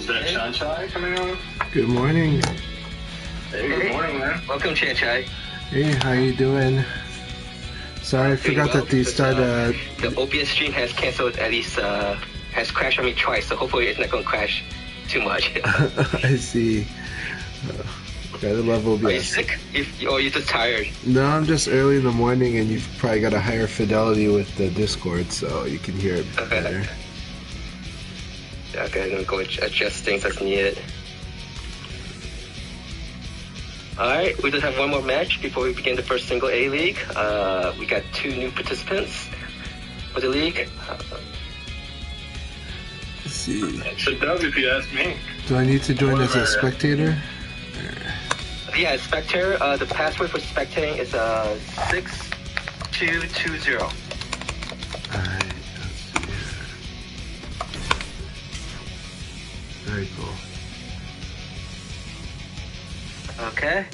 that Chanchai coming on? Good morning. Hey, good morning, man. Welcome, Chanchai. Hey, how you doing? Sorry, I forgot that they started. The OBS stream has canceled, at least has crashed on me twice, so hopefully it's not going to crash too much. I see. Gotta love OBS. Are you sick? Or you're just tired? No, I'm just early in the morning, and you've probably got a higher fidelity with the Discord, so you can hear it better. Okay, I'm going to go adjust things as needed. Alright, we just have one more match before we begin the first single A league. We got 2 new participants for the league. Let's see. It's a dub if you ask me. Do I need to join as a spectator? Yeah, spectator. The password for spectating is 6220. Alright, let's see. Very cool. Okay.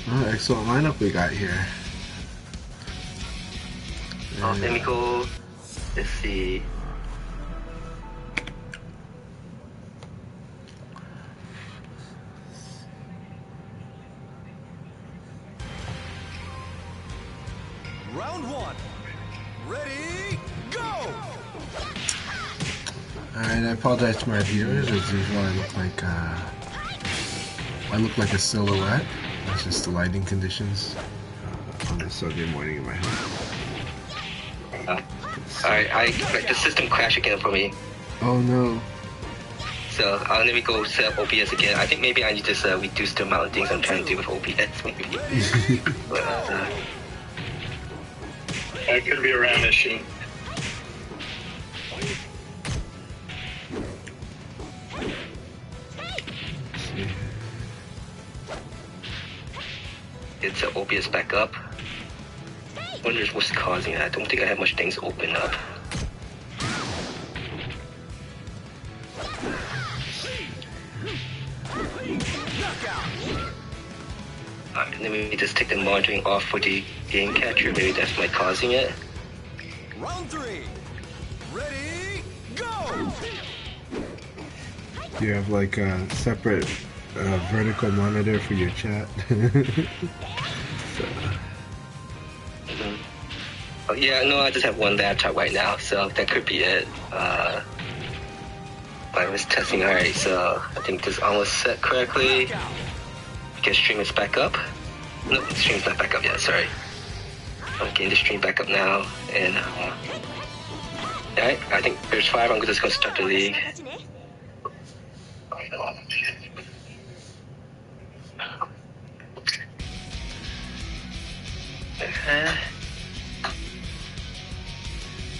Oh, excellent lineup we got here. Let me go. Let's see. Round 1. Ready, go! Alright, I apologize to my viewers. As usual, I look like a silhouette. That's just the lighting conditions on this Sunday morning in my home. Alright, the system crashed again for me. Oh no. So let me go set up OBS again. I think maybe I need to reduce the amount of things I'm trying to do with OBS. Maybe. But, That could be a RAM issue. it's an OBS backup. Wonders what's causing that. I don't think I have much things open up. Let me just take the monitoring off for the game catcher. Maybe that's what's causing it. Round 3. Ready, go! Do you have like a separate vertical monitor for your chat? Oh, yeah, no, I just have one laptop right now, so that could be it. I was testing. Alright, so I think this is almost set correctly. Get stream is back up. Nope, the stream's not back up yet, sorry. I'm getting the stream back up now, and alright, I think there's 5. I'm just gonna start the league.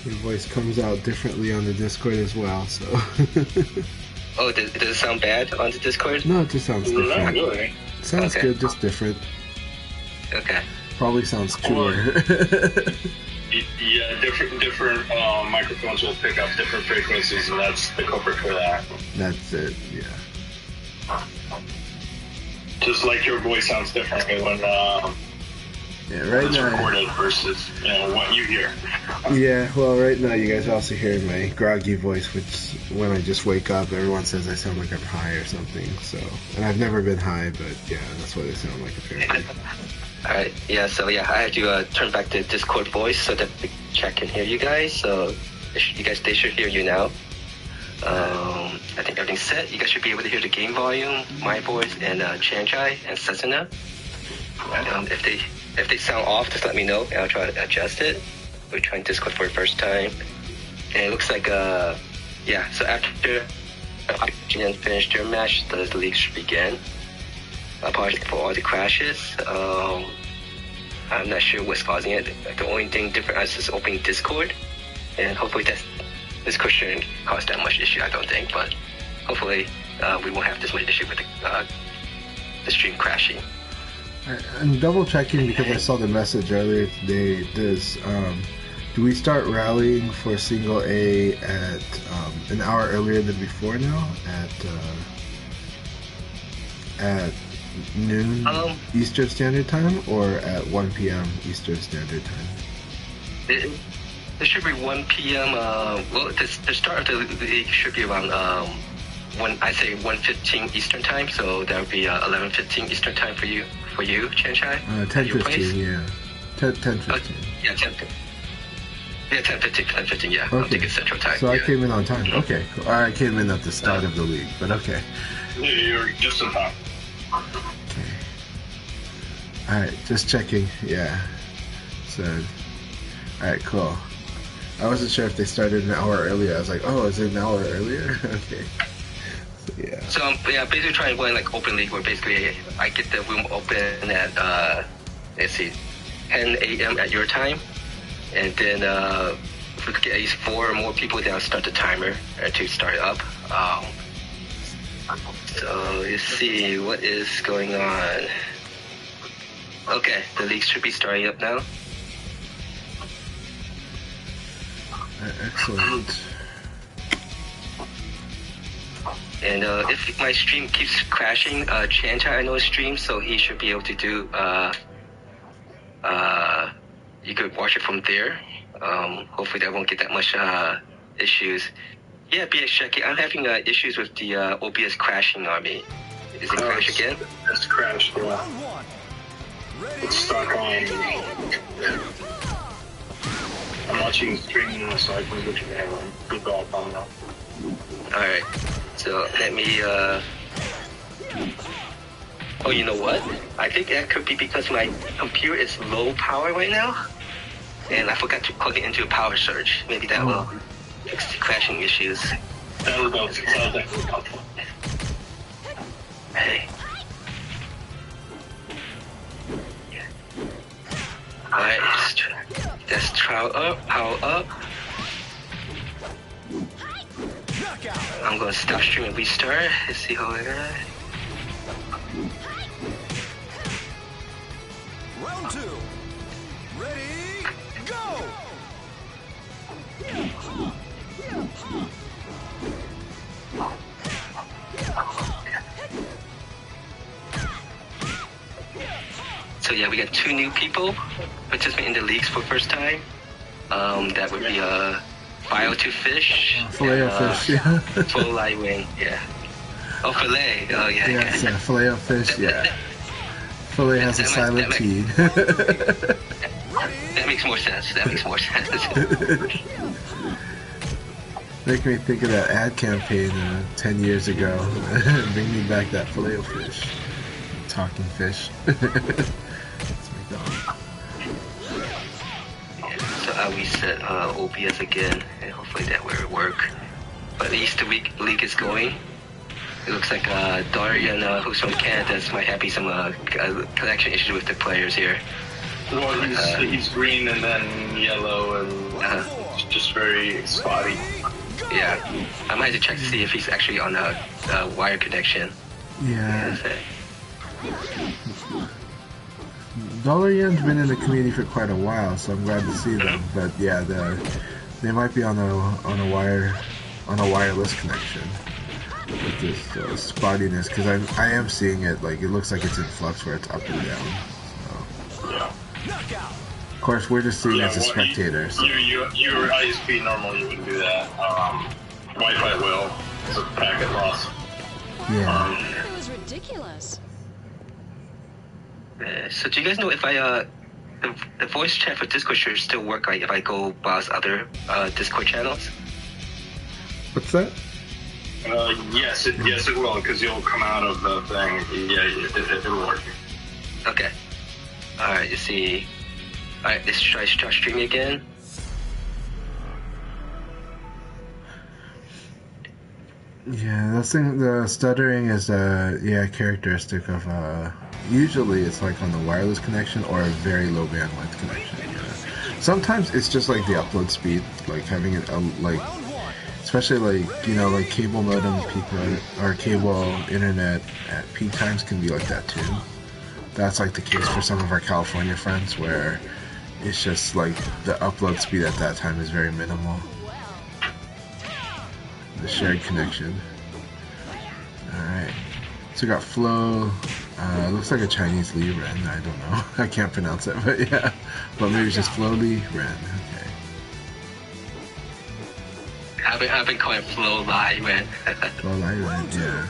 Your voice comes out differently on the Discord as well, so. Oh, does it sound bad on the Discord? No, it just sounds different. Not really. It sounds Okay. good, just different. Okay. Probably sounds truer. Yeah, different microphones will pick up different frequencies, and that's the culprit for that. That's it, yeah. Just like your voice sounds differently when Yeah, right it's now. recorded versus what you hear. Yeah, well, right now you guys also hear my groggy voice, which when I just wake up, everyone says I sound like I'm high or something. So, and I've never been high, but yeah, that's what I sound like apparently. Alright, yeah, so yeah, I had to turn back the Discord voice so that the chat can hear you guys. So they should hear you now. I think everything's set. You guys should be able to hear the game volume, my voice, and Chanchai and Sesuna. If they sound off, just let me know, and I'll try to adjust it. We're trying Discord for the first time, and it looks like yeah. So after Argentina finished their match, the league should begin. Apologies for all the crashes. I'm not sure what's causing it. The only thing different is just opening Discord, and hopefully Discord shouldn't cause that much issue. I don't think, but hopefully we won't have this much issue with the stream crashing. I'm double checking because I saw the message earlier today. Do we start rallying for single A at an hour earlier than before now? At noon Eastern Standard Time, or at 1 p.m. Eastern Standard Time? It should be 1 p.m. Well, the start of the league should be around I say 1:15 Eastern time, so that would be 11:15 Eastern time for you, Chan-Chai. 10:15, yeah. 10:15. Yeah, 10:15. Yeah, 10:15, yeah. Okay. I think it's Central time. So I came in on time. Okay, cool. I came in at the start of the league, but okay. Yeah, you're just in time. Okay. Alright, just checking. Yeah. So, alright, cool. I wasn't sure if they started an hour earlier. I was like, oh, is it an hour earlier? Okay. So, yeah. So yeah, basically trying to go in like open league where basically I get the room open at let's see, 10 a.m. at your time, and then if we could get at least 4 or more people, then I'll start the timer to start it up. So let's see what is going on. Okay, the league should be starting up now. Excellent. And if my stream keeps crashing, Chan-Chai I know his stream, so he should be able to do. You could watch it from there. Hopefully that won't get that much issues. Yeah, BX checking. I'm having issues with the OBS crashing on me. Is it crash again? It's crashed. Yeah. It's stuck on. I'm watching streaming, so I can get you feedback on that. Alright, so let me, oh, you know what? I think that could be because my computer is low power right now, and I forgot to plug it into a power surge. Maybe that will fix the crashing issues. That would go. Sounds like it's helpful. Hey. Alright, let's power up. I'm gonna stop streaming, restart. Let's see how it goes. Round 2. Ready, go! So yeah, we got 2 new people participating in the leagues for the first time. That would be Bio2Fish. Filet-O-Fish, yeah. Full light wing, yeah. Oh, filet. Oh, yeah. Yes, yeah, Filet-O-Fish, yeah. Filet has a silent T. That makes more sense. Make me think of that ad campaign 10 years ago. Bring me back that Filet-O-Fish. Talking fish. Let's make that one. So I'll reset OBS again, and hopefully that will work. But at least the league is going. It looks like Darian, who's from Canada, might have some connection issues with the players here. Well, he's green and then yellow and just very spotty. Yeah, I might have to check to see if he's actually on a wire connection. Yeah. Dollar Yen's been in the community for quite a while, so I'm glad to see them. But yeah, they might be on a wireless connection with this spottiness, because I am seeing it, like, it looks like it's in flux where it's up and down. So. Yeah. Of course, we're just seeing as a spectator. So. Your ISP normally wouldn't do that. Wi-Fi will. It's a packet loss. Yeah. It was ridiculous. So do you guys know if the voice chat for Discord should still work, like if I go browse other Discord channels? What's that? Yes, it will, because you'll come out of the thing. Yeah, it'll work. Okay. Alright, you see. Alright, let's try start streaming again. Yeah, the stuttering is characteristic of usually it's like on the wireless connection or a very low bandwidth connection. Yeah. Sometimes it's just like the upload speed, like having it like, especially like like cable modem peak or cable internet at peak times can be like that too. That's like the case for some of our California friends where it's just like the upload speed at that time is very minimal. The shared connection. Alright. So we got Flow. Looks like a Chinese Li Ren. I don't know. I can't pronounce it, but yeah. But maybe it's just Flow Li Ren. Okay. I've been calling it Flow Lai Ren. Well, I went, yeah.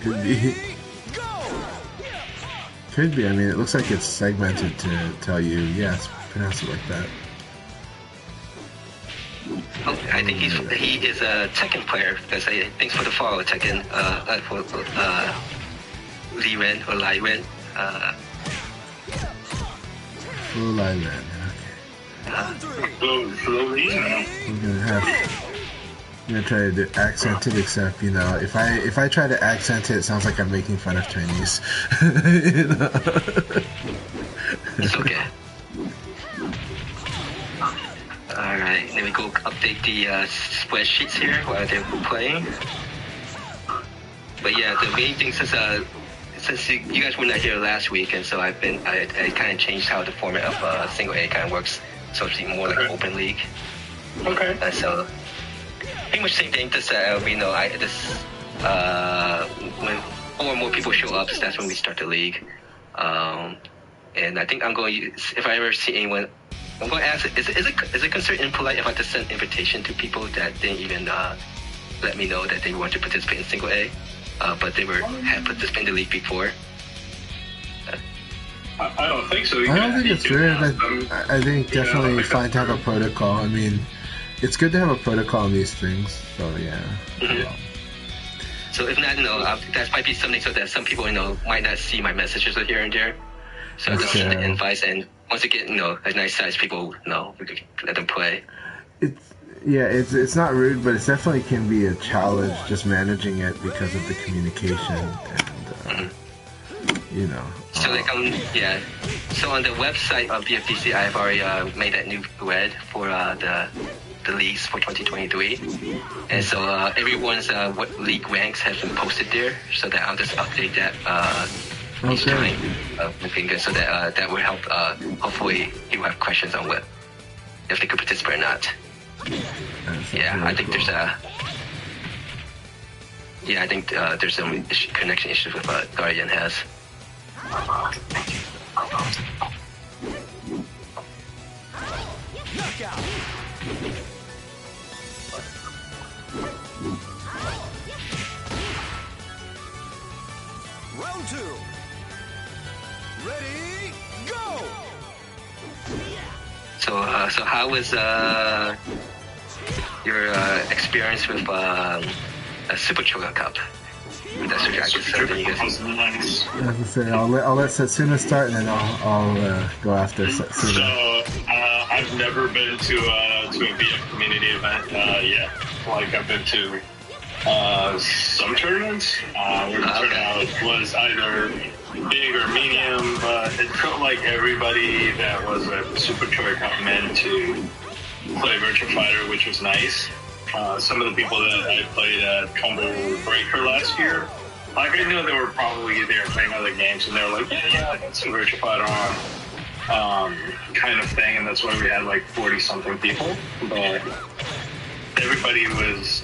Could be. Could be. I mean, it looks like it's segmented to tell you, yes, pronounce it like that. Oh, I think he is a Tekken player. Because thanks for the follow, Tekken. For Li Ren or Lai Ren. Full Island, okay. Slowly. I'm gonna try to do accented, except if I try to accent it, it sounds like I'm making fun of Chinese. It's okay. Alright, then we go update the spreadsheets here while they're playing. But yeah, the main thing since you guys were not here last week, and so I kind of changed how the format of single A kind of works, so it's more like an open league. Okay. And so pretty much same thing. Just when more and more people show up, that's when we start the league. And I think I'm going to, if I ever see anyone, I'm going to ask, is it considered impolite if I just send invitation to people that didn't even let me know that they want to participate in single A, but they had participated in the league before? I don't think so. I don't think it's weird. I think definitely fine to have a protocol. I mean, it's good to have a protocol on these things. So yeah. Mm-hmm. So if not, that might be something so that some people might not see my messages here and there. So just send the invites, and once you get a nice size people, we can let them play. It's not rude, but it definitely can be a challenge just managing it because of the communication and So So on the website of BFDC, I've already made that new thread for the leagues for 2023, and so everyone's what league ranks has been posted there, so that I'll just update that each time, so that that will help. Hopefully, you have questions on if they could participate or not. I think there's there's some connection issues with Guardian has. Round 2. Ready, go! So how was your experience with a Super Choga Cup? That's what I guess. Was nice. As I say, I'll let Setsuna start, and then I'll go after Setsuna. So I've never been to a VF community event yet. Like I've been to some tournaments where the turnout was either big or medium, but it felt like everybody that was at Super Troy Cup meant to play Virtua Fighter, which was nice. Some of the people that I played at Combo Breaker last year, like I knew they were probably there playing other games, and they were like, yeah, I got some Virtua Fighter on, kind of thing, and that's why we had like 40-something people. But everybody was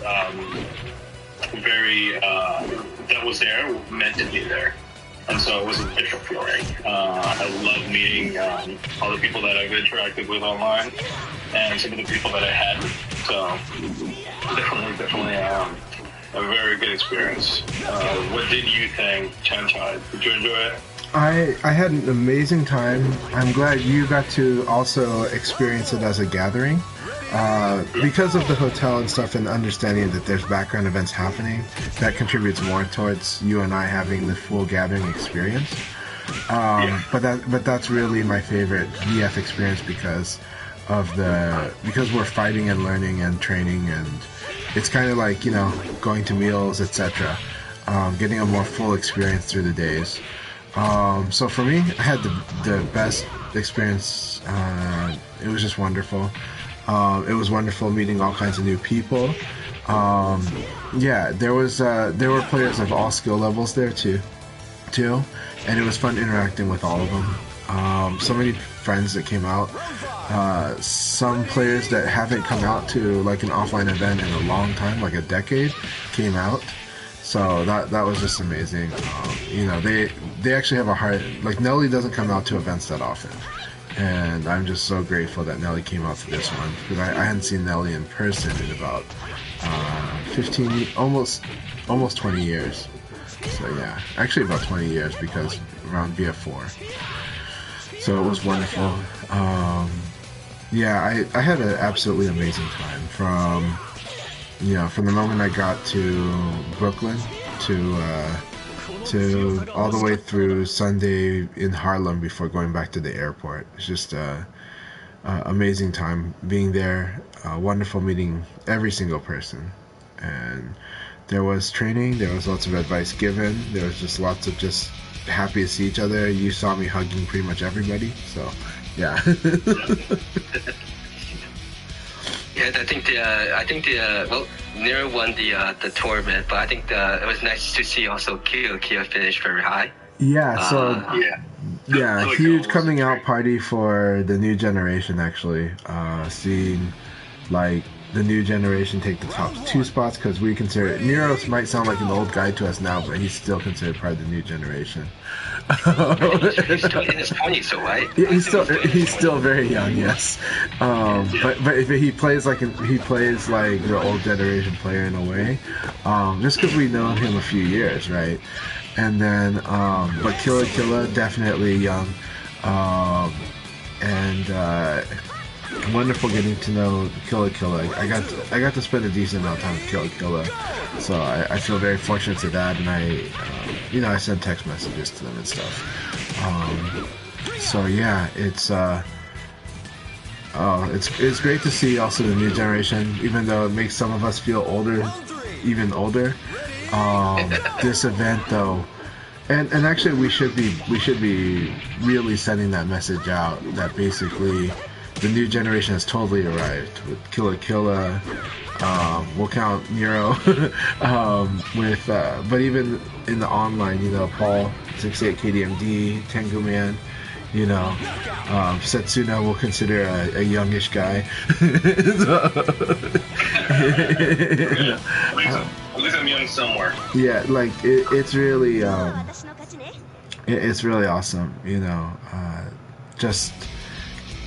very that was there meant to be there, and so it was an official feeling. I love meeting all the people that I've interacted with online, and some of the people that I hadn't. So definitely a very good experience. What did you think, Chan-Chai? Did you enjoy it? I had an amazing time. I'm glad you got to also experience it as a gathering. Because of the hotel and stuff, and understanding that there's background events happening, that contributes more towards you and I having the full gathering experience. But that's really my favorite VF experience because we're fighting and learning and training, and it's kind of like going to meals, etc. Getting a more full experience through the days. So for me, I had the best experience. It was just wonderful. It was wonderful meeting all kinds of new people. There were players of all skill levels there too, and it was fun interacting with all of them. So many friends that came out. Some players that haven't come out to like an offline event in a long time, like a decade, came out. So that was just amazing. They actually have a hard, like Nelly doesn't come out to events that often. and I'm just so grateful that Nelly came out for this one, because I hadn't seen Nelly in person in about 15, almost 20 years. So yeah, actually about 20 years, because around BF4. So it was wonderful. Yeah, I had an absolutely amazing time from the moment I got to Brooklyn to all the way through Sunday in Harlem before going back to the airport. It's just amazing time being there. Wonderful meeting every single person, and there was training. There was lots of advice given. There was just lots of just happy to see each other. You saw me hugging pretty much everybody. So, yeah. Yeah, I think well, Nero won the tournament, but I think it was nice to see also Kia finish very high. Yeah, so yeah, huge coming out great. party for the new generation. Actually, seeing like the new generation take the top 2 spots, because we consider Nero might sound like an old guy to us now, but he's still considered part of the new generation. He's still in his 20s, so right? Yeah, he's still very young, yes. But if he plays like the old generation player in a way, just because we've known him a few years, right? And then, but Killa definitely young, and wonderful getting to know Killa. I got to spend a decent amount of time with Killa, so I feel very fortunate to that, and I send text messages to them and stuff. So yeah, it's great to see also the new generation, even though it makes some of us feel older, even older. This event though, and actually we should be really sending that message out that basically the new generation has totally arrived with Killa. We'll count Nero but even in the online, Paul 68 KDMD, Tengu Man, Setsuna will consider a youngish guy. At least I'm young somewhere. Yeah, like it's really it's really awesome, just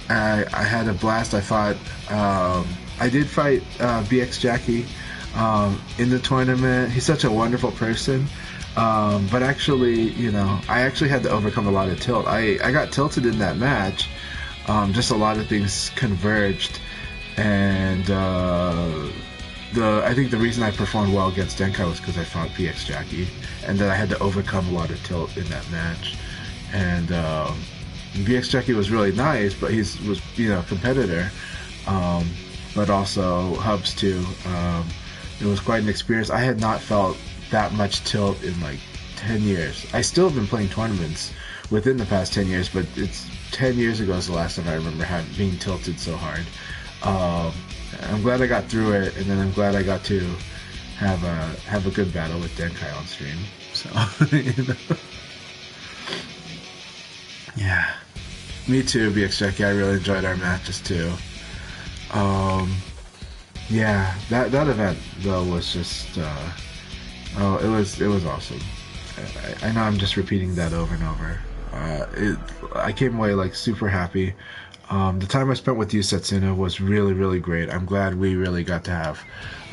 I had a blast. I fought I did fight BX Jackie in the tournament. He's such a wonderful person, but actually, I actually had to overcome a lot of tilt. I got tilted in that match. Just a lot of things converged, and I think the reason I performed well against Denkai was because I fought BX Jackie, and then I had to overcome a lot of tilt in that match. And BX Jackie was really nice, but he was a competitor, but also Hubs too. It was quite an experience. I had not felt that much tilt in like 10 years. I still have been playing tournaments within the past 10 years, but it's 10 years ago is the last time I remember being tilted so hard. I'm glad I got through it, and then I'm glad I got to have a good battle with Denkai on stream. So, yeah, me too, BX Jackie. I really enjoyed our matches too. Yeah, that event though was just it was awesome. I know I'm just repeating that over and over. I came away like super happy. The time I spent with you, Setsuna, was really, really great. I'm glad we really got to have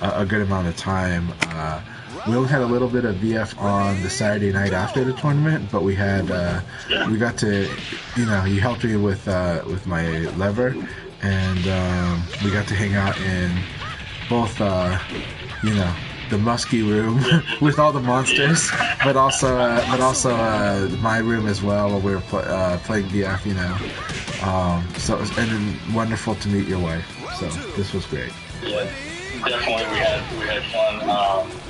a good amount of time. We only had a little bit of VF on the Saturday night after the tournament, but we got to, you helped me with my lever, and we got to hang out in both, the musky room with all the monsters, but also my room as well, where we were playing VF, so it was, and then wonderful to meet your wife. So this was great. Yeah, definitely we had fun.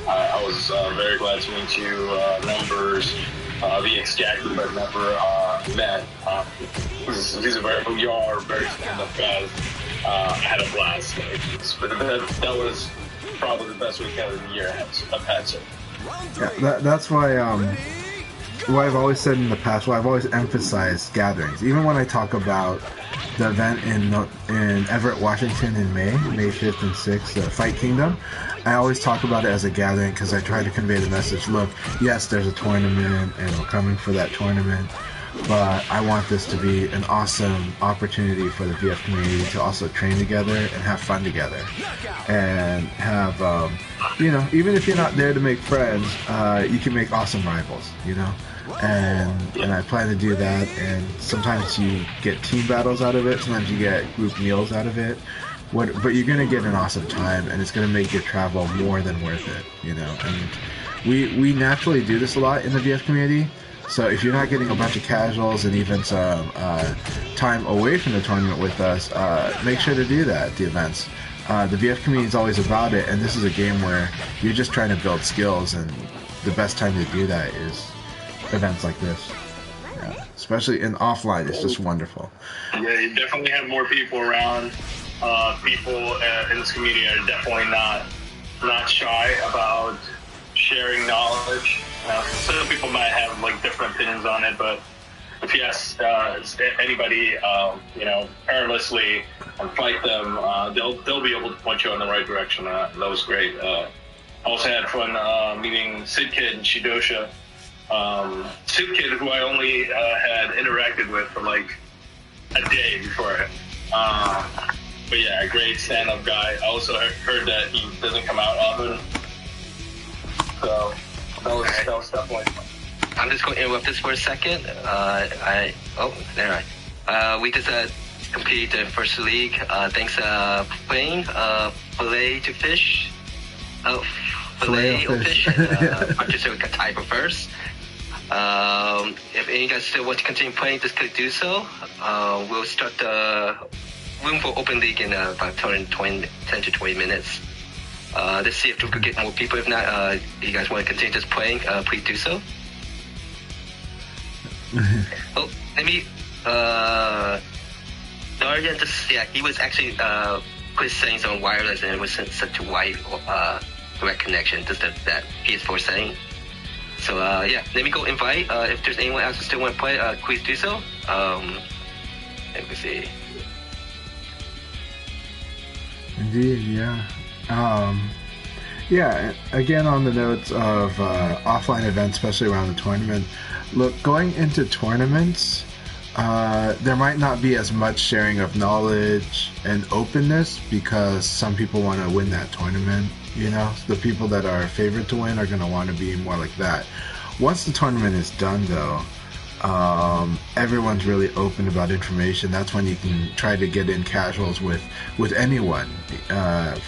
I was very glad to meet you. Numbers, VX Jackie, but never met. We are very stand-up guys. I had a blast. But that was probably the best weekend of the year I've had so. Yeah, that's why what I've always said in the past, why I've always emphasized gatherings. Even when I talk about the event in Everett, Washington in May 5th and 6th, Fight Kingdom, I always talk about it as a gathering because I try to convey the message, look, yes, there's a tournament and we're coming for that tournament, but I want this to be an awesome opportunity for the VF community to also train together and have fun together, and have even if you're not there to make friends, you can make awesome rivals, and I plan to do that. And sometimes you get team battles out of it, sometimes you get group meals out of it. But you're gonna get an awesome time, and it's gonna make your travel more than worth it, And we naturally do this a lot in the VF community. So if you're not getting a bunch of casuals and even some time away from the tournament with us, make sure to do that at the events. The VF community is always about it, and this is a game where you're just trying to build skills, and the best time to do that is events like this. Yeah. Especially in offline, it's just wonderful. Yeah, you definitely have more people around. People in this community are definitely not shy about sharing knowledge. Some people might have like different opinions on it, but if you ask anybody, earnestly and fight them, they'll be able to point you in the right direction. That was great. I also had fun meeting Sid Kid and Shidosha. Sid Kid, who I only had interacted with for like a day before. But yeah, a great stand-up guy. I also heard that he doesn't come out often. So that was definitely fun. I'm just going to interrupt this for a second. We just completed the first league. Thanks for playing. Filet to fish. Filet o fish. I'm just going to tie for first. If any guys still want to continue playing, just click do so. We'll start the room for open league in about 10 to 20 minutes. Let's see if we could get more people. If not, if you guys want to continue just playing, please do so. Let me. Darian he was actually put settings on wireless, and it was set to wide direct connection, just that PS4 setting. So let me go invite. If there's anyone else who still want to play, please do so. Let me see. Indeed, yeah. Again, on the notes of offline events, especially around the tournament, look, going into tournaments, there might not be as much sharing of knowledge and openness because some people want to win that tournament, The people that are favored to win are going to want to be more like that. Once the tournament is done, though, everyone's really open about information. That's when you can try to get in casuals with anyone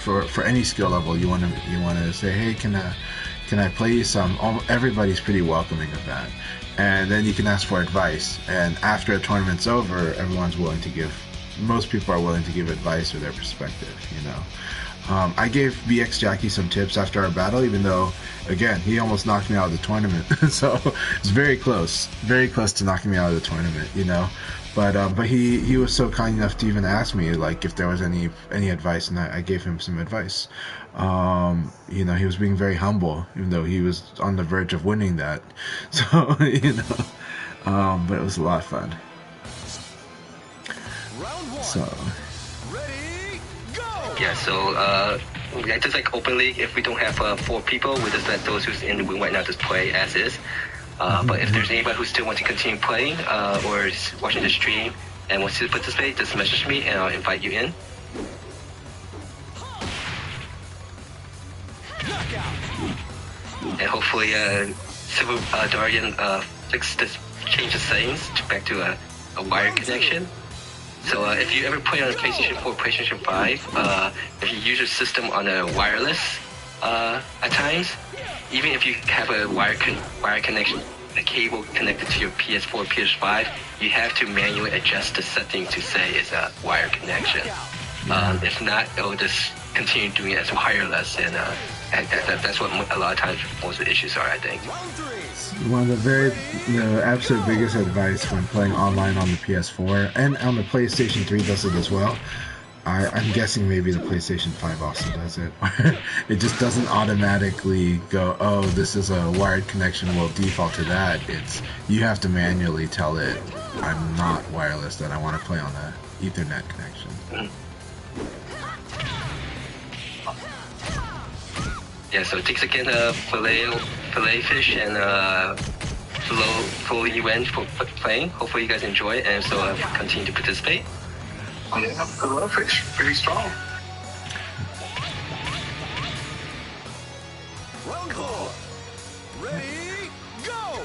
for any skill level. You want to say, hey, can I play you some? Everybody's pretty welcoming of that, and then you can ask for advice. And after a tournament's over, most people are willing to give advice or their perspective. I gave BX Jackie some tips after our battle, even though, again, he almost knocked me out of the tournament. So it's very close to knocking me out of the tournament, But he was so kind enough to even ask me like if there was any advice, and I gave him some advice. He was being very humble, even though he was on the verge of winning that. So but it was a lot of fun. Round one. So. Ready, go! Yeah, so just like open league, if we don't have 4 people, we just let those who's in the room right now just play as is. But if there's anybody who still wants to continue playing or is watching the stream and wants to participate, just message me and I'll invite you in. And hopefully Darian change the settings back to a wired connection. So if you ever play on a PlayStation 4 or PlayStation 5, if you use your system on a wireless at times, even if you have a wire connection, a cable connected to your PS4, PS5, you have to manually adjust the setting to say it's a wire connection. If not, it'll just continue doing it as wireless, and that's what a lot of times most of the issues are, I think. One of the absolute biggest advice when playing online on the PS4 and on the PlayStation 3 does it as well. I'm guessing maybe the PlayStation 5 also does it. It just doesn't automatically go, oh, this is a wired connection, we'll default to that. You have to manually tell it, I'm not wireless, that I want to play on the Ethernet connection. Yeah, so thanks again, filet fish and full event for playing. Hopefully you guys enjoy it and so continue to participate. Yeah, Fish, pretty strong. Round 4. Ready, go!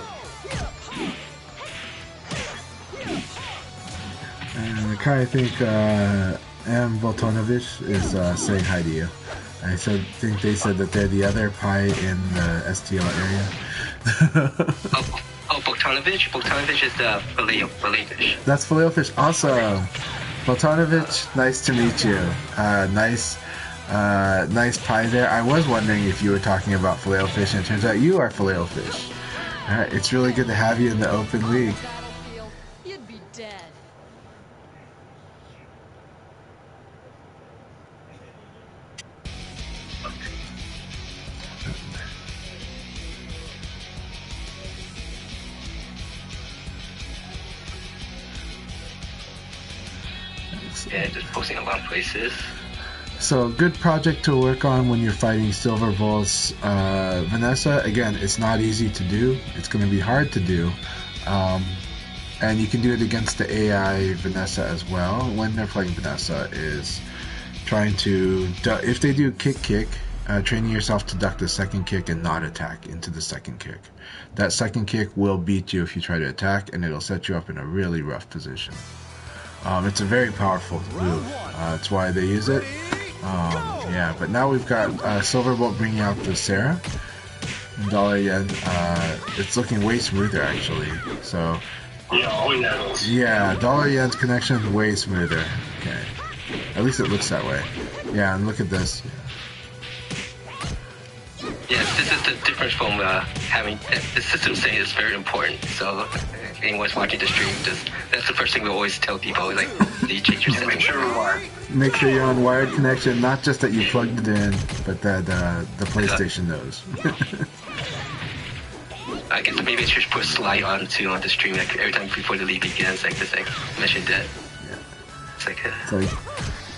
And I kind of think M. Voltonovich is saying hi to you. Think they said that they're the other pie in the STL area. Bogdanovich? Bogdanovich is the filet fish. That's filet fish. Awesome. Voltonovich, nice to meet you. Nice pie there. I was wondering if you were talking about filet fish, and it turns out you are filet fish. All right, it's really good to have you in the open league. Battlefield, you'd be dead. Yeah, just posting a lot of places. So, good project to work on when you're fighting Silver Bulls. Vanessa, again, it's not easy to do. It's going to be hard to do. And you can do it against the AI Vanessa as well. When they're playing Vanessa is trying to, if they do kick, training yourself to duck the second kick and not attack into the second kick. That second kick will beat you if you try to attack, and it'll set you up in a really rough position. It's a very powerful move. That's why they use it. Yeah, but now we've got Silverbolt bringing out the Sarah. And Dollar Yen, it's looking way smoother actually. So, yeah, Dollar Yen's connection is way smoother. Okay, at least it looks that way. Yeah, and look at this. Yes, this is the difference from having the system saying it's very important. So anyone's watching the stream, that's the first thing we always tell people, like, you change your setting. Make sure you're on wired connection, not just that you plugged it in, but that the PlayStation knows. I guess maybe I should put a slide on the stream, like every time before the league begins, like this, like mention that. Yeah.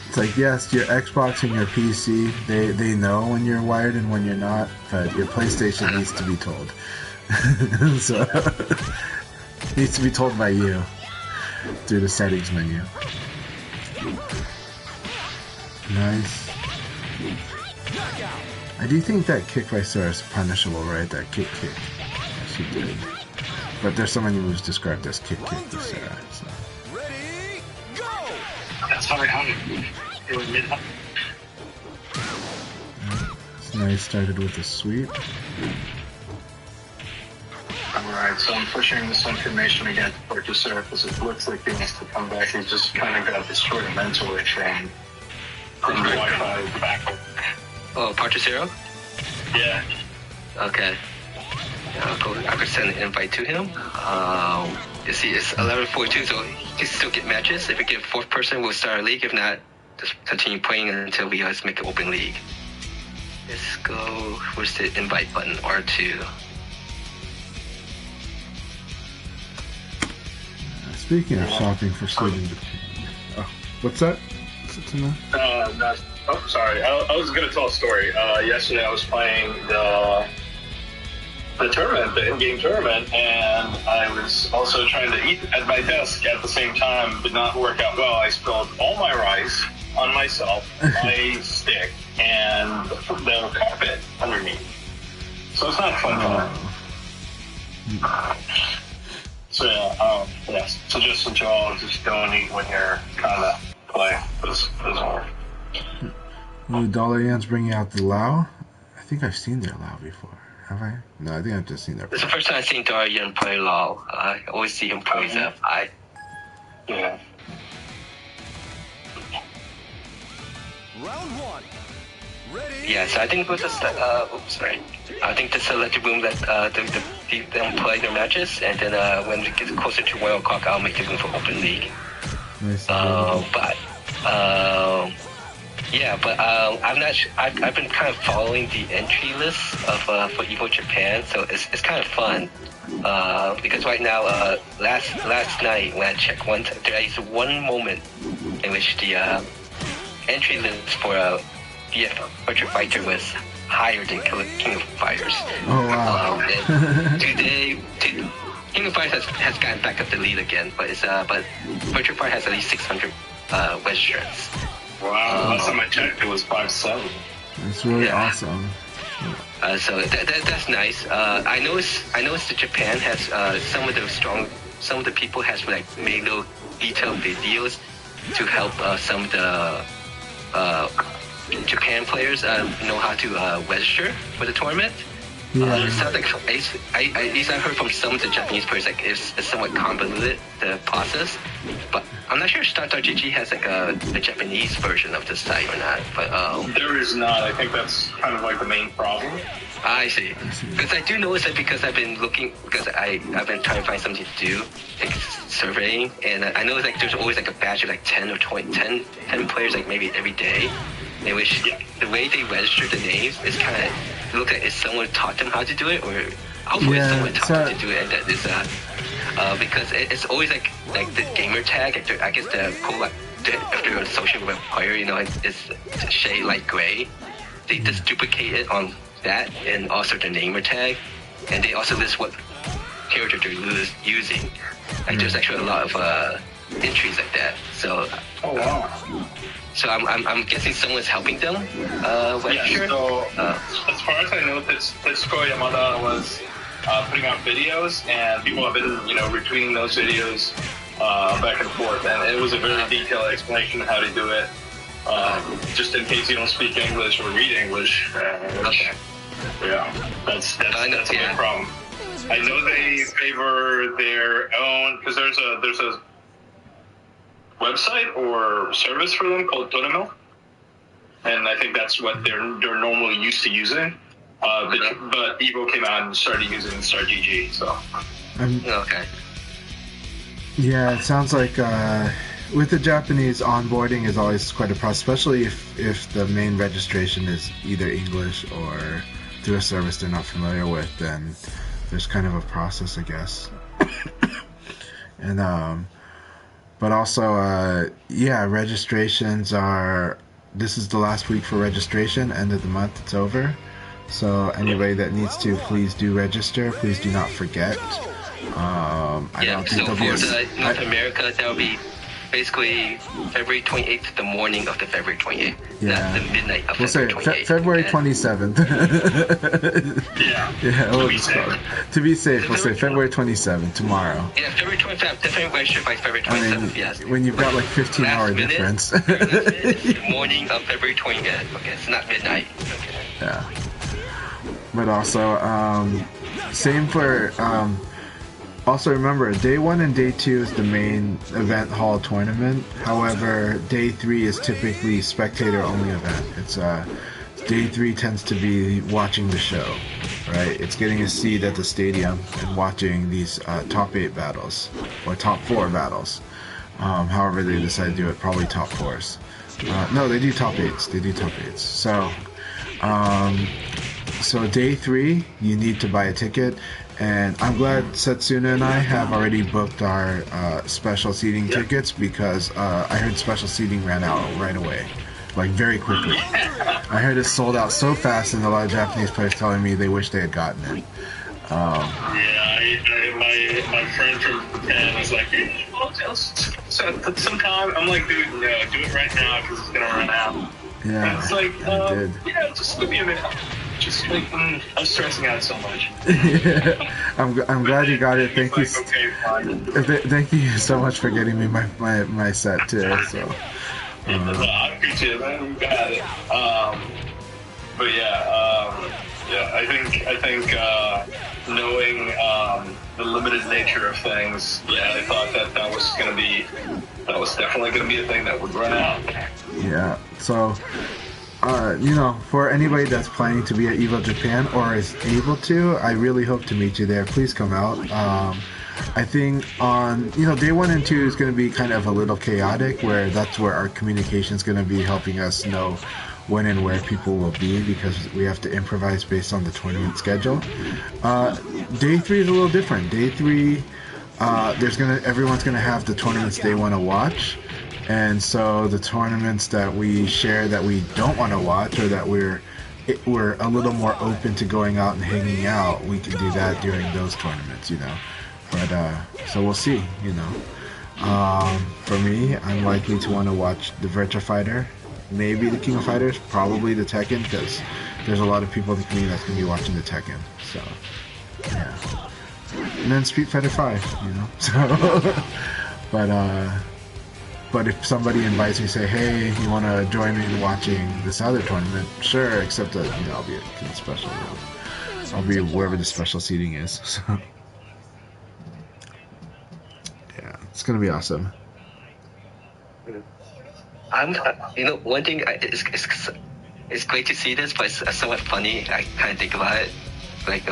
It's like yes, your Xbox and your PC, they know when you're wired and when you're not, but your PlayStation needs to be told. So needs to be told by you through the settings menu. Nice. I do think that kick by Sarah is punishable, right? That kick. She did. But there's so many moves described as kick by Sarah. So. Ready, go! That's how I have it was mid-up. Nice, started with a sweep. Alright, so I'm pushing this information again to Purchaser because it looks like he wants to come back. He just kind of got destroyed mentally from the Wi-Fi back. Oh, Purchaser? Yeah. Okay. I could send an invite to him. You see, it's 11:42, so he can still get matches. If we get fourth person, we'll start a league. If not, just continue playing until we guys make an open league. Let's go. Where's the invite button? R2. Speaking of shopping for students, what's that? Oh, sorry. I was going to tell a story. Yesterday I was playing the tournament, the in-game tournament, and I was also trying to eat at my desk at the same time. Did not work out well. I spilled all my rice on myself, my stick, and the carpet underneath. So it's not fun. So yeah, suggestion to all, just don't eat when you're trying to play. This work. Ooh, Dollar Yen's bringing out the Lao. I think I've seen their Lao before. Have I? No, I think I've just seen their. It's the first time I've seen Dollar Yen play Lao. I always see him play F. Yeah. Round 1. Ready? Yeah, so I think with I think this electric room that them play their matches, and then when we get closer to 1 o'clock, I'll make the room for open league. Nice. I'm not. I've been kind of following the entry list of for Evo Japan, so it's kind of fun. Because right now, last night when I checked there is one moment in which the entry list for VF Virtual Fighter was higher than King of Fighters. Oh wow! And King of Fighters has gotten back up the lead again, but Virtual Fighter has at least 600 registrants. Wow, last time I checked, it was 5-7. It's really awesome. So that's nice. I noticed that Japan has some of the people has like made little detailed videos to help some of the Japan players know how to register for the tournament. It sounds like at least I heard from some of the Japanese players like it's somewhat convoluted, the process. But I'm not sure if Start.gg has like a Japanese version of the site or not. But there is not. I think that's kind of like the main problem. I see. Because I do notice that because I've been looking, because I've been trying to find something to do, like surveying, and I know like there's always like a batch of like 10 or 20, 10 players like maybe every day, in which the way they register the names is kind of look like if someone taught them how to do it, or hopefully someone taught them to do it, and that is because it's always like the gamer tag. I guess the cool like after a social web player, you know, it's shade light gray. They just duplicate it on that and also the namer tag, and they also list what character they're using. Like there's actually a lot of entries like that. So so I'm guessing someone's helping them. Yeah. So as far as I know, Tetsuko Yamada was putting out videos, and people have been retweeting those videos back and forth, and it was a very detailed explanation of how to do it. Just in case you don't speak English or read English. Okay. Yeah, that's a big problem. I know they favor their own because there's a website or service for them called Tonemilk, and I think that's what they're normally used to using. But Evo came out and started using Start.gg, so. Okay. Yeah, it sounds like with the Japanese, onboarding is always quite a process, especially if the main registration is either English or through a service they're not familiar with, then there's kind of a process, I guess. And but also registrations are, this is the last week for registration. End of the month, it's over. So anybody that needs to, please do register. Please do not forget. I don't think so there'll be for North America, that will be basically February 28th, the morning of the February 28th. Yeah. Not the midnight of we'll February 28th. February 27th. Yeah, to be safe, we'll say February 27th, tomorrow. Yeah, February 27th, definitely register by February 27th, yes. When you've got like 15-hour difference. The morning of February 28th, okay, it's not midnight. Okay. Yeah. But also, same for... also remember, day 1 and day 2 is the main event hall tournament. However, day 3 is typically spectator-only event. It's day 3 tends to be watching the show, right? It's getting a seat at the stadium and watching these top 8 battles or top 4 battles. However they decide to do it, probably top 4s. No, they do top 8s. They do top 8s. So day 3, you need to buy a ticket. And I'm glad Setsuna and I have already booked our special seating tickets, because I heard special seating ran out right away, like very quickly. I heard it sold out so fast, and a lot of Japanese players telling me they wish they had gotten it. My friend from Japan was like, hey, sometime. I'm like, dude, no, do it right now because it's gonna run out. Yeah, and it's like, I did. Yeah, just give me a minute. Just like, I'm stressing out so much. I'm glad you got it. Thank you. Okay, fine. Thank you so much for getting me my set too. So. I appreciate it, man. You got it. But I think knowing the limited nature of things, I thought that was definitely gonna be a thing that would run out. Yeah. So. For anybody that's planning to be at EVO Japan or is able to, I really hope to meet you there. Please come out. I think on, day 1 and 2 is going to be kind of a little chaotic, where that's where our communication is going to be helping us know when and where people will be, because we have to improvise based on the tournament schedule. Day 3 is a little different. Day 3, everyone's going to have the tournaments they want to watch. And so the tournaments that we share that we don't want to watch, or that we're a little more open to going out and hanging out, we can do that during those tournaments, But so we'll see. For me, I'm likely to want to watch the Virtua Fighter, maybe the King of Fighters, probably the Tekken, because there's a lot of people in the community that's gonna be watching the Tekken. So yeah, and then Street Fighter 5. So but if somebody invites me, say, hey, you want to join me in watching this other tournament? Sure, except that I'll be at the special room. I'll be wherever the special seating is. So yeah, it's gonna be awesome. One thing it's great to see this, but it's somewhat funny. I kind of think about it. Like,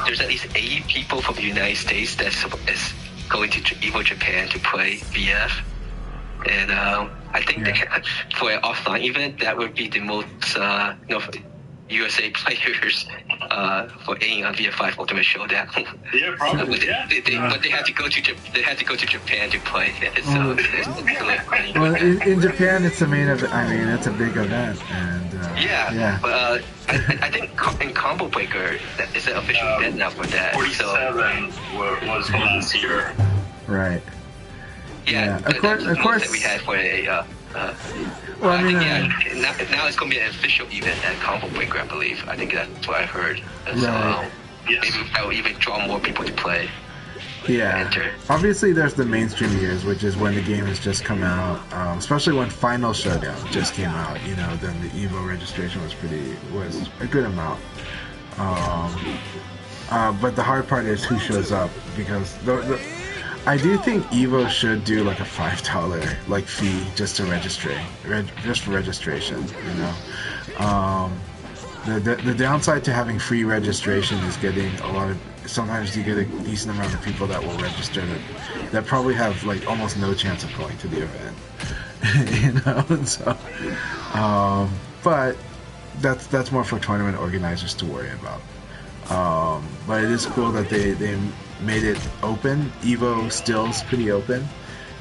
there's at least 80 people from the United States that is going to Evo Japan to play VF, and I think for an offline event, that would be the most USA players for aiming on VF5 Ultimate Showdown. Yeah, probably. But they have to go to Japan to play it. So it's really funny. Well, in Japan, it's the main event. I mean, it's a big event, and yeah. But I think in Combo Breaker is an official event now for that. 47 was the last year. Right. Yeah. Of course. That we had for a. Well, I mean, now it's going to be an official event at Combo Breaker, I believe. I think that's what I heard. And right. So maybe that will even draw more people to play. Yeah. Obviously, there's the mainstream years, which is when the game has just come out. Especially when Final Showdown just came out. Then the Evo registration was a good amount. But the hard part is who shows up, because I do think Evo should do like a $5 fee just to just for registration. The downside to having free registration is getting sometimes you get a decent amount of people that will register that probably have almost no chance of going to the event. So, but that's more for tournament organizers to worry about. But it is cool that they made it open. Evo still is pretty open,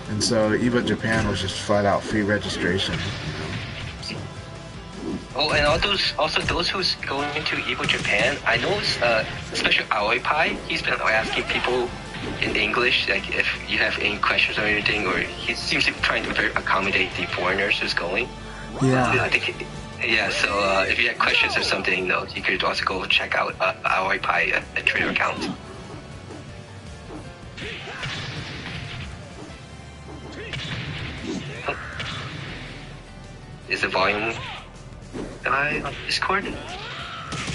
and so Evo Japan was just flat out free registration. Oh, and those who's going into Evo Japan, I know, especially Akai, he's been asking people in English, if you have any questions or anything, or he seems to be trying to accommodate the foreigners who's going. Yeah. I think. Yeah, so if you have questions or something, you could also go check out Akai Twitter account. Is the volume high on Discord?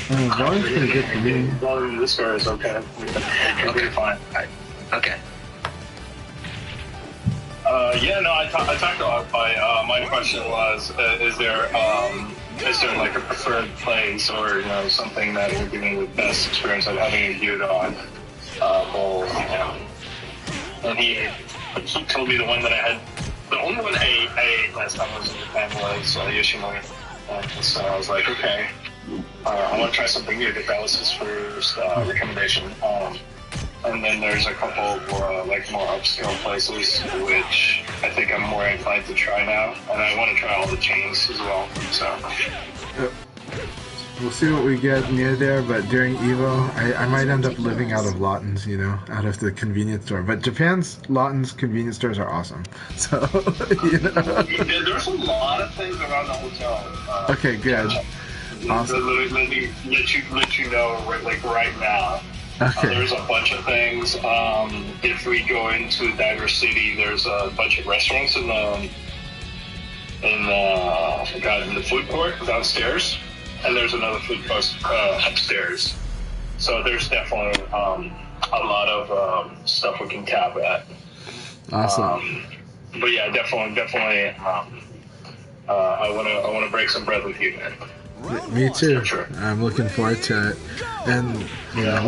Volume's pretty good for me. Volume in Discord is okay. Okay, fine. Okay. I talked to Akai. My question was, is there like a preferred place or something that would give me the best experience of having a viewed on both? And he told me the one that I had. The only one I ate last time I was in Japan was Yoshimori. And so I was like, okay, I want to try something new. That was his first recommendation. And then there's a couple more upscale places, which I think I'm more inclined to try now. And I want to try all the chains as well. So we'll see what we get near there, but during Evo, I might end up living out of Lawton's, out of the convenience store. But Japan's Lawton's convenience stores are awesome. So, There's a lot of things around the hotel. Okay, good. Awesome. Let me let you know right now. Okay. There's a bunch of things. If we go into Diver City, there's a bunch of restaurants in the food court downstairs, and there's another food court upstairs. So there's definitely a lot of stuff we can tap at. Awesome. But yeah, definitely. I wanna break some bread with you, man. Me too. Sure. I'm looking forward to it, and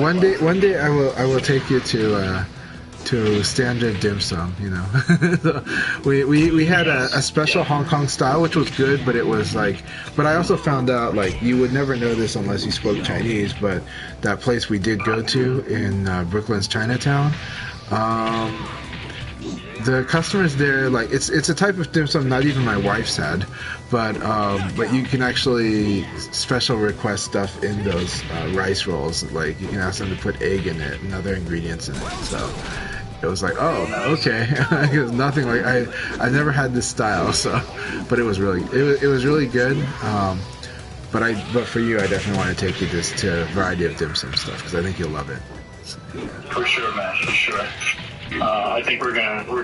one day I will take you to standard dim sum. We had a special Hong Kong style, which was good, but it was but I also found out you would never know this unless you spoke Chinese, but that place we did go to in Brooklyn's Chinatown, The customers there, like it's a type of dim sum not even my wife's had, but you can actually special request stuff in those rice rolls. Like you can ask them to put egg in it and other ingredients in it. So it was like, oh, okay. It was nothing like I never had this style. So, but it was really good. But for you, I definitely want to take you to a variety of dim sum stuff because I think you'll love it. So, yeah. For sure, man. For sure. I think we're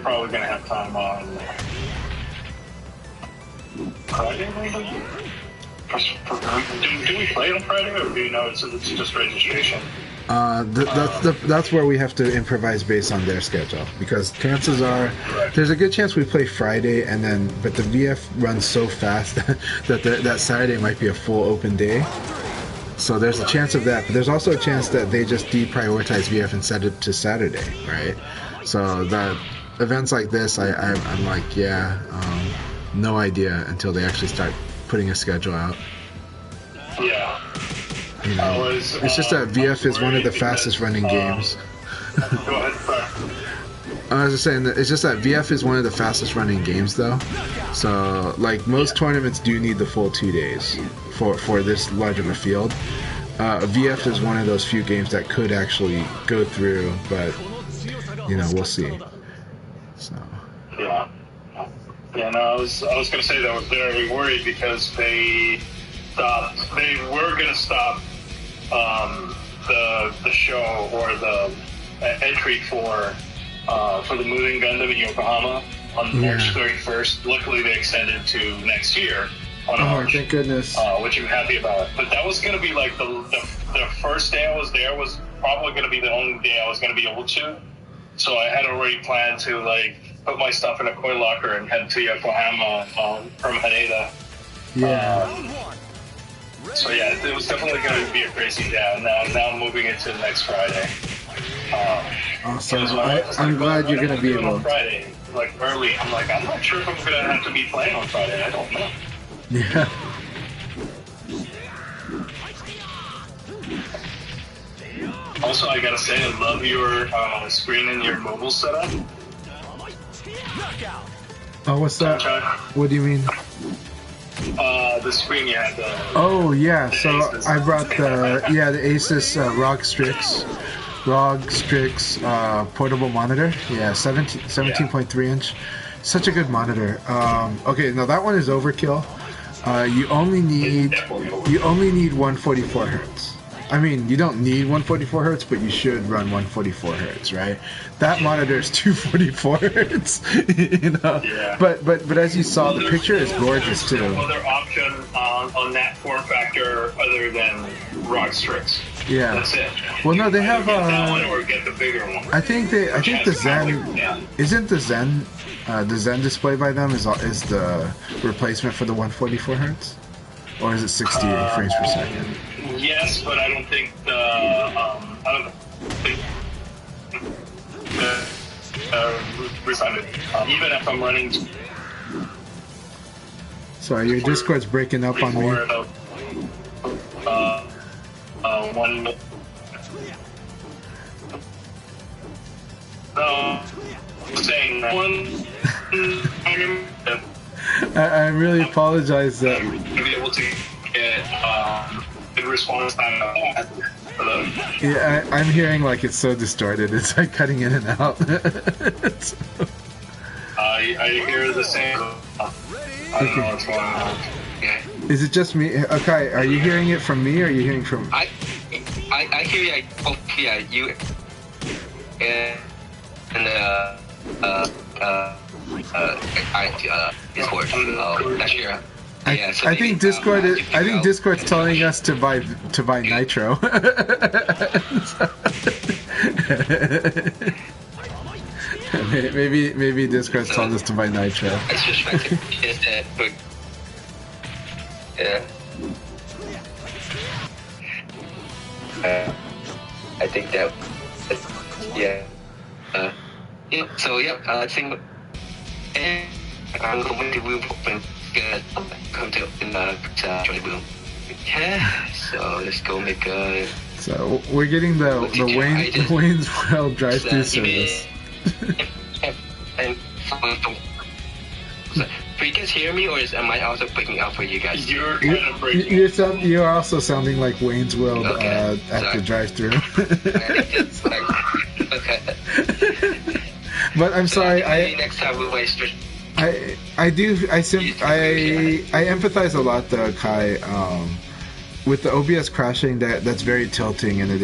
probably gonna have time on Friday, maybe. Do we play on Friday, or do you know it's just registration? That's where we have to improvise based on their schedule because chances are there's a good chance we play Friday but the VF runs so fast that Saturday might be a full open day. So there's a chance of that, but there's also a chance that they just deprioritize VF and set it to Saturday, right? So that events like this, I'm like, no idea until they actually start putting a schedule out. Yeah. You know, it's just that VF is one of the fastest running games. Go ahead, sorry. I was just saying that it's just that VF is one of the fastest running games though. So like most tournaments do need the full 2 days for this large of a field. VF is one of those few games that could actually go through, but you know, we'll see. So. Yeah. Yeah, no, I was gonna say that I was very worried because they were gonna stop the show or the entry for the moving Gundam in Yokohama on March 31st. Luckily, they extended to next year on March. Thank goodness. Which I'm happy about. But that was going to be like the first day I was there was probably going to be the only day I was going to be able to. So I had already planned to like put my stuff in a coin locker and head to Yokohama from Haneda. Yeah. So yeah, it was definitely going to be a crazy day. Now I'm moving it to next Friday. Awesome. I'm glad you're going to be able. On Friday, like early. I'm like, I'm not sure if I'm going to have to be playing on Friday. I don't know. Yeah. Also, I gotta say, I love your screen and your mobile setup. Oh, what's that? What do you mean? The screen you had. Oh yeah, so Asus. I brought the Asus ROG Strix portable monitor. Yeah, 17.3 inch. Such a good monitor. Okay, now that one is overkill. You only need 144 hertz. I mean, you don't need 144 hertz, but you should run 144 hertz, right? That monitor is 244 hertz, you know. Yeah. But as you saw, the picture is gorgeous too. No other option on that form factor other than ROG Strix. Yeah. That's it. Well, no, they have. Get that one or get the bigger one. I think the Zen isn't the Zen display by them is the replacement for the 144 hertz, or is it 68 frames per second? Yes, but I don't think even if I'm running. Sorry, your Discord's breaking up on me. One. Saying one. I really apologize that. Be able to get good response time. Yeah, I'm hearing like it's so distorted. It's like cutting in and out. So. I hear the same. I don't know what's going on. Yeah. Is it just me? Okay, are you hearing it from me or are you hearing from... I hear you, you Discord. Not sure. Yeah, so I think Discord. I think Discord's telling us to buy Nitro. maybe Discord's telling us to buy Nitro. It's just like but yeah. I think that yeah. Yeah. So yeah, I think I'm going to move open. Come to join the room. Yeah, so let's go make a. So we're getting the Wayne's World drive-through service. And Do you guys hear me, or am I also breaking up for you guys? You're kind of breaking. You're also sounding like Wayne's World Okay, at the drive-thru. Okay. But I'm sorry. Maybe next time we'll waste. I empathize a lot though, Kai. With the OBS crashing, that's very tilting, and it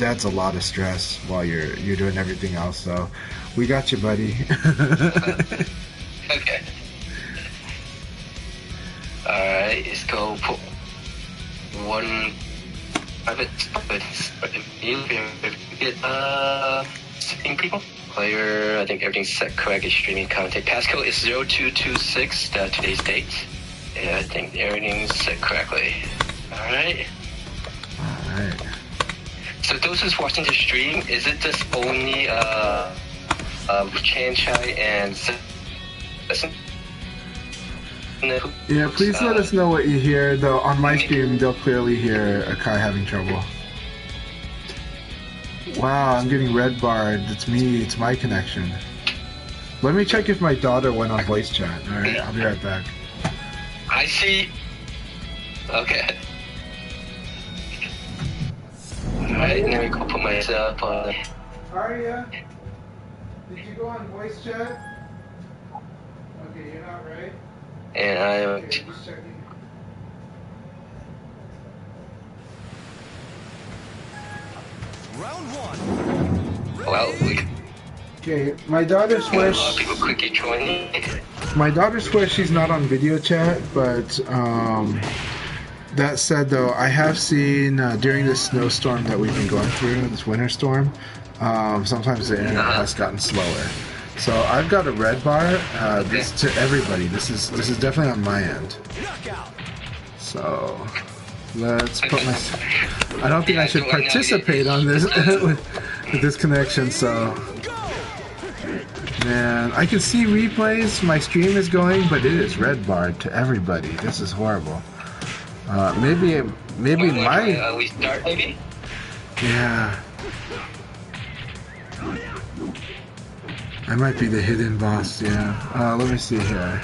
adds a lot of stress while you're doing everything else. So, we got you, buddy. Okay. Alright, let's go put one private setting people. Player, I think everything's set correct. It's streaming content. Passcode is 0226, today's date. Yeah, I think everything's set correctly. Alright. Alright. So those who's watching the stream, is it just only Chanchai and listen? Yeah, please let us know what you hear. Though on my stream, they'll clearly hear Akai having trouble. Wow, I'm getting red barred. It's me. It's my connection. Let me check if my daughter went on voice chat. All right, I'll be right back. I see. Okay. Alright, let me go put myself on. Arya, did you go on voice chat? Okay, you're not right. And I am. Okay, just checking. Round one. Well, Okay, my daughter swears. people quickly joining. My daughter swears she's not on video chat, but that said, though, I have seen during this snowstorm that we've been going through, this winter storm, sometimes the internet has gotten slower. So I've got a red bar. This to everybody. This is definitely on my end. So let's put my. I don't think I should participate on this with this connection. So. Man, I can see replays. My stream is going, but it is red barred to everybody. This is horrible. Maybe my. We start maybe. Yeah. I might be the hidden boss. Yeah. Let me see here.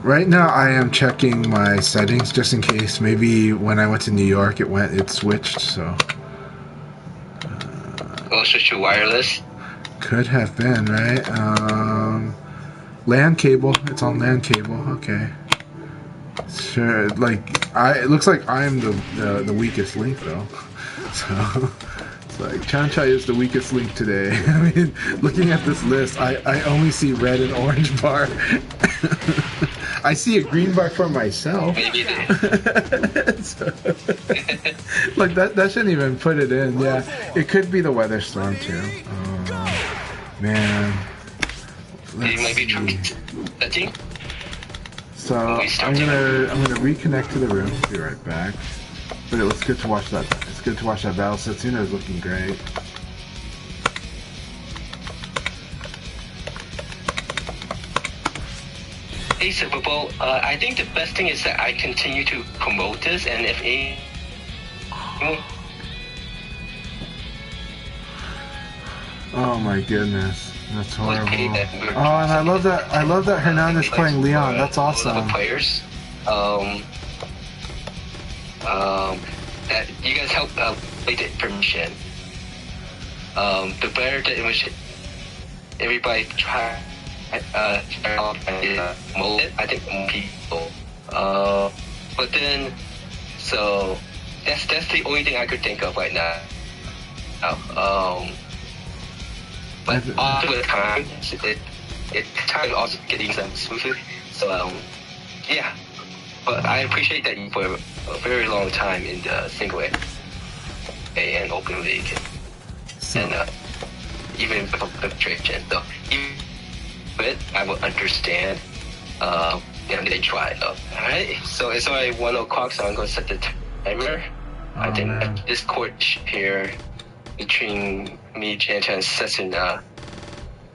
Right now, I am checking my settings just in case. Maybe when I went to New York, it switched. So. Oh, switch to wireless. Could have been, right? LAN cable. It's on LAN cable. Okay. Sure. It looks like I'm the weakest link though. So it's like Chanchai is the weakest link today. I mean, looking at this list, I only see red and orange bar. I see a green bar for myself. Maybe So, like that shouldn't even put it in. Yeah, it could be the weather storm too. Man. maybe setting. So I'm gonna reconnect to the room. Be right back. But it was good to watch that. It's good to watch that battle. Setsuna is looking great. Hey, Super Bowl. I think the best thing is that I continue to promote this, and if Oh my goodness, that's horrible. Oh, and I love that Hernandez playing Leon. That's awesome. Other players, that you guys help play the information. The better the information, everybody try mold it. I think more people. But then, so that's the only thing I could think of right now. But over time, it kind of also getting some smoothly. So yeah. But I appreciate that for a very long time in the single A and open league, and even with penetration. So even I will understand. And they try. Alright. So it's already 1 o'clock, so I'm going to set the timer. I think this court here between me, Chan, and Setsuna.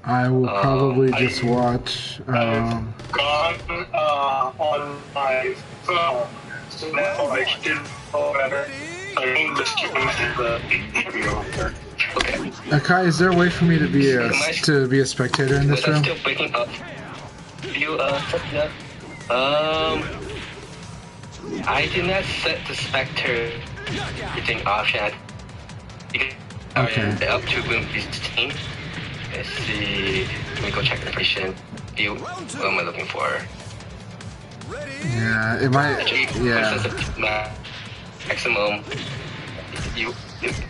I will probably just watch. I've gone on my phone, so now I should know better. I think the stream has Okay. Akai, is there a way for me to be a spectator in this But I'm room? still breaking up. You set it up. I did not set the spectator thing option. Okay. Up to room 15. Let's see. Let me go check the information. View. What am I looking for? Yeah, it might. Actually, Yeah. Maximum.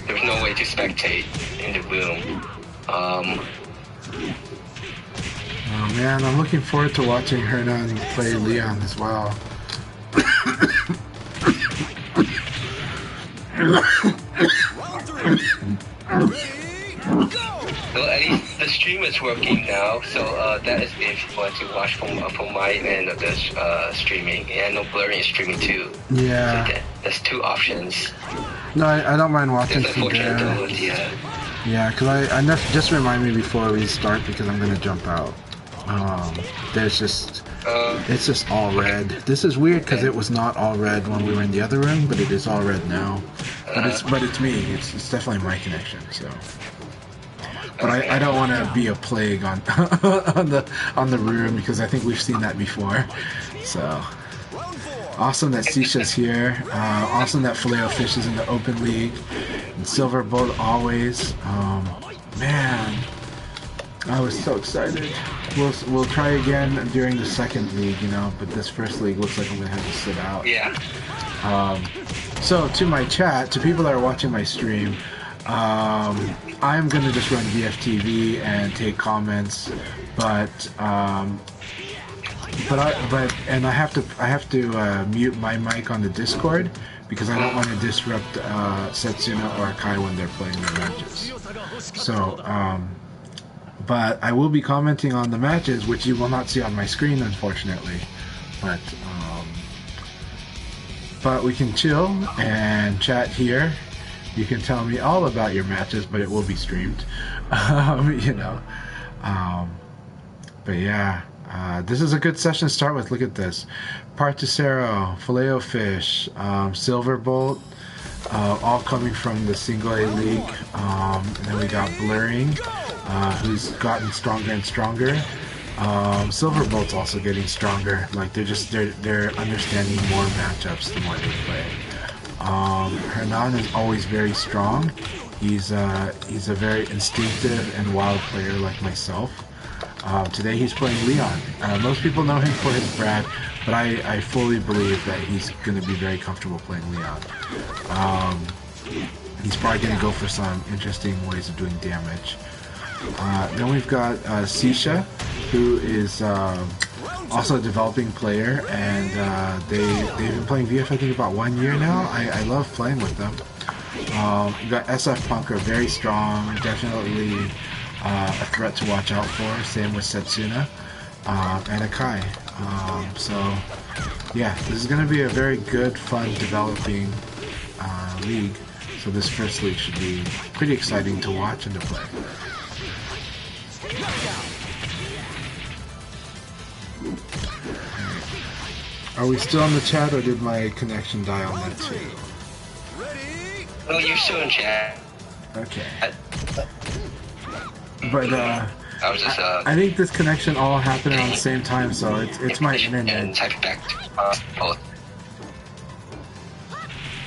There's no way to spectate in the room. Oh man, I'm looking forward to watching Hernan play Leon as well. Well, at least the stream is working now, so that is if you want to watch from my end of the streaming, and no blurring is streaming too. Yeah. So there's two options. No, I don't mind watching There's from there. unfortunately, Yeah, because just remind me before we start because I'm gonna jump out. There's just it's just all red. This is weird because it was not all red when we were in the other room, but it is all red now. But it's me. It's definitely my connection. So, but I don't want to be a plague on on the room because I think we've seen that before. So awesome that Sisha's here. Awesome that Filet-O-Fish is in the Open League. And Silverbolt always. Man. I was so excited. We'll try again during the second league, but this first league looks like I'm gonna have to sit out. Yeah. So to my chat, to people that are watching my stream, I'm gonna just run VFTV and take comments, but I have to mute my mic on the Discord because I don't want to disrupt Setsuna or Akai when they're playing their matches. So. But I will be commenting on the matches, which you will not see on my screen, unfortunately. But we can chill and chat here. You can tell me all about your matches, but it will be streamed. But yeah, this is a good session to start with. Look at this: Particero, Filet-O-Fish, Silverbolt, all coming from the Single A League. And then we got Blurring. Who's gotten stronger and stronger. Silverbolt's also getting stronger. Like they're understanding more matchups the more they play. Hernan is always very strong. He's a very instinctive and wild player like myself. Today he's playing Leon. Most people know him for his Brad, but I fully believe that he's going to be very comfortable playing Leon. He's probably going to go for some interesting ways of doing damage. Then we've got Sisha, who is also a developing player, and they've been playing VF I think about 1 year now. I love playing with them. We've got SF Punker, very strong, definitely a threat to watch out for. Same with Setsuna and Akai. So yeah, this is going to be a very good, fun, developing league. So this first league should be pretty exciting to watch and to play. Are we still on the chat, or did my connection die on that too? No, you're still in chat. Okay. But I was just I think this connection all happened around the same time, so it's my internet. And type back to both.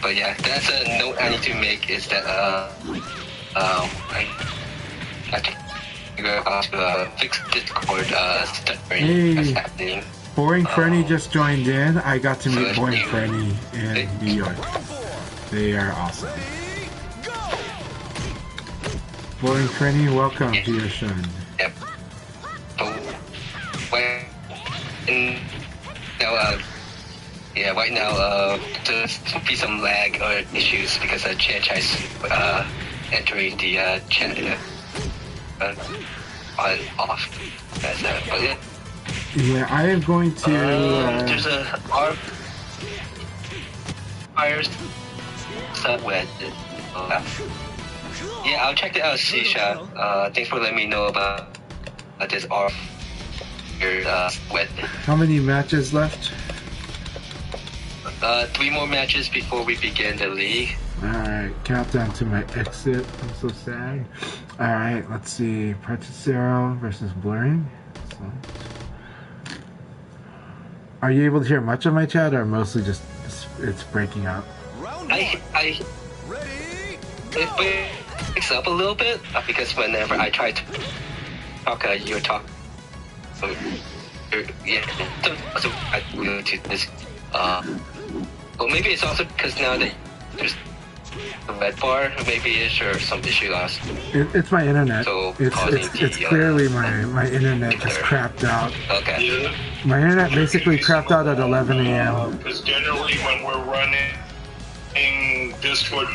But yeah, that's a note I need to make is that I can figure out how to fix Discord stuttering that's happening. Boring Fernie just joined in. I got to meet Boring Fernie in New York. They are awesome. Boring Fernie, welcome to your show. Yep. So, right now, there's be some lag or issues because Chan Chai's entering the chat on off. But yeah. Yeah, I am going to. There's a fires stuff with. Yeah, I'll check it out, Sisha. Thanks for letting me know about this R with. How many matches left? 3 more matches before we begin the league. Alright, countdown to my exit. I'm so sad. Alright, let's see. Particero versus Blurring. So, are you able to hear much of my chat, or mostly just it's breaking up? Round I Ready, it breaks up a little bit because whenever I try to talk, you're talking. Yeah, so I go to this. Well, maybe it's also because now that there's a red bar, maybe it's or some issue last. It's my internet. So It's clearly my internet just crapped out. Okay. Yeah. My internet basically crapped out at 11 a.m. Because generally when we're running Discord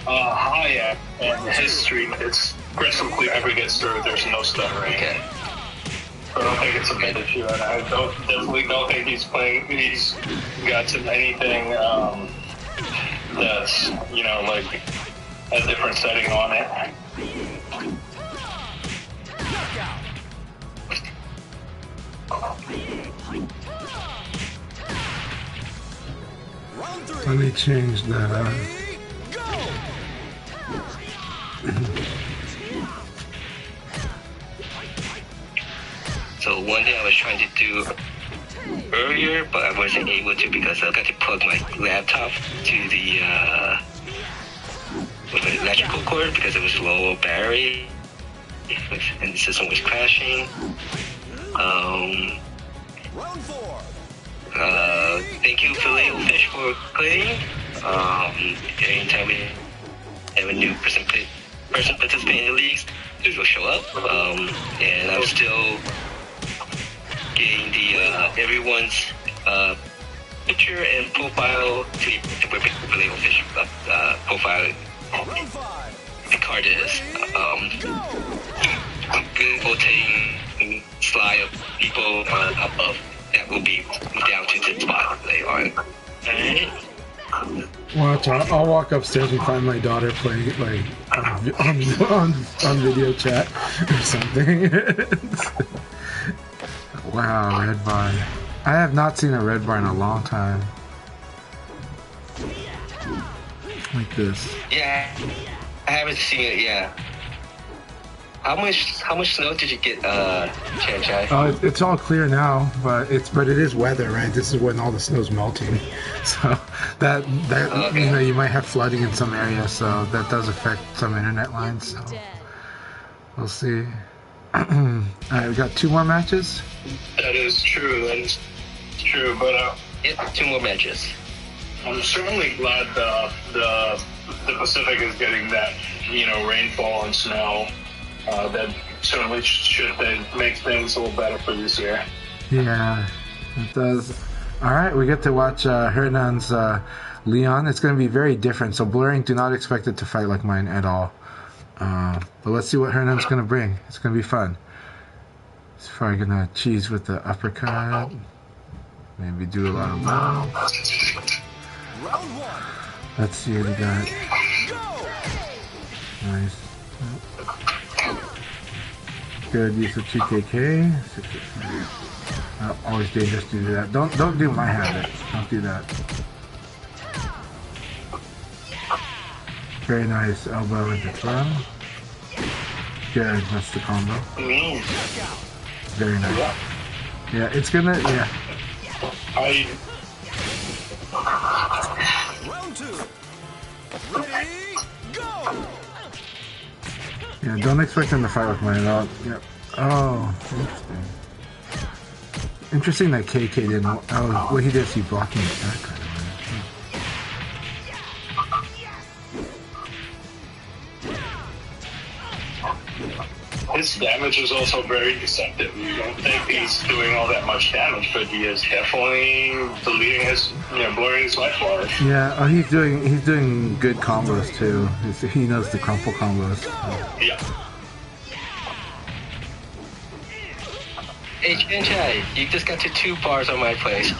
high and his stream, it's crystal clear. Whenever it gets through, there's no stuttering. Okay. I don't think it's a big issue, and I definitely don't think he's got anything that's, like a different setting on it. round 3. Let me change that. Ready, go. So one thing I was trying to do earlier, but I wasn't able to because I got to plug my laptop to the with the electrical cord because it was low battery and the system was crashing. Round 4. Thank you, Filet Fish, for playing. Anytime we have a new person participate in the leagues, it will show up. And I'm still getting the everyone's picture and profile to the Filet Fish profile. Round 5. The card is good voting slide of people above that will be down to the spot they are. Alright. Watch, I'll walk upstairs and find my daughter playing like on video chat or something. Wow, red bar. I have not seen a red bar in a long time. Like this. Yeah, I haven't seen it. Yeah. How much snow did you get, Chai? Oh, it's all clear now, but it is weather, right? This is when all the snow's melting, so that Okay. you might have flooding in some areas, so that does affect some internet lines. So Dead. we'll see. All right, we got 2 more matches. That is true. That is true. But Yep, 2 more matches. I'm certainly glad the Pacific is getting that rainfall and snow. That certainly should make things a little better for this year. Yeah, it does. All right, we get to watch Hernan's Leon. It's going to be very different. So Blurring, do not expect it to fight like mine at all. But let's see what Hernan's going to bring. It's going to be fun. He's probably going to cheese with the uppercut. Maybe do a lot of low. Round 1. Let's see what he got. Go. Nice. Good use of 2KK. Always dangerous to do that. Don't do my habit. Don't do that. Very nice elbow into throw. Good, that's the combo. Very nice. Yeah, it's gonna, yeah. Round 2. Ready, go. Yeah, don't expect him to fight with mine at all. Yep. Oh, interesting. Interesting that KK didn't, oh, what he did is he blocking the back right away. His damage is also very deceptive. You don't think he's doing all that much damage, but he is definitely deleting his, blurring his life bar. Yeah, oh, he's doing good combos too. He knows the crumple combos. Yeah. Hey, Chai, you just got to 2 bars on my place.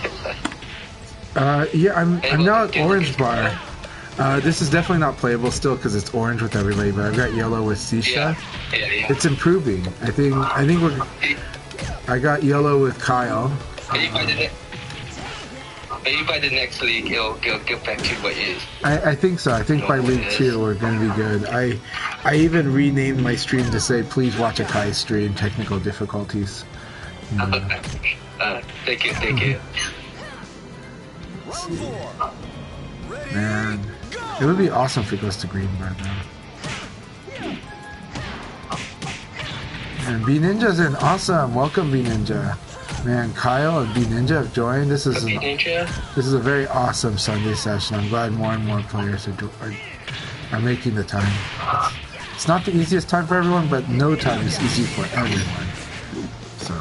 Yeah, I'm now at orange bar. This is definitely not playable still because it's orange with everybody, but I've got yellow with Sisha. Yeah. It's improving. I think I got yellow with Kyle. Can you find it? Maybe by the next league, it'll get back to what it is. I think so. I think by League 2 we're going to be good. I even renamed my stream to say, please watch Akai stream, technical difficulties. Thank you. Round 4. Ready, Man, go! it would be awesome if it goes to green right now. And B Ninja's in. Awesome. Welcome, B Ninja. Man, Kyle and B Ninja have joined. This is a very awesome Sunday session. I'm glad more and more players are making the time. It's not the easiest time for everyone, but no time is easy for everyone. So.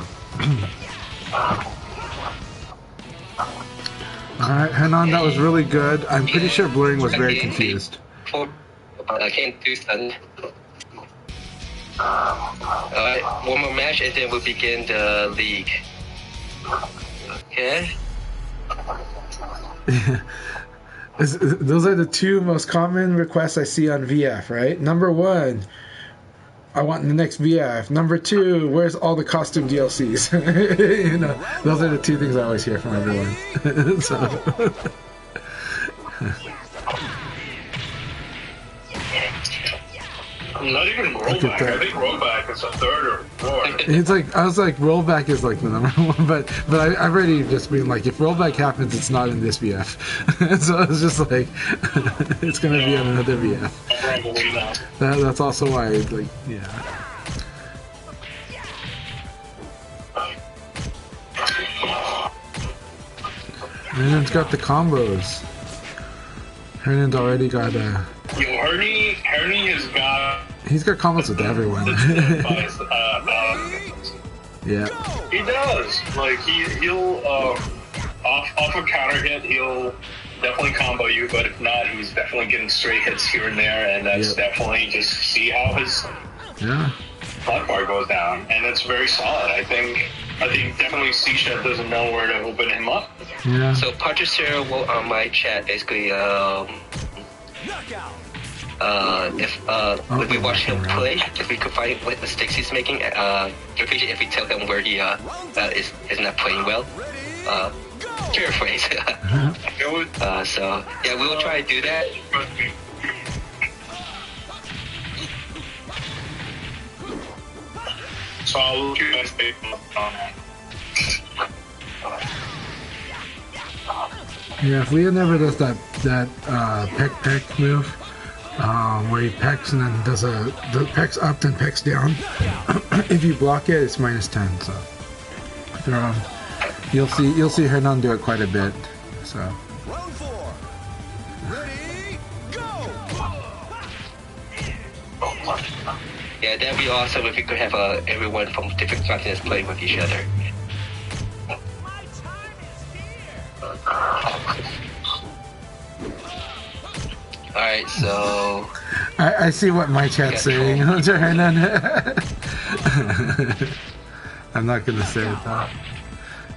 Alright, Henan, that was really good. I'm pretty sure Blurring was very confused. I can't do stun. Alright, one more match and then we'll begin the league. Okay? Those are the two most common requests I see on VF, right? Number 1, I want the next VF. Number 2, where's all the costume DLCs? You know, those are the two things I always hear from everyone. So. Not even rollback. I think rollback is a third or fourth. It's like I was like rollback is like the number 1, but I've already just been like if rollback happens, it's not in this VF. So it's just like it's gonna be in another VF. Probably not. That's also why like yeah. Hernan's got the combos. Hernan's already got a. Yo, Herney has got. He's got combos with everyone. Yeah. He does. Like he'll off a counter hit, he'll definitely combo you. But if not, he's definitely getting straight hits here and there, and that's definitely just see how his flat bar goes down, and it's very solid. I think definitely C-Shed doesn't know where to open him up. Yeah. So Purchaser will on my chat basically if we watch him play, if we could find what mistakes he's making, appreciate if we tell him where he is not playing well. Paraphrase. So yeah, we will try to do that. So I'll look you guys on that. Yeah, if Leah never does that peck move, where he pecks and then does the pecks up then pecks down. If you block it, it's -10. So you'll see Hernan do it quite a bit. So. Round 4. Ready, go! Yeah, that'd be awesome if we could have everyone from different continents playing with each other. Alright, so... I see what my chat's saying. Hernan. I'm not gonna say it though.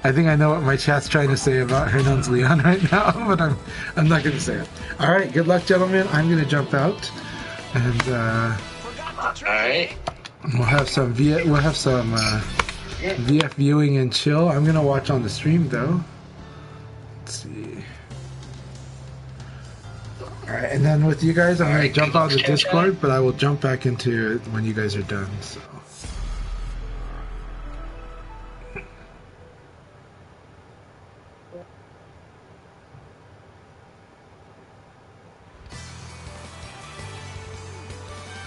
I think I know what my chat's trying to say about Hernan's Leon right now, but I'm not gonna say it. Alright, good luck gentlemen. I'm gonna jump out. And Alright. we'll have some VF viewing and chill. I'm gonna watch on the stream though. Let's see. Alright, and then with you guys, I'm gonna jump out of the Discord, but I will jump back into it when you guys are done. So.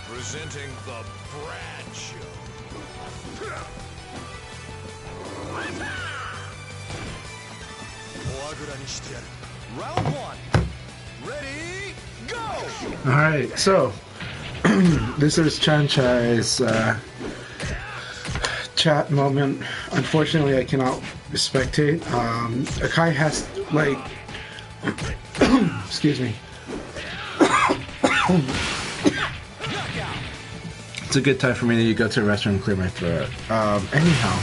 Presenting the Brad Show. Round 1. Ready, go! Alright, so this is Chan Chai's chat moment. Unfortunately, I cannot spectate. Akai has, like, excuse me. It's a good time for me to go to the restroom and clear my throat. Anyhow,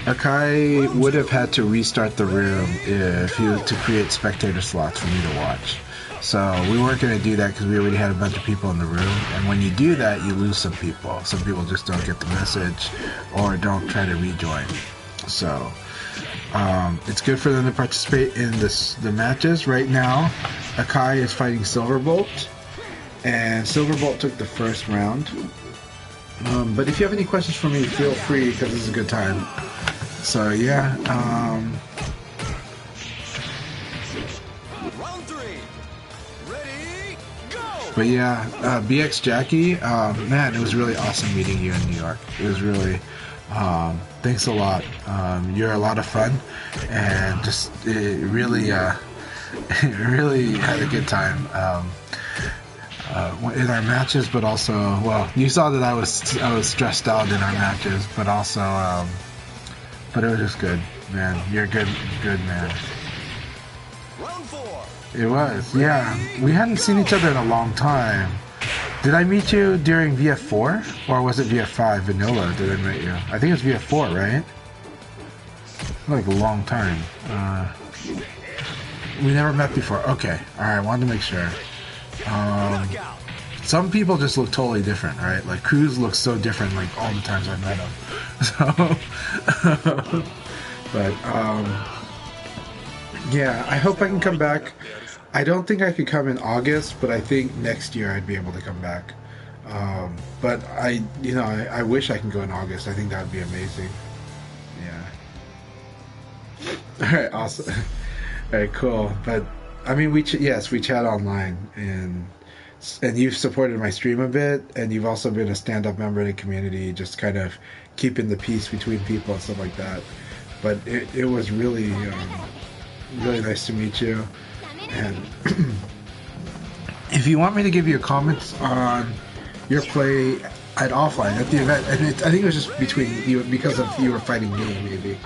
Akai would have had to restart the room if he was to create spectator slots for me to watch. So we weren't going to do that because we already had a bunch of people in the room. And when you do that, you lose some people. Some people just don't get the message or don't try to rejoin. So It's good for them to participate in the matches. Right now, Akai is fighting Silverbolt, and Silverbolt took the first round. But if you have any questions for me, feel free, because this is a good time. So yeah. Round 3. Ready, go! But yeah, BX Jackie, man, it was really awesome meeting you in New York. It was really, thanks a lot. You're a lot of fun, and just it really, really had a good time in our matches. But also, well, you saw that I was stressed out in our matches, but also, but it was just good, man. You're a good man. Round 4. It was, yeah. We hadn't seen each other in a long time. Did I meet you during VF4? Or was it VF5, Vanilla, did I meet you? I think it was VF4, right? Like a long time. We never met before. Okay, alright, wanted to make sure. Some people just look totally different, right? Like, Cruz looks so different, like, all the times I met him. So, but, yeah, I hope I can come back. I don't think I could come in August, but I think next year I'd be able to come back. But I wish I can go in August. I think that would be amazing. Yeah. All right, awesome. All right, cool. But I mean, we chat online, and you've supported my stream a bit, and you've also been a stand-up member in the community, just kind of keeping the peace between people and stuff like that. But it was really really nice to meet you. And if you want me to give you comments on your play at offline at the event, and I think it was just between you, because of you were fighting me, maybe.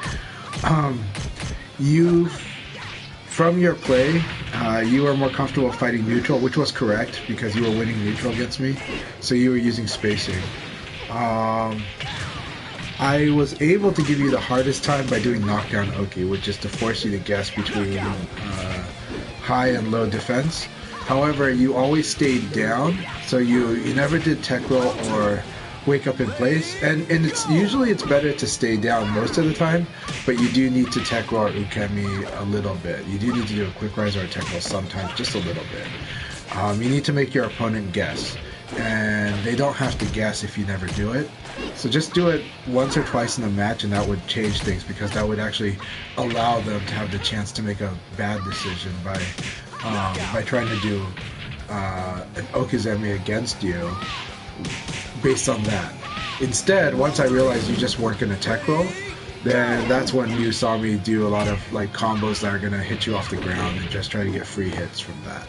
From your play, you were more comfortable fighting neutral, which was correct because you were winning neutral against me, so you were using spacing. I was able to give you the hardest time by doing knockdown Oki, which is to force you to guess between high and low defense. However, you always stayed down, so you never did tech roll or wake up in place. And it's better to stay down most of the time, but you do need to tech roll or ukemi a little bit. You do need to do a quick rise or a tech roll sometimes, just a little bit. You need to make your opponent guess, and they don't have to guess if you never do it. So just do it once or twice in the match, and that would change things, because that would actually allow them to have the chance to make a bad decision by trying to do an okizeme against you based on that. Instead, once I realized you just weren't going to tech roll, then that's when you saw me do a lot of like combos that are going to hit you off the ground and just try to get free hits from that.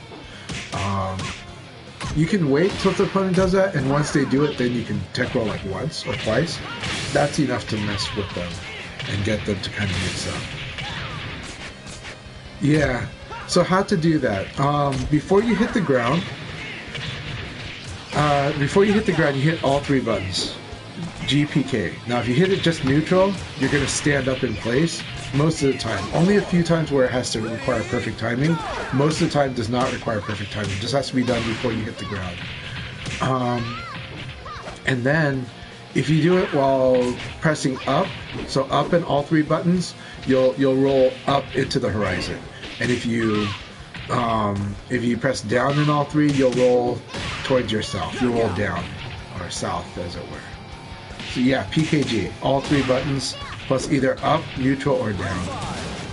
You can wait till the opponent does that, and once they do it, then you can tech roll like once or twice. That's enough to mess with them and get them to kind of mix up. Yeah, so how to do that? Before you hit the ground, you hit all three buttons. GPK. Now, if you hit it just neutral, you're going to stand up in place most of the time. Only a few times where it has to require perfect timing. Most of the time does not require perfect timing. It just has to be done before you hit the ground. And then, if you do it while pressing up, so up in all three buttons, you'll roll up into the horizon. And if you press down in all three, you'll roll towards yourself. You'll roll down, or south, as it were. So yeah, PKG, all three buttons, plus either up, neutral, or down.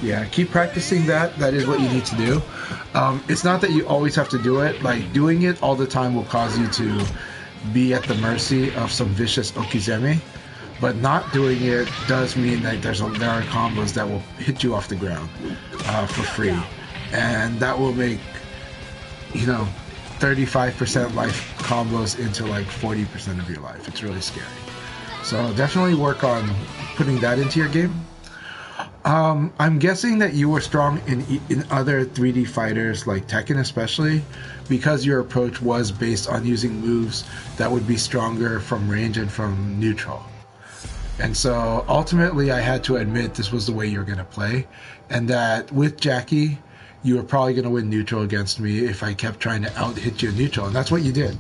Yeah, keep practicing that. That is what you need to do. It's not that you always have to do it. Like, doing it all the time will cause you to be at the mercy of some vicious okizeme. But not doing it does mean that there are combos that will hit you off the ground for free. And that will make, 35% life combos into like 40% of your life. It's really scary. So definitely work on putting that into your game. I'm guessing that you were strong in other 3D fighters like Tekken especially, because your approach was based on using moves that would be stronger from range and from neutral. And so ultimately I had to admit this was the way you were going to play, and that with Jackie you were probably going to win neutral against me if I kept trying to out-hit you in neutral, and that's what you did.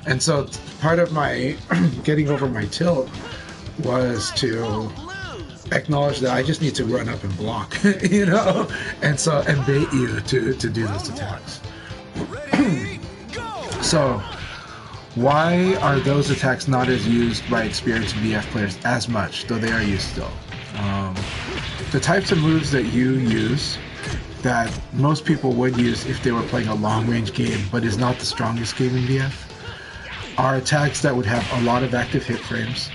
And so part of my getting over my tilt was to acknowledge that I just need to run up and block, you know, and bait you to do those attacks. So why are those attacks not as used by experienced VF players as much, though they are used still? The types of moves that you use that most people would use if they were playing a long-range game, but is not the strongest game in VF, are attacks that would have a lot of active hit frames,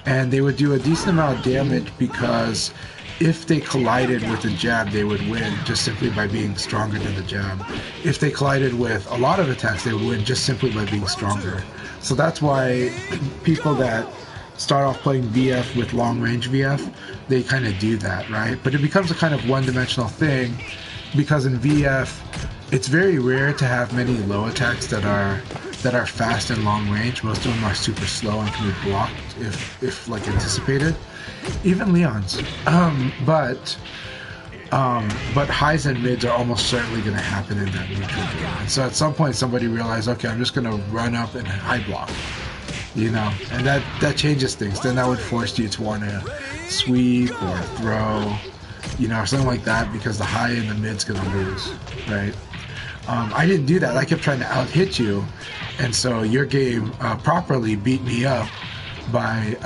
and they would do a decent amount of damage because if they collided with a jab, they would win just simply by being stronger than the jab. If they collided with a lot of attacks, they would win just simply by being stronger. So that's why people that start off playing VF with long-range VF, they kind of do that, right? But it becomes a kind of one-dimensional thing because in VF, it's very rare to have many low attacks that are fast and long range. Most of them are super slow and can be blocked if like anticipated. Even Leon's, but highs and mids are almost certainly going to happen in that neutral game. And so at some point, somebody realized, okay, I'm just going to run up and high block, you know, and that changes things. Then that would force you to want to sweep or throw, you know, or something like that, because the high and the mid's going to lose, right? I didn't do that. I kept trying to out-hit you, and so your game properly beat me up by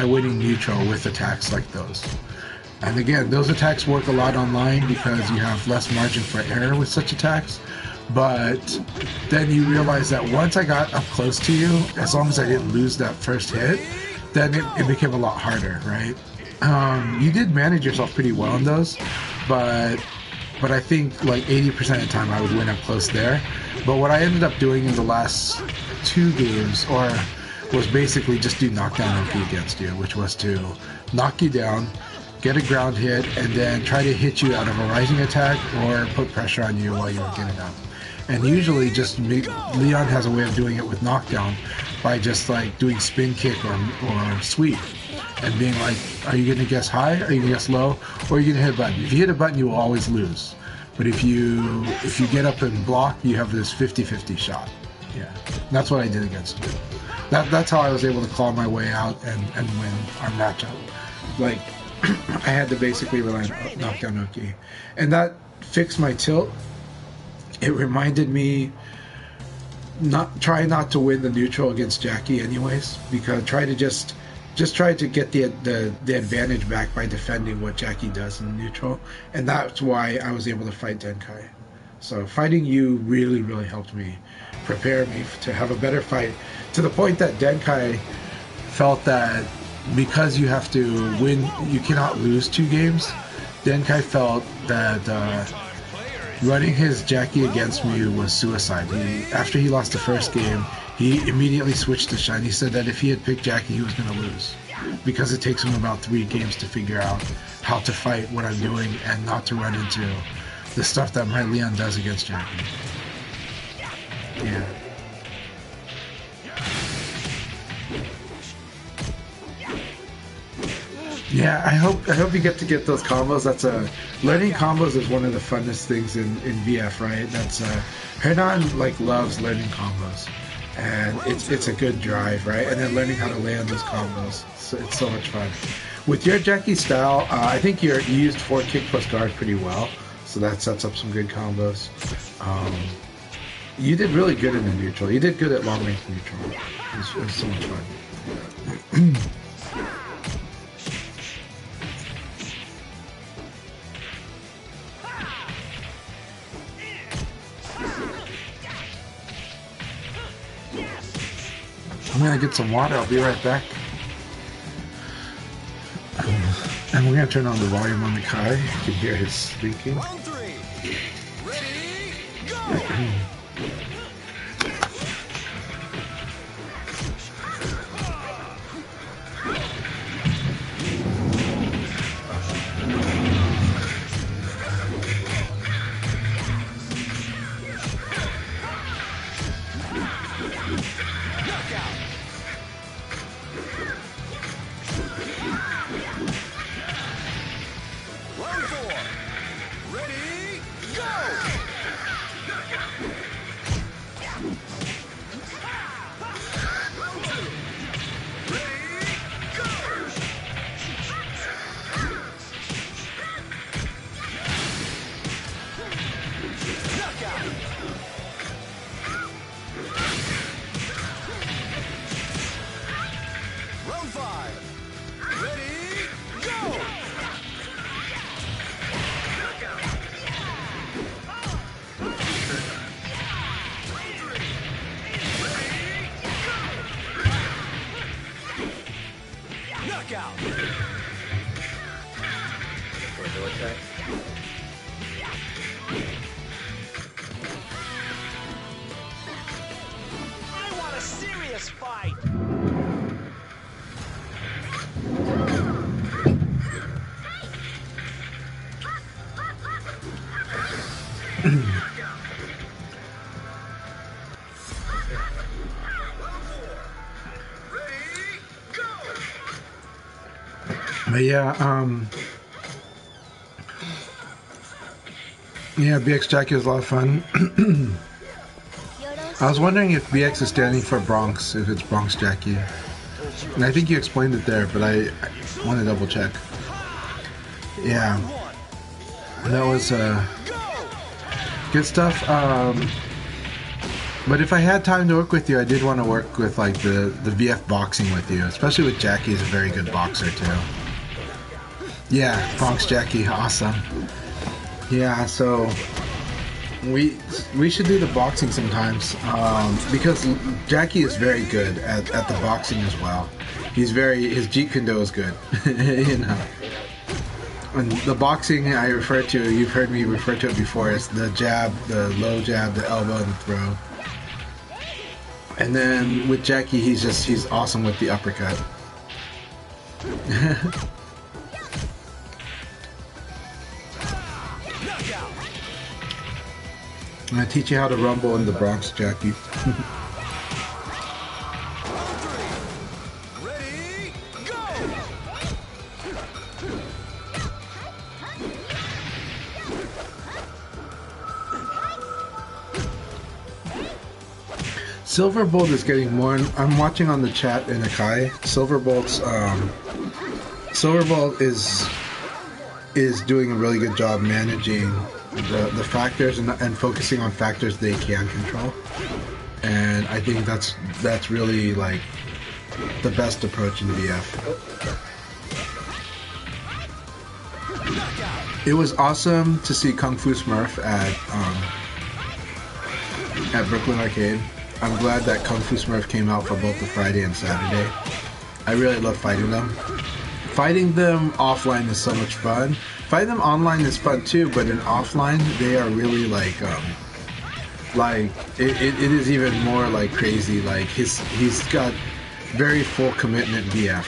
winning neutral with attacks like those. And again, those attacks work a lot online because you have less margin for error with such attacks. But then you realize that once I got up close to you, as long as I didn't lose that first hit, then it became a lot harder, right? You did manage yourself pretty well in those, but I think like 80% of the time I would win up close there. But what I ended up doing in the last 2 games was basically just do knockdown OP against you, which was to knock you down, get a ground hit, and then try to hit you out of a rising attack or put pressure on you while you were getting up. And usually Leon has a way of doing it with knockdown by just like doing spin kick or sweep. And being like, are you going to guess high, are you going to guess low, or are you going to hit a button? If you hit a button, you will always lose. But if you get up and block, you have this 50-50 shot. Yeah, and that's what I did against you. That's how I was able to claw my way out and win our matchup. Like, I had to basically rely on knockdown Oki. And that fixed my tilt. It reminded me try not to win the neutral against Jackie anyways, because try to get the advantage back by defending what Jackie does in neutral, and that's why I was able to fight Denkai. So fighting you really, really helped me prepare me to have a better fight, to the point that Denkai felt that because you have to win, you cannot lose 2 games. Denkai felt that running his Jackie against me was suicide. After he lost the first game, he immediately switched to Shine. He said that if he had picked Jackie, he was going to lose, because it takes him about 3 games to figure out how to fight what I'm doing and not to run into the stuff that my Leon does against Jackie. Yeah. Yeah, I hope you get those combos. Learning combos is one of the funnest things in VF, right? Hernan like loves learning combos, and it's a good drive, right? And then learning how to land those combos, it's so much fun. With your Jackie style, I think you used 4 kick plus guard pretty well, so that sets up some good combos. You did really good in the neutral. You did good at long range neutral. It was so much fun. I'm gonna get some water. I'll be right back. And we're gonna turn on the volume on the Kai. You can hear his speaking. Round 3. Ready, go! Round 4. Ready, Round 5. Ready, go! Knockout! I want a serious fight! But yeah, yeah, BX Jackie was a lot of fun. I was wondering if BX is standing for Bronx, if it's Bronx Jackie. And I think you explained it there, but I want to double check. Yeah, that was good stuff. But if I had time to work with you, I did want to work with like the VF boxing with you, especially with Jackie. He's a very good boxer too. Yeah, Bronx Jackie, awesome. Yeah, so we should do the boxing sometimes because Jackie is very good at the boxing as well. His Jeet Kune Do is good, you know. And the boxing I refer to, you've heard me refer to it before, is the jab, the low jab, the elbow, and the throw. And then with Jackie, he's awesome with the uppercut. I'm gonna teach you how to rumble in the Bronx, Jackie. Ready, go! Silverbolt is getting more. I'm watching on the chat in Akai. Silverbolt is doing a really good job managing the factors and focusing on factors they can control. And I think that's really like the best approach in VF. It was awesome to see Kung Fu Smurf at Brooklyn Arcade. I'm glad that Kung Fu Smurf came out for both the Friday and Saturday. I really love fighting them. Fighting them offline is so much fun. Fighting them online is fun too, but in offline they are really like it is even more like crazy. Like he's got very full commitment VF.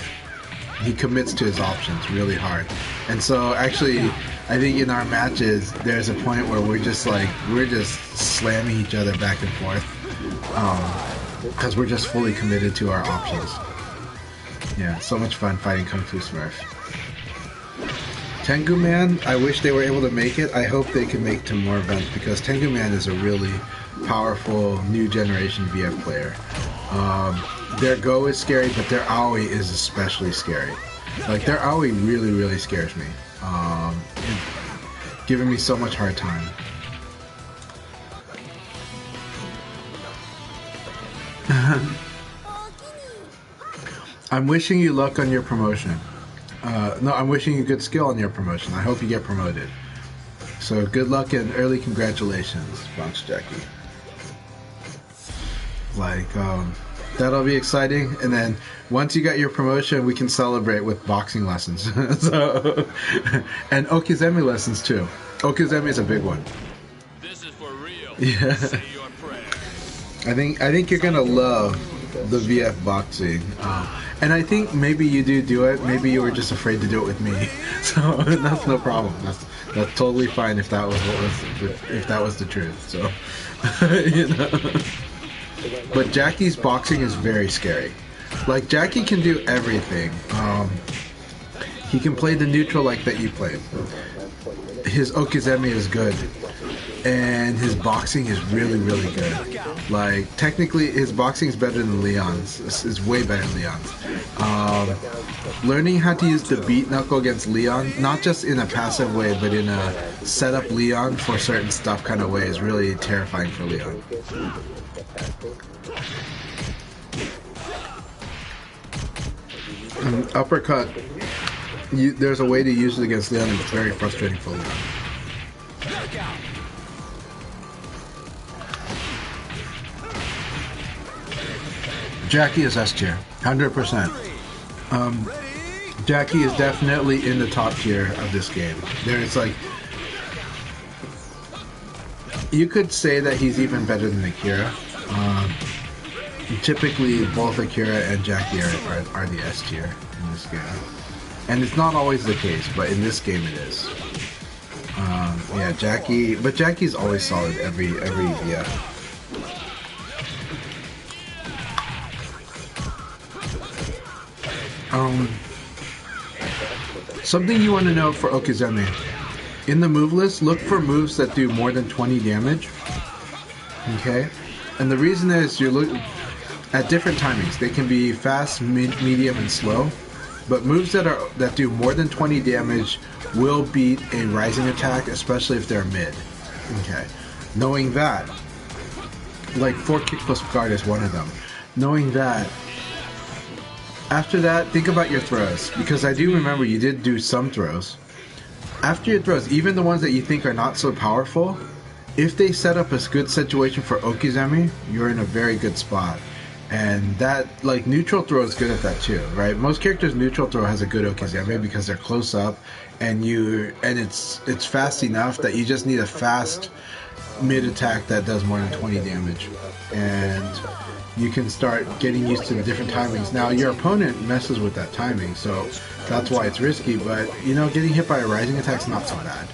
He commits to his options really hard. And so actually I think in our matches there's a point where we're just slamming each other back and forth. Because we're just fully committed to our options. Yeah, so much fun fighting Kung Fu Smurf. Tengu Man, I wish they were able to make it. I hope they can make to more events because Tengu Man is a really powerful new generation VF player. Their Go is scary, but their Aoi is especially scary. Like their Aoi really, really scares me. Giving me so much hard time. I'm wishing you luck on your promotion. No, I'm wishing you good skill on your promotion. I hope you get promoted. So good luck and early congratulations, Bronx Jackie. Like, that'll be exciting. And then once you got your promotion, we can celebrate with boxing lessons. So, and Okizeme lessons too. Okizeme is a big one. This is for real. Yeah. Say your prayers. I think you're gonna love the VF boxing, and I think maybe you do it. Maybe you were just afraid to do it with me, so that's no problem. That's totally fine if that was the truth. So, you know. But Jackie's boxing is very scary. Like Jackie can do everything. He can play the neutral like that you played. His Okizeme is good. And his boxing is really, really good. Like, technically, his boxing is better than Leon's. It's way better than Leon's. Learning how to use the beat knuckle against Leon, not just in a passive way, but in a set up Leon for certain stuff kind of way is really terrifying for Leon. Uppercut. There's a way to use it against Leon, and it's very frustrating for Leon. Jackie is S tier, 100%. Jackie is definitely in the top tier of this game. There's like, you could say that he's even better than Akira. Typically, both Akira and Jackie are the S tier in this game, and it's not always the case, but in this game it is. Yeah, Jackie, but Jackie's always solid every VF. Something you want to know for Okizeme. In the move list, look for moves that do more than 20 damage. Okay? And the reason is you're looking at different timings. They can be fast, medium, and slow. But moves that do more than 20 damage will beat a rising attack, especially if they're mid. Okay? Knowing that, like 4 kick plus guard is one of them. Knowing that, after that, think about your throws, because I do remember you did do some throws. After your throws, even the ones that you think are not so powerful, if they set up a good situation for Okizeme, you're in a very good spot. And that, like, neutral throw is good at that too, right? Most characters' neutral throw has a good Okizeme because they're close up, and it's fast enough that you just need a fast mid attack that does more than 20 damage. And you can start getting used to the different timings. Now, your opponent messes with that timing, so that's why it's risky, but, you know, getting hit by a rising attack's not so bad.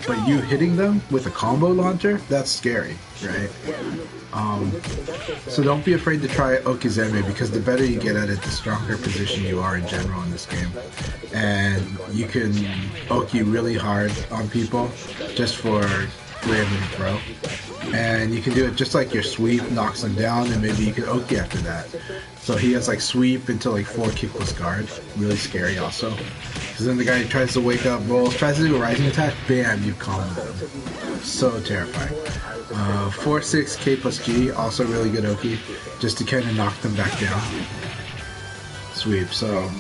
But you hitting them with a combo launcher, that's scary, right? So don't be afraid to try Okizeme, because the better you get at it, the stronger position you are in general in this game. And you can Oki really hard on people just for random throw. And you can do it just like your sweep knocks him down, and maybe you can Oki after that. So he has like sweep into like 4 kick plus guard. Really scary also. Because then the guy tries to wake up, rolls, tries to do a rising attack, bam, you combo him. So terrifying. 4-6 K plus G, also really good Oki, just to kind of knock them back down. Sweep, so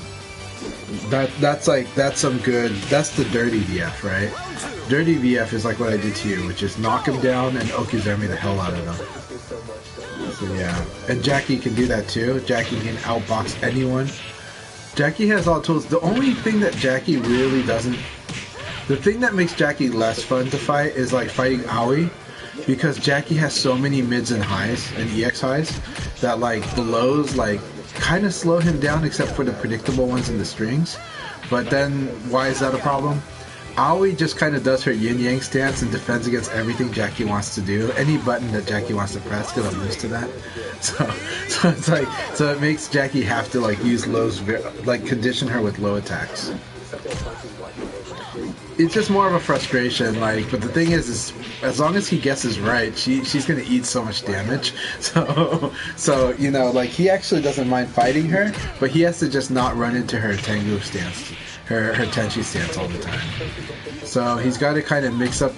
that's some good, that's the dirty VF, right? Dirty VF is like what I did to you, which is knock him down and Okizeme the hell out of them. So yeah, and Jackie can do that too. Jackie can outbox anyone. Jackie has all tools. The only thing that Jackie really doesn't, the thing that makes Jackie less fun to fight is like fighting Aoi, because Jackie has so many mids and highs and EX highs that like the lows like kind of slow him down, except for the predictable ones in the strings. But then why is that a problem? Aoi just kind of does her yin-yang stance and defends against everything Jackie wants to do. Any button that Jackie wants to press, gonna lose to that. So it's like, so it makes Jackie have to like use lows, like condition her with low attacks. It's just more of a frustration, like, but the thing is as long as he guesses right, she's gonna eat so much damage. So you know, like, he actually doesn't mind fighting her, but he has to just not run into her Tengu stance, her Tenchi stance all the time. So he's got to kind of mix up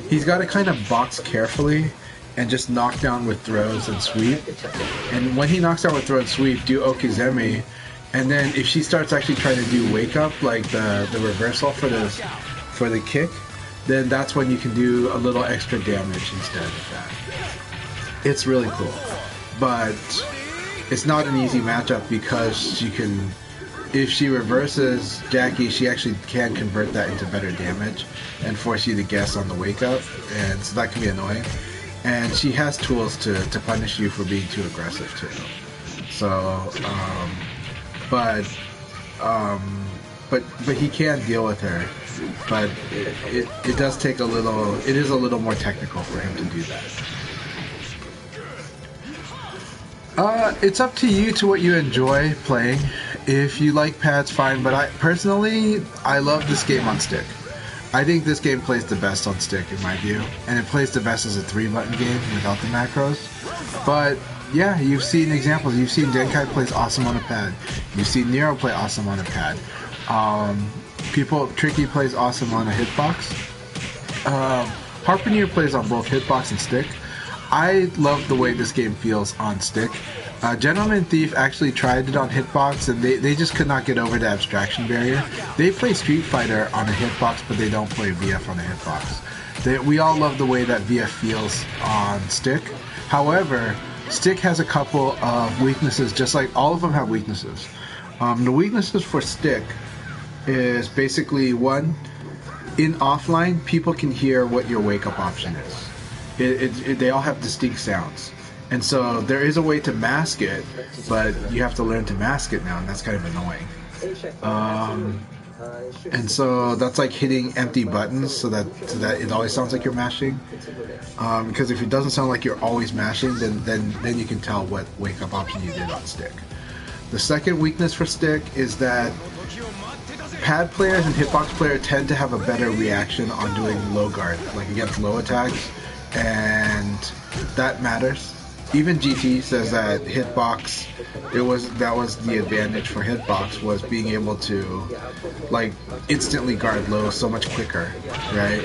he's got to kind of box carefully and just knock down with throws and sweep. And when he knocks down with throw and sweep, do Okizeme. And then if she starts actually trying to do wake up, like the reversal for the kick, then that's when you can do a little extra damage instead of that. It's really cool. But it's not an easy matchup, because she can, if she reverses Jackie, she actually can convert that into better damage and force you to guess on the wake up, and so that can be annoying. And she has tools to punish you for being too aggressive too. So but he can deal with her, but it does take a little, it is a little more technical for him to do that. It's up to you to what you enjoy playing. If you like pads, fine, but I love this game on stick. I think this game plays the best on stick in my view, and it plays the best as a 3-button game without the macros. But yeah, you've seen examples. You've seen Denkai plays awesome on a pad. You've seen Nero play awesome on a pad. Tricky plays awesome on a hitbox. Harpenier plays on both hitbox and stick. I love the way this game feels on stick. Gentleman Thief actually tried it on hitbox, and they just could not get over the abstraction barrier. They play Street Fighter on a hitbox, but they don't play VF on a hitbox. We all love the way that VF feels on stick. However, stick has a couple of weaknesses, just like all of them have weaknesses. The weaknesses for stick is basically, one, in offline, people can hear what your wake-up option is. They all have distinct sounds. And so there is a way to mask it, but you have to learn to mask it now, and that's kind of annoying. And so that's like hitting empty buttons so that it always sounds like you're mashing. Because if it doesn't sound like you're always mashing, then you can tell what wake-up option you did on stick. The second weakness for stick is that pad players and hitbox players tend to have a better reaction on doing low guard, like against low attacks, and that matters. Even GT says that hitbox, that was the advantage for hitbox, was being able to like instantly guard low so much quicker, right?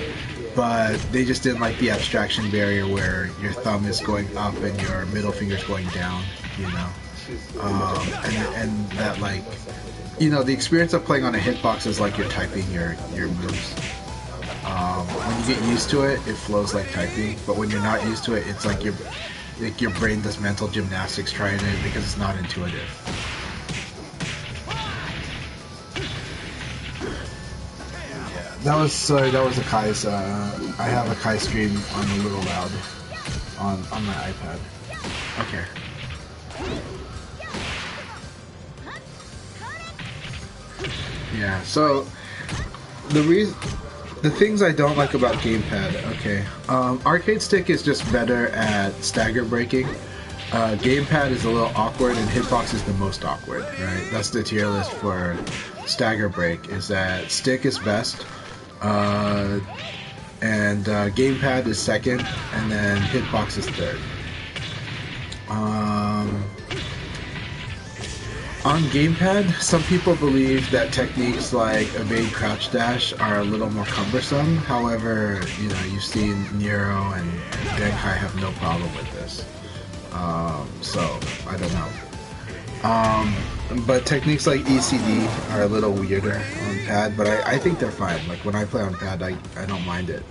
But they just didn't like the abstraction barrier where your thumb is going up and your middle finger's going down, you know. And that, like, you know, the experience of playing on a hitbox is like you're typing your moves. When you get used to it, it flows like typing, but when you're not used to it, it's like your brain does mental gymnastics trying it because it's not intuitive. Yeah, that was Akai's. I have Akai stream on a little loud on my iPad. Okay. Yeah. So the things I don't like about gamepad, okay. Arcade stick is just better at stagger breaking. Gamepad is a little awkward, and hitbox is the most awkward, right? That's the tier list for stagger break, is that stick is best, and gamepad is second, and then hitbox is third. On gamepad, some people believe that techniques like evade crouch dash are a little more cumbersome. However, you know, you've seen Nero and Denkai have no problem with this. So, I don't know. But techniques like ECD are a little weirder on pad, but I think they're fine. Like, when I play on pad, I don't mind it.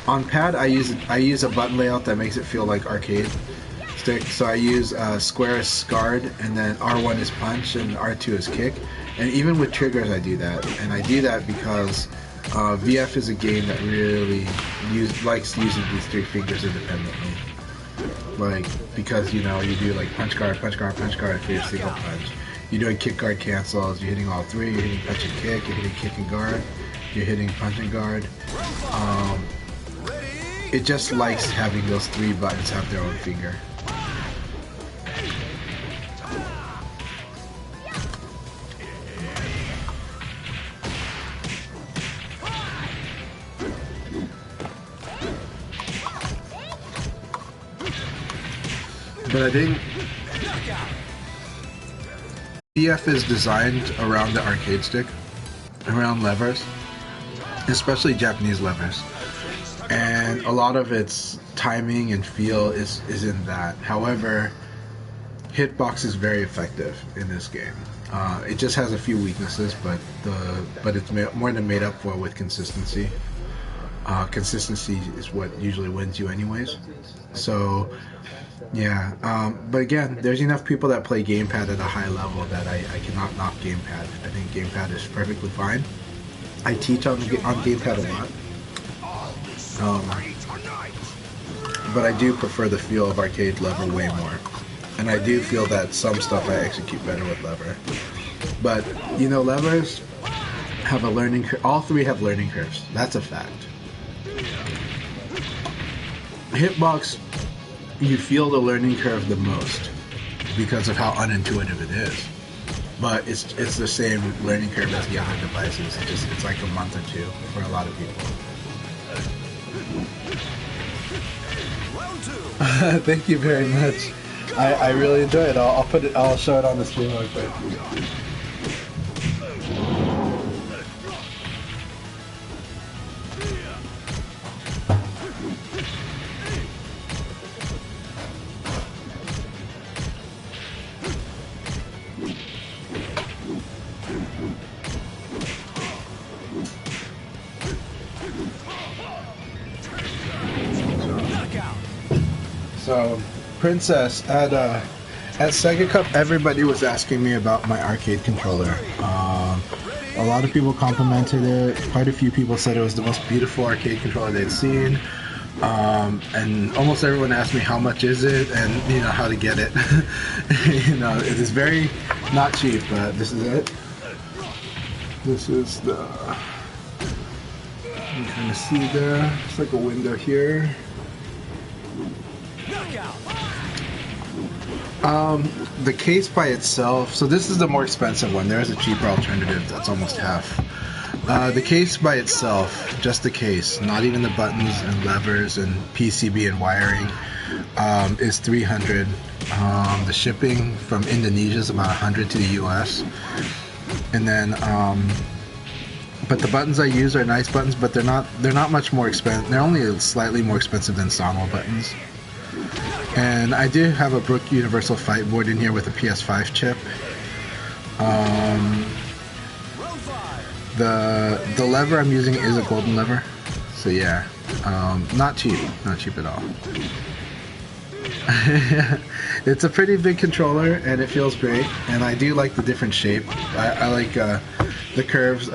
On pad, I use a button layout that makes it feel like arcade stick. So I use square is guard, and then R1 is punch, and R2 is kick. And even with triggers, I do that. And I do that because VF is a game that really likes using these three fingers independently. Like, because, you know, you do like punch guard, punch guard, punch guard for your single punch. You're doing kick guard cancels, you're hitting all three, you're hitting punch and kick, you're hitting kick and guard, you're hitting punch and guard. It just likes having those three buttons have their own finger. But I think VF is designed around the arcade stick, around levers, especially Japanese levers. And a lot of its timing and feel is in that. However, hitbox is very effective in this game. It just has a few weaknesses, but it's more than made up for with consistency. Consistency is what usually wins you anyways. So, yeah. But again, there's enough people that play gamepad at a high level that I cannot knock gamepad. I think gamepad is perfectly fine. I teach on gamepad a lot. But I do prefer the feel of arcade lever way more. And I do feel that some stuff I execute better with lever. But, you know, levers have a learning curve. All three have learning curves. That's a fact. Hitbox, you feel the learning curve the most because of how unintuitive it is. But it's the same learning curve as the other devices. It's like a month or two for a lot of people. Thank you very much. I really enjoy it. I'll show it on the stream real quick. So, Princess, at Sega Cup, everybody was asking me about my arcade controller. A lot of people complimented it. Quite a few people said it was the most beautiful arcade controller they'd seen. And almost everyone asked me how much is it and how to get it. It is very not cheap, but this is it. This is the, you can kind of see there. It's like a window here. The case by itself, so this is the more expensive one. There is a cheaper alternative that's almost half. The case by itself, just the case, not even the buttons and levers and PCB and wiring, is $300. The shipping from Indonesia is about $100 to the US. And then, but the buttons I use are nice buttons, but they're not much more expensive. They're only slightly more expensive than Samo buttons. And I do have a Brook Universal Fight board in here with a PS5 chip. The lever I'm using is a golden lever, so yeah, not cheap at all. It's a pretty big controller and it feels great, and I do like the different shape. I like the curves.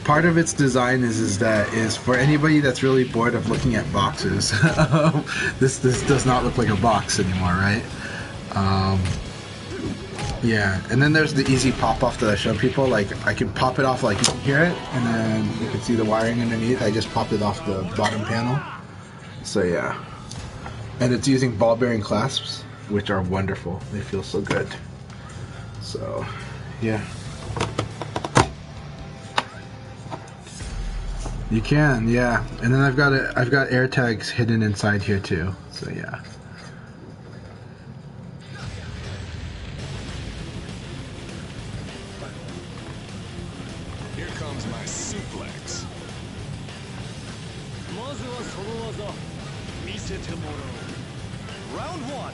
Part of its design is for anybody that's really bored of looking at boxes. This does not look like a box anymore, right? Yeah, and then there's the easy pop off that I show people. Like, I can pop it off, like you can hear it, and then you can see the wiring underneath. I just popped it off the bottom panel. So yeah, and it's using ball bearing clasps, which are wonderful. They feel so good. So yeah. You can, yeah. And then I've got air tags hidden inside here too. So yeah. Here comes my suplex. Round one.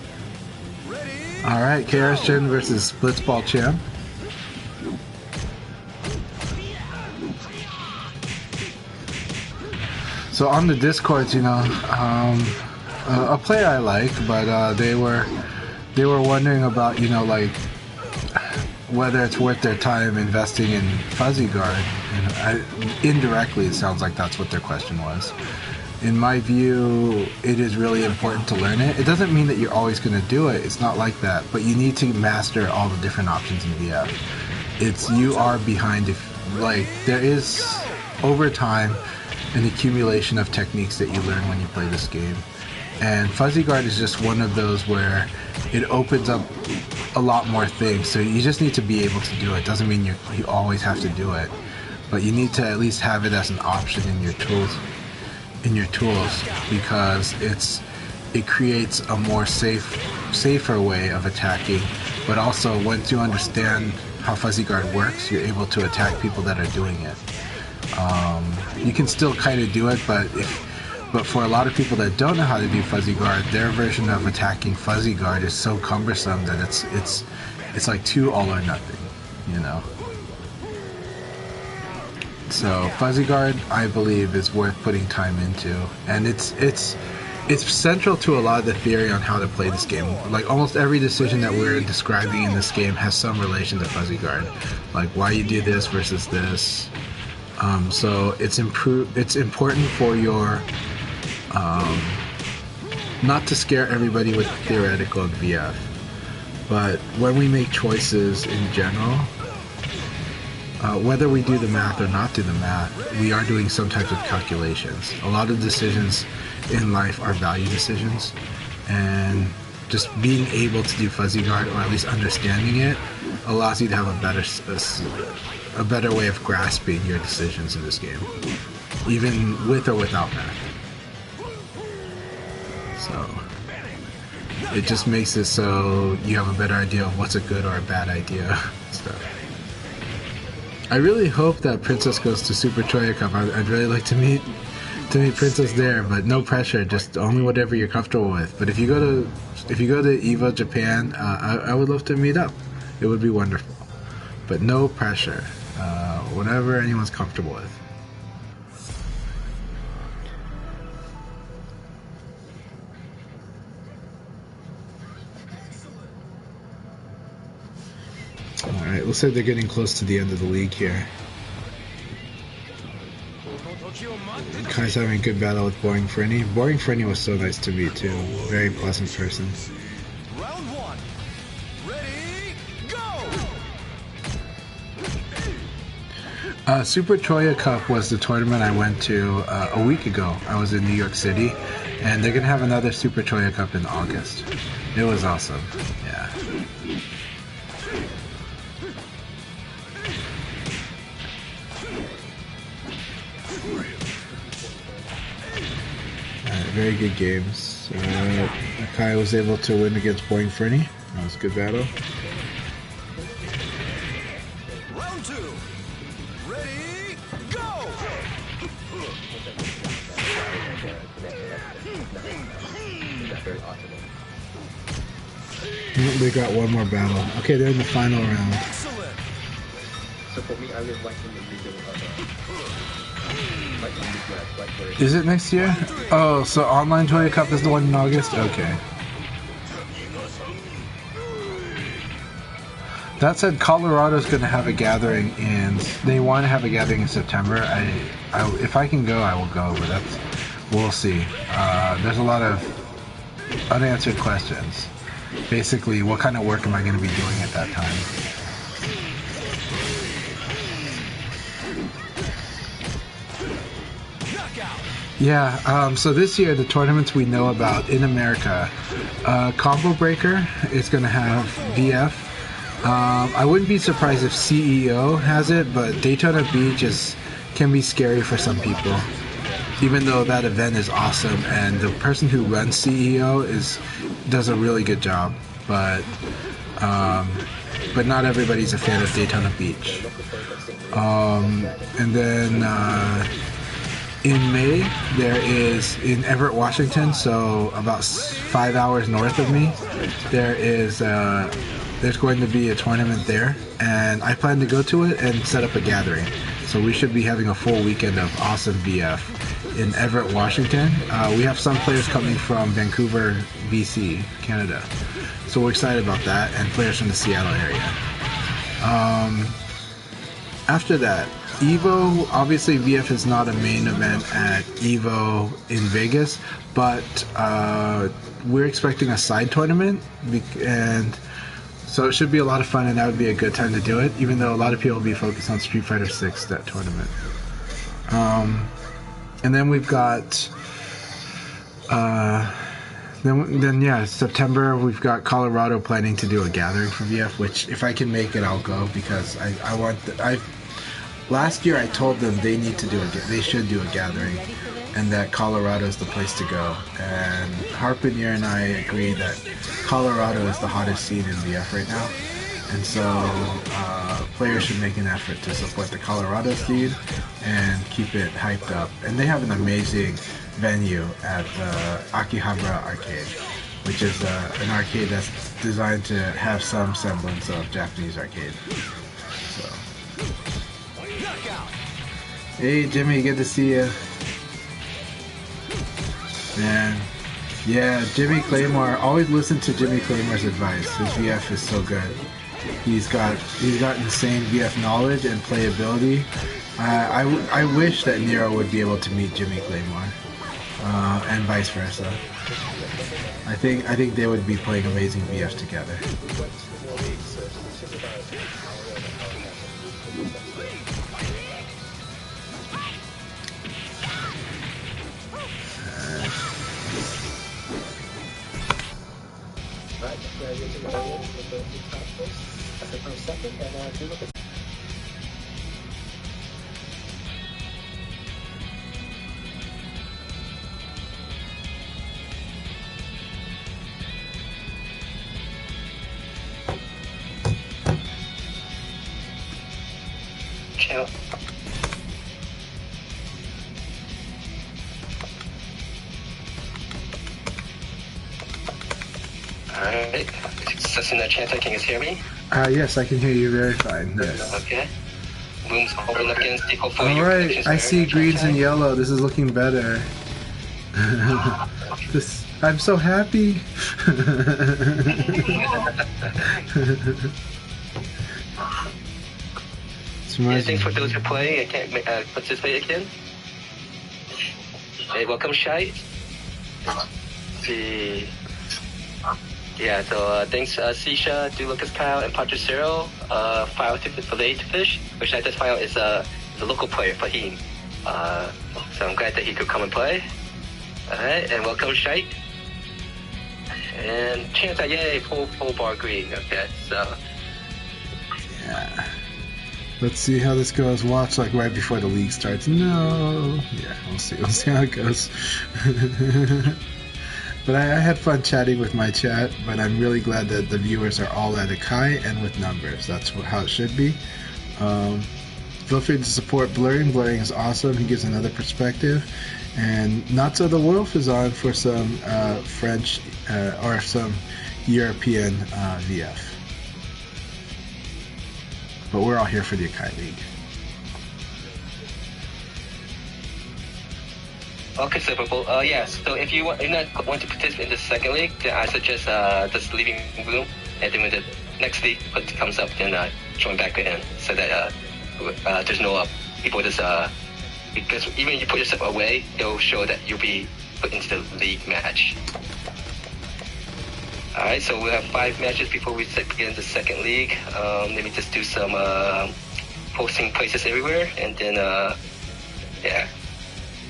Ready? All right, KRS Jin versus Blitzball Champ. So on the Discords, a player I like, but they were wondering about, like, whether it's worth their time investing in Fuzzy Guard. Indirectly, it sounds like that's what their question was. In my view, it is really important to learn it. It doesn't mean that you're always going to do it. It's not like that. But you need to master all the different options in VF. You are behind there is, over time, an accumulation of techniques that you learn when you play this game. And Fuzzy Guard is just one of those where it opens up a lot more things. So you just need to be able to do it. Doesn't mean you always have to do it. But you need to at least have it as an option in your tools. Because it creates a more safer way of attacking, but also once you understand how Fuzzy Guard works, you're able to attack people that are doing it. You can still kind of do it, but for a lot of people that don't know how to do Fuzzy Guard, their version of attacking Fuzzy Guard is so cumbersome that it's like 2 all or nothing, So Fuzzy Guard, I believe, is worth putting time into, and it's central to a lot of the theory on how to play this game. Like, almost every decision that we're describing in this game has some relation to Fuzzy Guard, like why you do this versus this. So it's important for your not to scare everybody with theoretical and VF, but when we make choices in general, whether we do the math or not do the math, we are doing some types of calculations. A lot of decisions in life are value decisions, and just being able to do Fuzzy Guard, or at least understanding it, allows you to have a better way of grasping your decisions in this game, even with or without math. So it just makes it so you have a better idea of what's a good or a bad idea. Stuff. I really hope that Princess goes to Super Troya Cup. I'd really like to meet Princess there, but no pressure. Just only whatever you're comfortable with. But if you go to EVO Japan, I would love to meet up. It would be wonderful. But no pressure. Whatever anyone's comfortable with. Alright, looks like they're getting close to the end of the league here. Kai's having a good battle with Boring Frenny. Boring Frenny was so nice to meet too. Very pleasant person. Round one. Ready, go! Super Troya Cup was the tournament I went to a week ago. I was in New York City, and they're gonna have another Super Troya Cup in August. It was awesome. Yeah. Very good games. Akai was able to win against Boring Frenny. That was a good battle. Round two. Ready, go! They got one more battle. Okay, they're in the final round. Excellent. So for me, I was watching the video of Is it next year? Oh, so Online Toya Cup is the one in August? Okay. That said, Colorado's going to have a gathering they want to have a gathering in September. If I can go, I will go, but we'll see. There's a lot of unanswered questions. Basically, what kind of work am I going to be doing at that time? Yeah, so this year, the tournaments we know about in America, Combo Breaker is going to have VF. I wouldn't be surprised if CEO has it, but Daytona Beach can be scary for some people. Even though that event is awesome, and the person who runs CEO does a really good job, but not everybody's a fan of Daytona Beach. And then in May, there is in Everett, Washington, so about 5 hours north of me, there's going to be a tournament there, and I plan to go to it and set up a gathering. So we should be having a full weekend of awesome VF in Everett, Washington. We have some players coming from Vancouver, BC, Canada. So we're excited about that, and players from the Seattle area. After that, EVO, obviously VF is not a main event at EVO in Vegas, but we're expecting a side tournament, and so it should be a lot of fun, and that would be a good time to do it, even though a lot of people will be focused on Street Fighter 6, that tournament. And then we've got, September, we've got Colorado planning to do a gathering for VF, which if I can make it, I'll go, because last year I told them they should do a gathering, and that Colorado is the place to go. And Harpenier and I agree that Colorado is the hottest scene in VF right now, and so players should make an effort to support the Colorado scene and keep it hyped up. And they have an amazing venue at the Akihabara Arcade, which is an arcade that's designed to have some semblance of Japanese arcade. So, hey Jimmy, good to see you. Man, yeah, Jimmy Claymore. Always listen to Jimmy Claymore's advice. His VF is so good. He's got insane VF knowledge and playability. I wish that Nero would be able to meet Jimmy Claymore, and vice versa. I think they would be playing amazing VF together. Ciao. Alright. Success in that chance, can you hear me? Yes, I can hear you very fine. Yes. Okay. Rooms open against equal for you. Alright, I see greens and yellow. This is looking better. I'm so happy. Yeah, thanks for those who play and can't participate again. Hey, welcome, Shai. See. Yeah, so thanks, Sisha, Do Lucas Kyle, and Patrick Cyril. File to fish, which this file is a local player, Fahim. So I'm glad that he could come and play. Alright, and welcome, Shite. And Chance, yay, full bar green. Okay, so. Yeah. Let's see how this goes. Watch like right before the league starts. No. Yeah, we'll see. We'll see how it goes. But I had fun chatting with my chat, but I'm really glad that the viewers are all at Akai and with numbers. That's how it should be. Feel free to support Blurring. Blurring is awesome. He gives another perspective. And Not So the Wolf is on for some French or some European VF. But we're all here for the Akai League. Okay, so yeah. So if you want, you're not want to participate in the second league, then I suggest just leaving Bloom, and then when the next league comes up, then join back in, so that there's no people just because even if you put yourself away, it'll show that you'll be put into the league match. All right, so we'll have 5 matches before we begin the second league. Let me just do some posting places everywhere, and then yeah.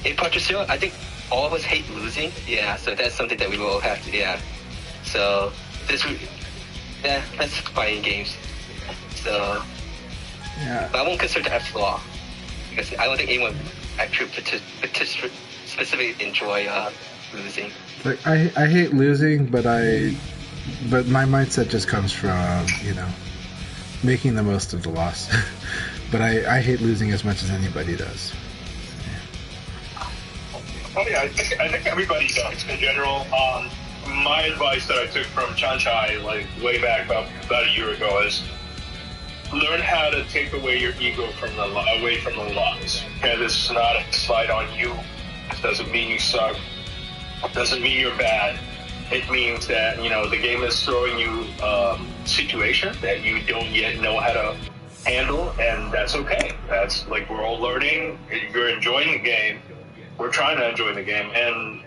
Hey, Patricio, I think all of us hate losing. Yeah, so that's something that we will have to, yeah. So, that's fighting games. So, yeah. But I won't consider that flaw. Because I don't think anyone actually specifically enjoy losing. Like, I hate losing, but my mindset just comes from, making the most of the loss. But I hate losing as much as anybody does. Oh yeah, I think everybody does in general. My advice that I took from Chanchai, like way back about a year ago, is learn how to take away your ego away from the loss. Okay, this is not a slide on you. It doesn't mean you suck. It doesn't mean you're bad. It means that the game is throwing you situation that you don't yet know how to handle, and that's okay. That's like we're all learning. You're enjoying the game. We're trying to enjoy the game and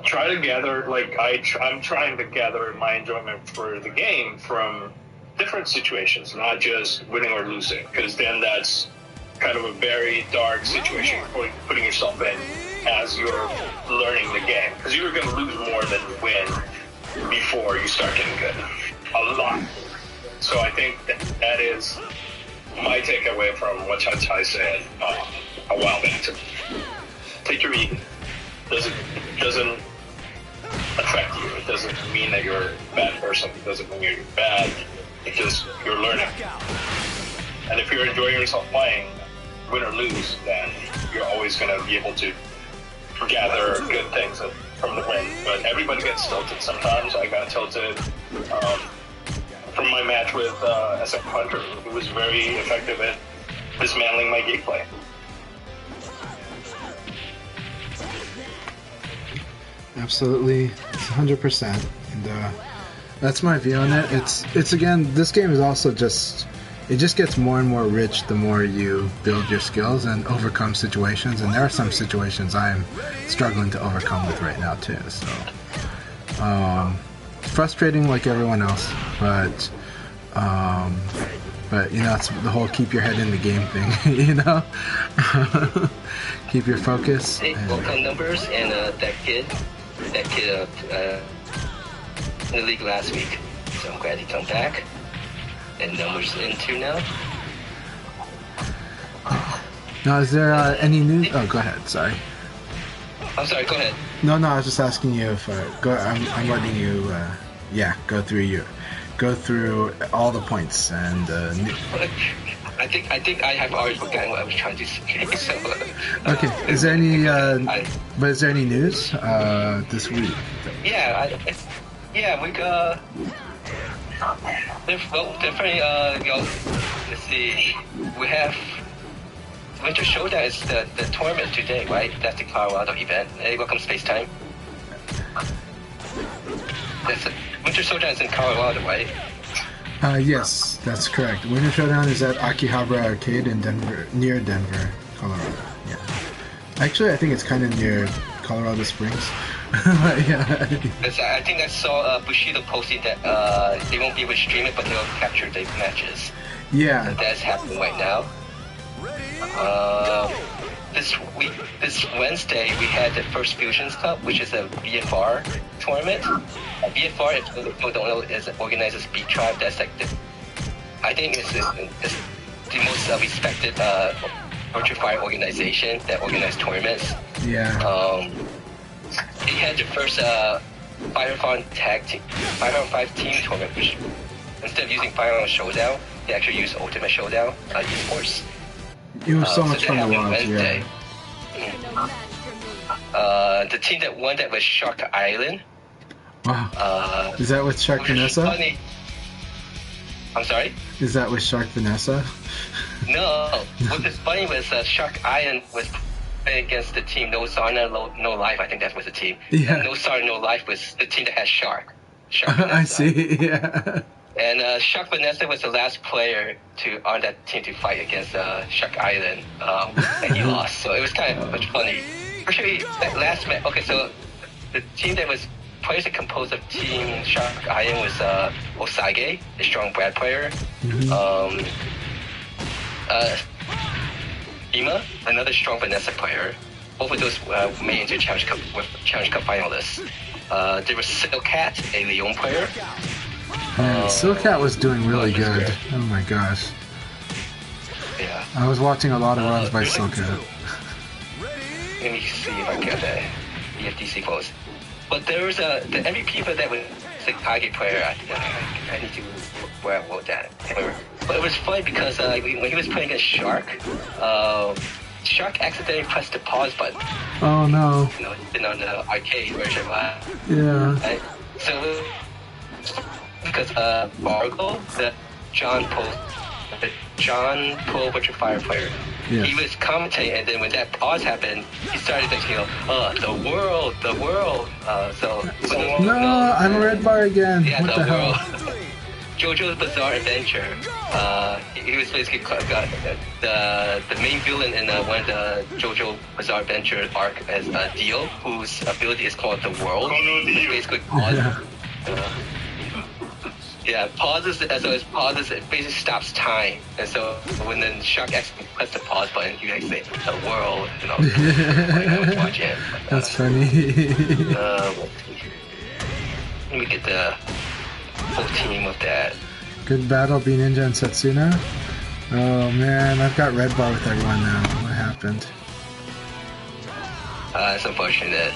try to gather, I'm trying to gather my enjoyment for the game from different situations, not just winning or losing, because then that's kind of a very dark situation you're putting yourself in as you're learning the game, because you're going to lose more than win before you start getting good. A lot. So I think that is my takeaway from what Chai said a while back. Take your ego. Doesn't affect you. It doesn't mean that you're a bad person. It doesn't mean you're bad. It's just you're learning. And if you're enjoying yourself playing, win or lose, then you're always going to be able to gather good things from the win. But everybody gets tilted sometimes. I got tilted from my match with SM Hunter, who was very effective at dismantling my gameplay. Absolutely, 100%, and that's my view on it. It's again, this game is also it just gets more and more rich the more you build your skills and overcome situations. And there are some situations I'm struggling to overcome with right now too. So frustrating like everyone else, but it's the whole keep your head in the game thing. Keep your focus. Hey, welcome numbers and that kid in the league last week, so I'm glad he come back. And numbers in too now. Now, is there any news? Oh, go ahead. Sorry. I'm sorry. Go ahead. No, I was just asking you if I'm letting you, go through all the points and. I think I have already forgotten what I was trying to say. So, okay. Is there any? But is there any news this week? Yeah. We got. Definitely. Let's see. We have Winter Showdown is the tournament today, right? That's the Colorado event. Hey, welcome Space Time. Winter Showdown is in Colorado, right? Yes, that's correct. Winter Showdown is at Akihabara Arcade in Denver, near Denver, Colorado. Yeah. Actually, I think it's kind of near Colorado Springs. Yeah. I think I saw Bushido posting that they won't be able to stream it, but they'll capture the matches. Yeah. So that's happening right now. This Wednesday, we had the first Fusions Cup, which is a VFR tournament. VFR, if people don't know, is organizes Beat Tribe. That's like I think it's the most respected Virtual Fire organization that organizes tournaments. Yeah. They had the first 5-on-5 team tournament, which instead of using 5-on Showdown, they actually use Ultimate Showdown esports. It was so much they fun to have it watch. Wednesday. Yeah. No match for me. The team that won that was Shark Island. Wow. Is that with Shark which is Vanessa? funny. I'm sorry? Is that with Shark Vanessa? No. What is funny was Shark Island was playing against the team No Sarna, No Life. I think that was the team. Yeah. And No Sarna, No Life was the team that had Shark. Shark I Vanessa. see. Yeah. And Shark Vanessa was the last player on that team to fight against Shark Island, and he lost. So it was kind of much funny. Actually, that last match. Okay, so the team that was players that composed of Team Shark Island was Osage, the strong Brad player. Ima, another strong Vanessa player. Both of those made into Challenge Cup finalists. There was Silcat, a Leon player. Man, Silcat was doing really good. Oh my gosh. Yeah. I was watching a lot of runs by Silcat. Let me see if I get the EFTC close. But there was the MVP for that was the Akai player. I need to where I wrote that. But it was funny because when he was playing against Shark, Shark accidentally pressed the pause button. Oh no. You know, it's been on the arcade version. Yeah. Right? So because Margo, the John Poe Virtual Fire player, Yes. he was commentating, and then when that pause happened, he started thinking, the world. No, I'm a red bar again. Yeah, What the the world. hell? JoJo's Bizarre Adventure. He was basically the main villain in one of the JoJo Bizarre Adventure arc as Dio, whose ability is called the World. Which basically pause. Yeah, pauses. So it pauses. It basically stops time. And so when the Shark actually press the pause button, you guys say the world. You know, I was watching it. That's funny. Let me get the full team of that. Good battle, B Ninja and Setsuna. Oh man, I've got red bar with everyone now. What happened? It's unfortunate.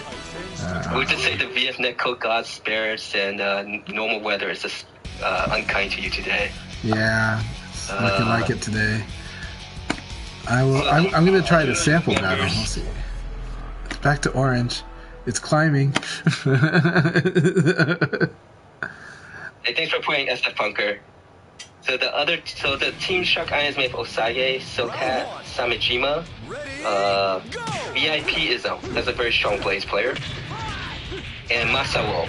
We would just say the VF Netcode God spirits and normal weather is just unkind to you today. Yeah, it's looking like it today. I'm gonna try the sample battle. We'll see. It's back to orange. It's climbing. Hey, thanks for playing SF Punker. So the team Shark Island is made of Osage, Silcat, Samejima. VIP is a very strong Blaze player. And Masawo,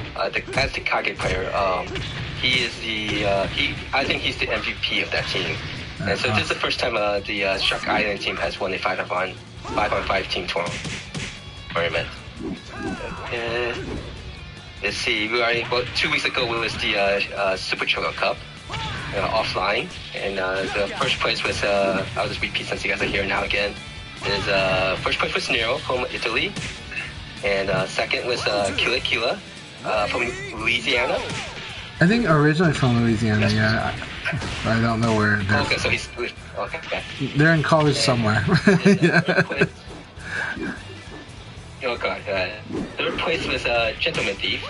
that's the Kage player. He is I think he's the MVP of that team. And so this is the first time the Shark Island team has won a 5-on-5 team tournament. Let's see, 2 weeks ago it was the Super Choco Cup offline, and the first place was I'll just repeat since you guys are here now again. First place was Nero from Italy, and second was Killa Killa from Louisiana. I think originally from Louisiana, yeah. I don't know where they're Okay, so he's okay. They're in college somewhere. Yeah. Oh god, third place was Gentleman Thief.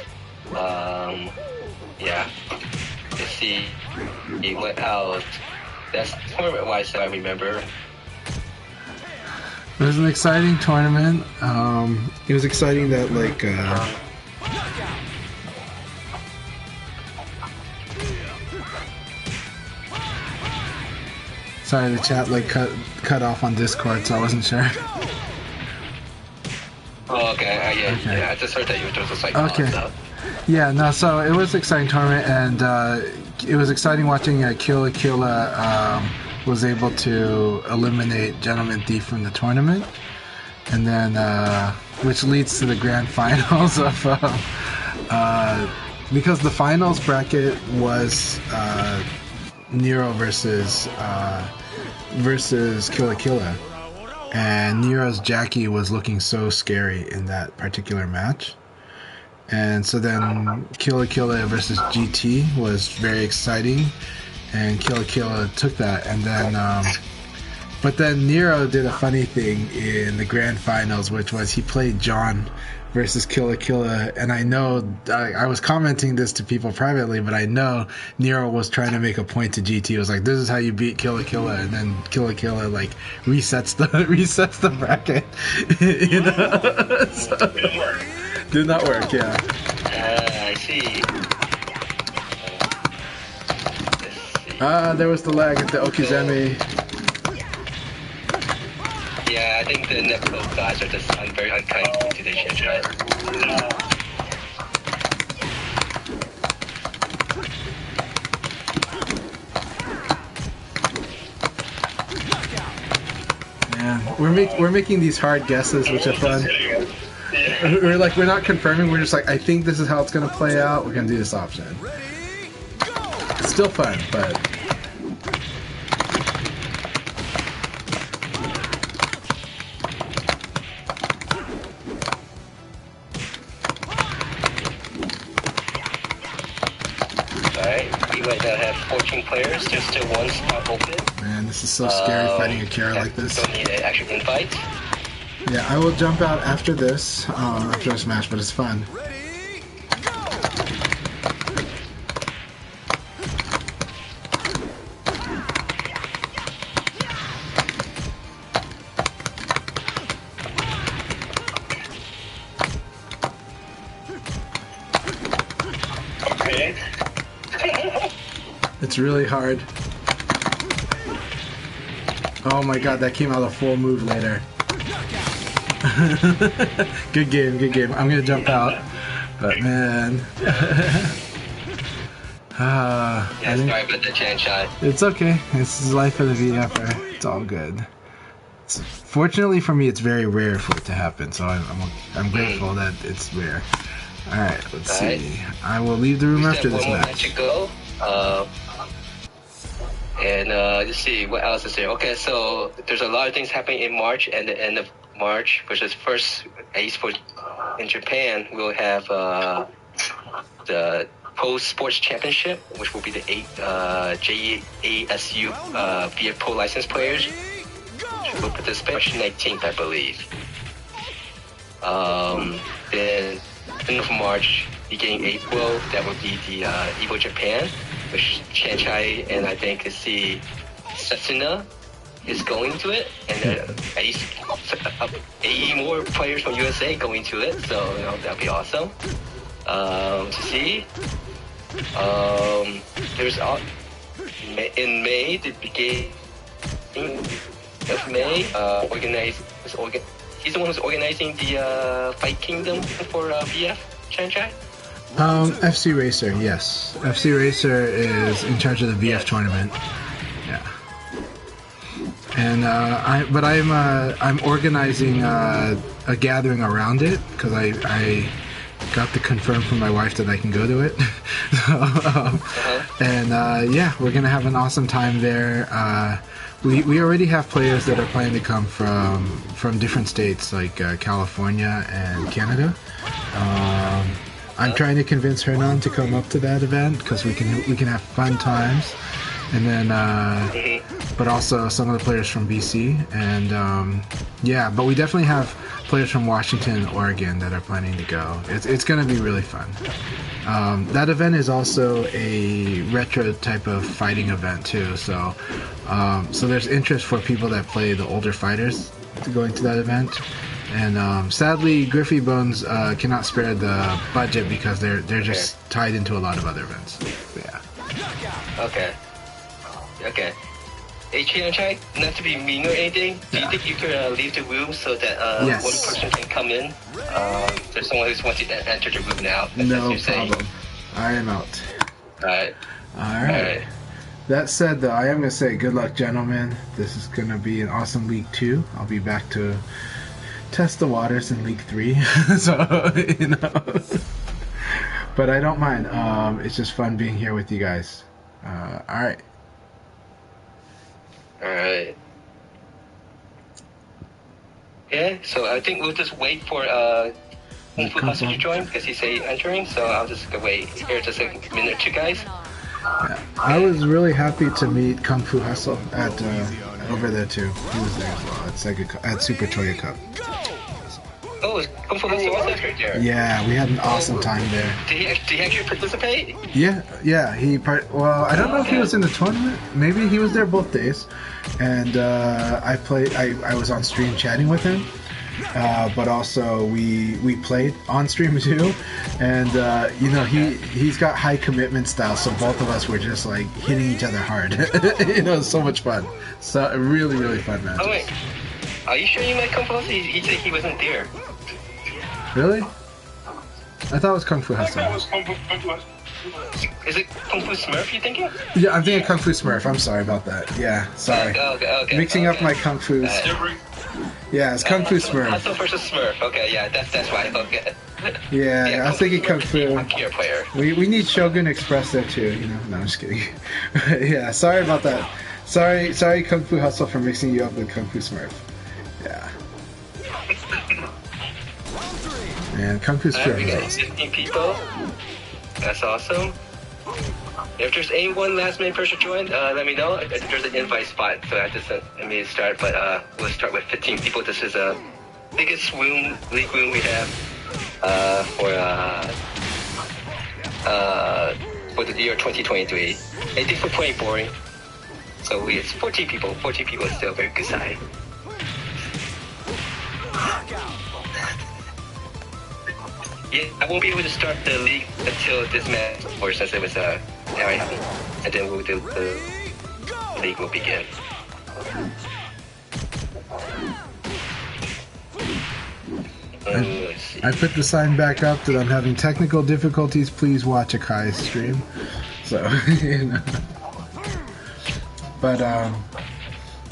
Yeah. Let's see what else. That's tournament-wise that I remember. It was an exciting tournament. It was exciting that sorry, the chat cut off on Discord, so I wasn't sure. Oh, okay. Yeah, I just heard that you were just like okay. stuff. Yeah, no, so it was an exciting tournament, and it was exciting watching Killa Killa was able to eliminate Gentleman Thief from the tournament, and then which leads to the grand finals of because the finals bracket was Nero versus Killa Killa, and Nero's Jackie was looking so scary in that particular match. And so then Killa Killa versus GT was very exciting, and Killa Killa took that. And then, but then Nero did a funny thing in the grand finals, which was he played John versus Killa Killa. And I know I was commenting this to people privately, but I know Nero was trying to make a point to GT. It was like, this is how you beat Killa Killa, and then Killa Killa like resets the bracket. You know? So, did not work, yeah. I see. There was the lag at the Okizeme. Yeah, I think the Netco guys are just very unkind to the change, right? Yeah, we're making these hard guesses, which are fun. We're not confirming. We're just like, I think this is how it's gonna play out. We're gonna do this option. It's still fun, but Alright, we might now have 14 players. There's still one spot open. man, this is so scary fighting a Kara like this. Don't need an actual invite. Yeah, I will jump out after this, after this match, but it's fun. Okay. It's really hard. Oh my god, that came out a full move later. Good game. I'm gonna jump out, but man. Yeah, sorry about the chance shot. It's okay. This is life of the VFer. It's all good. Fortunately for me, it's very rare for it to happen, so I'm grateful that it's rare. All right, let's see. I will leave the room after this match. To go. And let's see what else is there. Okay, so there's a lot of things happening in March and the end of March, which is first esports in Japan. We'll have the Pro Sports Championship, which will be the 8 JASU VF Pro license players, which will participate March 19th, I believe. Then end of March, beginning April, that will be the Evo Japan, which Chanchai and I think is the Setsuna is going to it, and at least 80 more players from USA going to it, so that'll be awesome to see. There's in May, the beginning of May, he's the one who's organizing the Fight Kingdom for VF Chanchai. FC Racer, yes. FC Racer is in charge of the VF tournament. Yeah. And I'm organizing a gathering around it because I got to confirm from my wife that I can go to it. And yeah, we're gonna have an awesome time there. We already have players that are planning to come from different states like California and Canada. I'm trying to convince Hernan to come up to that event because we can have fun times, and then but also some of the players from BC, and yeah, but we definitely have players from Washington and Oregon that are planning to go. It's going to be really fun. That event is also a retro type of fighting event too, so there's interest for people that play the older fighters to going to that event. And sadly, Griffey Bones cannot spare the budget because they're just tied into a lot of other events. But yeah. Okay. Hey, Chianchai, not to be mean or anything, do you think you could leave the room so that yes. one person can come in? There's someone who wants to enter the room now. No problem. I am out. Alright. Alright. That said, though, I am going to say good luck, gentlemen. This is going to be an awesome League 2. I'll be back to test the waters in League 3. So, you know. But I don't mind. It's just fun being here with you guys. Alright. Alright. Yeah, so I think we'll just wait for Kung Fu Hustle to join because he's entering, so I'll just go wait here just a minute or two, guys. Yeah. I was really happy to meet Kung Fu Hustle at over there too. He was there as well at Super Toya Cup. Oh, Kung Fu Hustle was there? Yeah, we had an awesome time there. Did he actually participate? Yeah. Well, I don't know if he was in the tournament. Maybe he was there both days, and I was on stream chatting with him. But also we played on stream too, and you know he's got high commitment style, so both of us were just like hitting each other hard. You know, so much fun. So really fun match. Oh wait, are you sure you met Kung Fu Hustle? He said he wasn't there. Really? I thought it was Kung Fu Hustle. Is it Kung Fu Smurf you thinking? Yeah, I'm thinking Kung Fu Smurf. I'm sorry about that. Yeah, sorry. Okay. Mixing up my Kung Fu's. Yeah, it's Kung Fu Smurf. Hustle versus Smurf. Okay, yeah, that's right. Okay. Yeah, I was thinking Kung Fu. Player. We need Shogun Express there too. You know, no, I'm just kidding. Yeah, sorry about that. Sorry, Kung Fu Hustle for mixing you up with Kung Fu Smurf. Yeah. And Kung Fu Smurf We is got awesome. 15 people. That's awesome. If there's any one last minute person joined, let me know. There's an invite spot, so I just let me start. But we'll start with 15 people. This is the biggest league room we have for the year 2023. I think for playing boring. So it's 14 people. 14 people is still a very good size. Yeah, I won't be able to start the league until this match, or since it was and then the league will begin. Let's see. I put the sign back up that I'm having technical difficulties. Please watch Akai's stream. So, you know. But,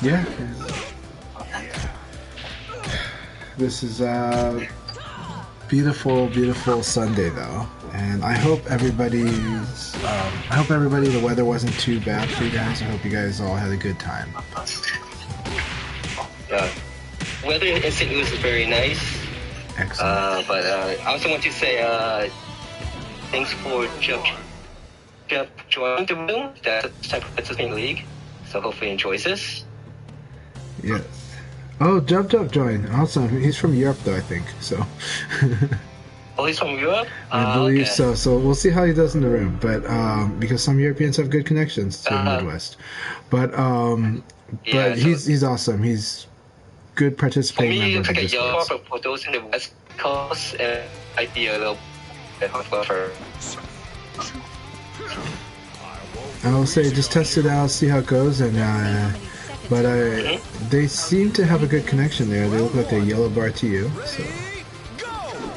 yeah. This is beautiful Sunday though, and I hope everybody the weather wasn't too bad for you guys. I hope you guys all had a good time. Weather in St. Louis is very nice. Excellent. But I also want to say thanks for Jeff joining the room. That's a type of participating league, so hopefully he enjoys this. Yes. Oh, Jump joined. Awesome. He's from Europe, though, I think. So. Oh, he's from Europe? I believe okay. so. So we'll see how he does in the room. But because some Europeans have good connections to the Midwest. But he's awesome. He's good participating member of the Discord. But for those in the West Coast, it might be a little bit tougher. I will say just test it out, see how it goes, and they seem to have a good connection there. They look like they're yellow bar to you, so.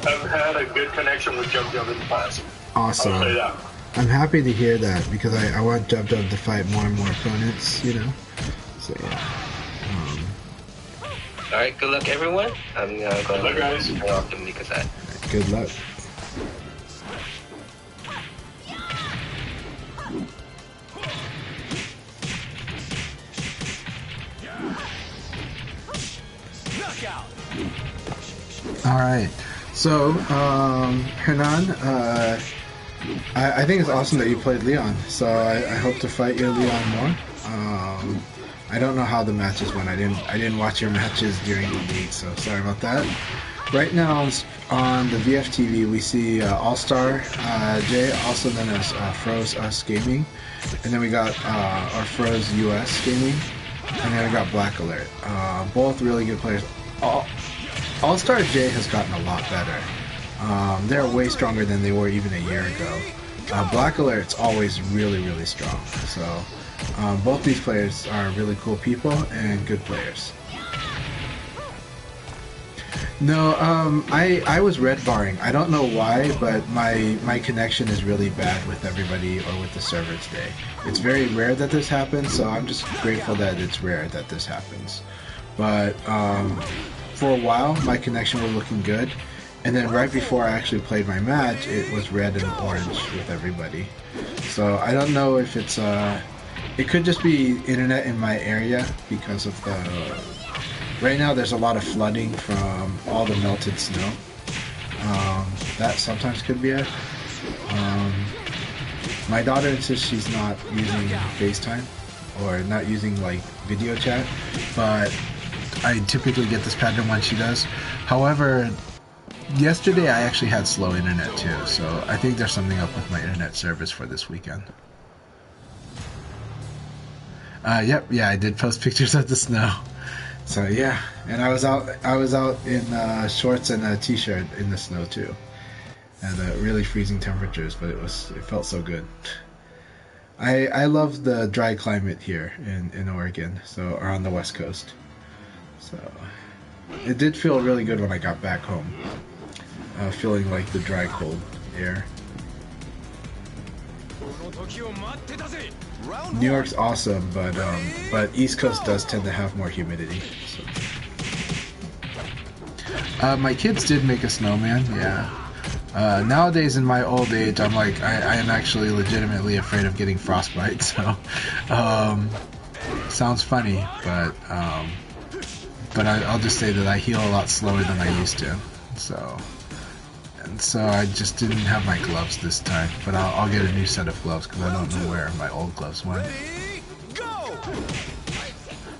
I've had a good connection with Jump in the past. Awesome. I'll say that. I'm happy to hear that because I want Jump to fight more and more opponents, you know. So yeah. Alright, good luck everyone. I'm gonna go Good luck, guys. turn off the mic cassette. Good luck. All right. So, Hernan, I think it's awesome that you played Leon. So I hope to fight your Leon more. I don't know how the matches went. I didn't watch your matches during the league, so sorry about that. Right now on the VFTV, we see All Star J, also known as Froze Us Gaming, and then we got our Froze US Gaming, and then we got Black Alert. Both really good players. All Star J has gotten a lot better. They're way stronger than they were even a year ago. Black Alert's always really strong. So both these players are really cool people and good players. No, I was red barring. I don't know why, but my connection is really bad with everybody or with the server today. It's very rare that this happens, so I'm just grateful that it's rare that this happens. But for a while, my connection was looking good, and then right before I actually played my match, it was red and orange with everybody. So I don't know if it's it could just be internet in my area because of the. Right now, there's a lot of flooding from all the melted snow. That sometimes could be it. My daughter insists she's not using FaceTime or not using like video chat, but I typically get this pattern when she does. However, yesterday I actually had slow internet too, so I think there's something up with my internet service for this weekend. Yep, yeah, I did post pictures of the snow. So yeah, and I was out in shorts and a t-shirt in the snow too, at really freezing temperatures, but it felt so good. I love the dry climate here in Oregon, so or on the West Coast. So it did feel really good when I got back home, feeling like the dry cold air. New York's awesome, but East Coast does tend to have more humidity. So. My kids did make a snowman, yeah. Nowadays, in my old age, I'm like, I am actually legitimately afraid of getting frostbite. So, sounds funny, but I'll just say that I heal a lot slower than I used to. So I just didn't have my gloves this time, but I'll get a new set of gloves because I don't know where my old gloves went.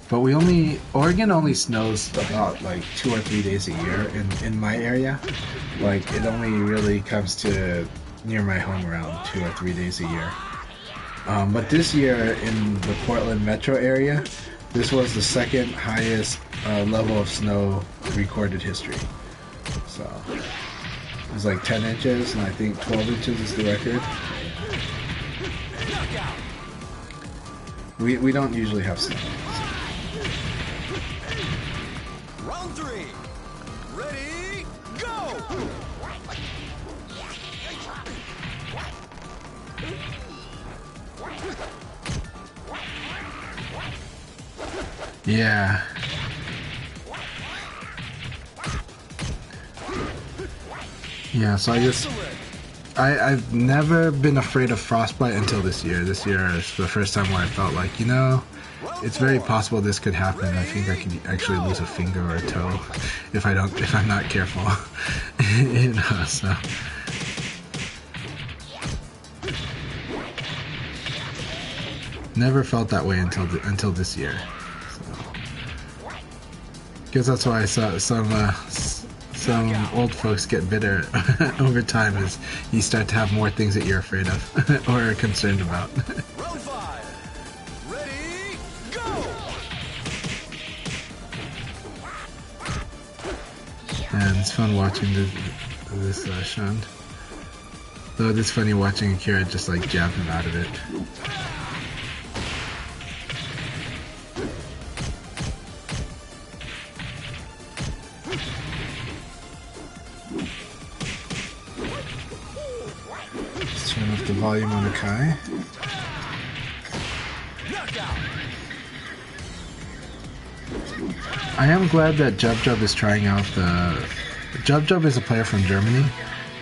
But Oregon only snows about like 2 or 3 days a year in my area. Like it only really comes to near my home around 2 or 3 days a year. But this year in the Portland metro area, this was the second highest level of snow recorded history. So. It was like 10 inches, and I think 12 inches is the record. We don't usually have snow. Round 3. Ready, go! Yeah. Yeah, so I've never been afraid of frostbite until this year. This year is the first time where I felt like, it's very possible this could happen. I think I could actually lose a finger or a toe if I'm not careful. So. Never felt that way until this year. So. Guess that's why I saw some old folks get bitter over time as you start to have more things that you're afraid of or are concerned about. Round 5. Ready, go! And it's fun watching this Sean. Though it is funny watching Akira just like jab him out of it. Turn up the volume on Akai. I am glad that Jub is trying out the... Jub is a player from Germany,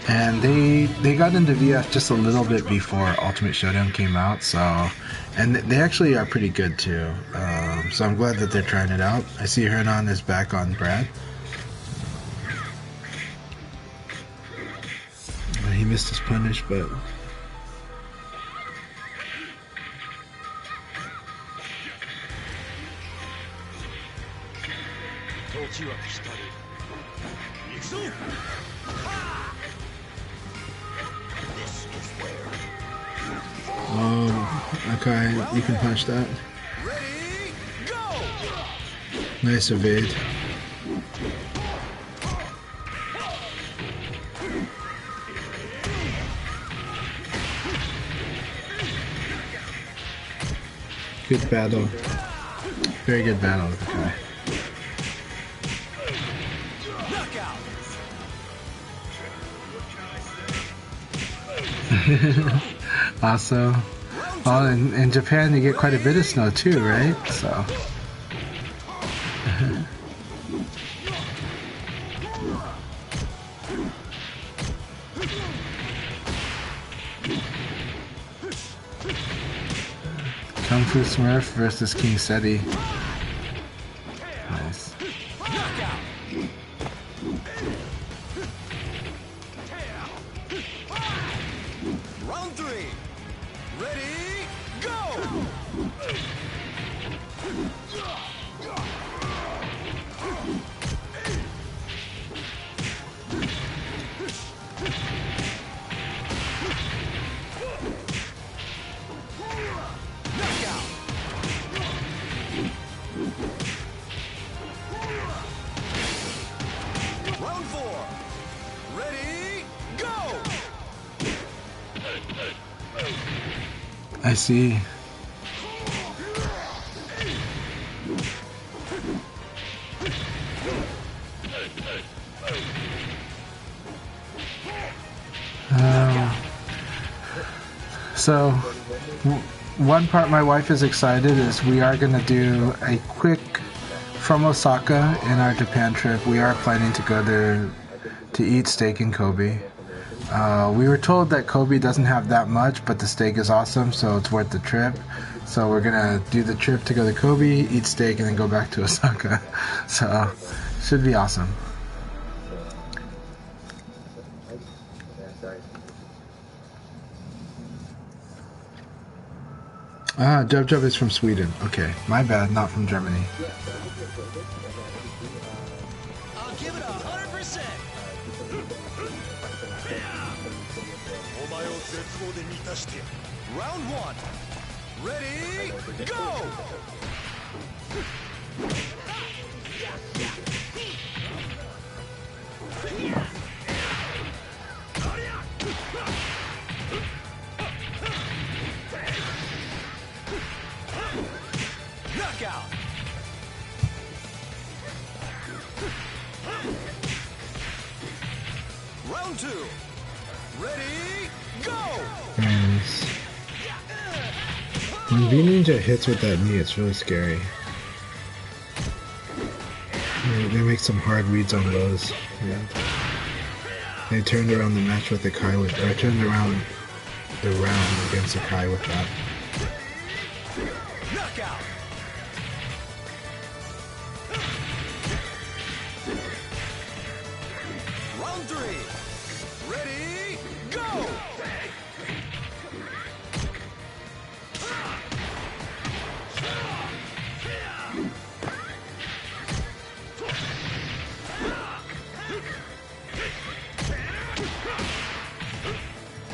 and they got into VF just a little bit before Ultimate Showdown came out, so... And they actually are pretty good too, so I'm glad that they're trying it out. I see Hernan is back on Brad. He missed his punish, but... Okay, you can punch that. Nice evade. Good battle. Very good battle with Akai. Also, well, in Japan you get quite a bit of snow too, right? So. Kung Fu Smurf versus King Seti. Nice. Round 3. Ready, go! Round 4. Ready, go! I see. So, one part my wife is excited is we are going to do a quick from Osaka in our Japan trip. We are planning to go there to eat steak in Kobe. We were told that Kobe doesn't have that much, but the steak is awesome, so it's worth the trip. So we're gonna do the trip to go to Kobe, eat steak, and then go back to Osaka. So, should be awesome. Ah, Jub Jub is from Sweden. Okay, my bad, not from Germany. I'll give it 100%. Round 1. Ready, go! Knockout! Round 2. Ready, go! Nice. When V-Ninja hits with that knee, it's really scary. They make some hard reads on those. Yeah. They turned around the match with Akai with, or turned around the round against Akai with that. Knockout! Round 3. Ready, go!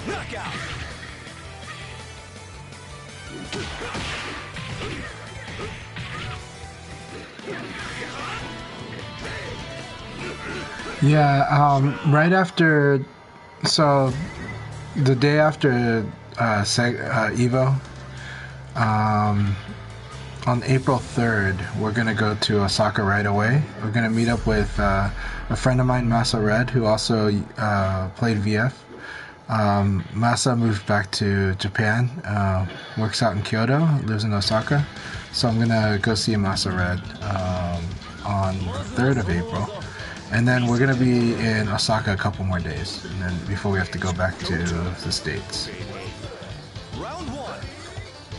Knockout! Yeah, right after, so the day after Evo, on April 3rd, we're going to go to Osaka right away. We're going to meet up with a friend of mine, Masa Red, who also played VF. Masa moved back to Japan, works out in Kyoto, lives in Osaka. So I'm going to go see Masa Red on the 3rd of April. And then we're going to be in Osaka a couple more days, and then before we have to go back to the States. Round 1.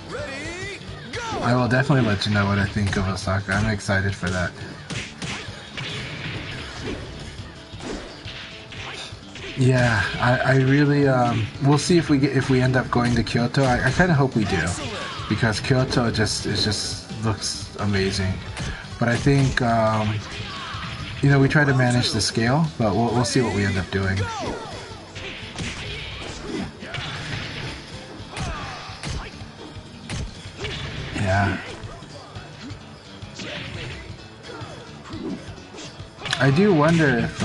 Ready, go! I will definitely let you know what I think of Osaka. I'm excited for that. Yeah, I really we'll see if we end up going to Kyoto. I kind of hope we do, because Kyoto just looks amazing. But I think we try to manage the scale, but we'll see what we end up doing. Yeah. I do wonder if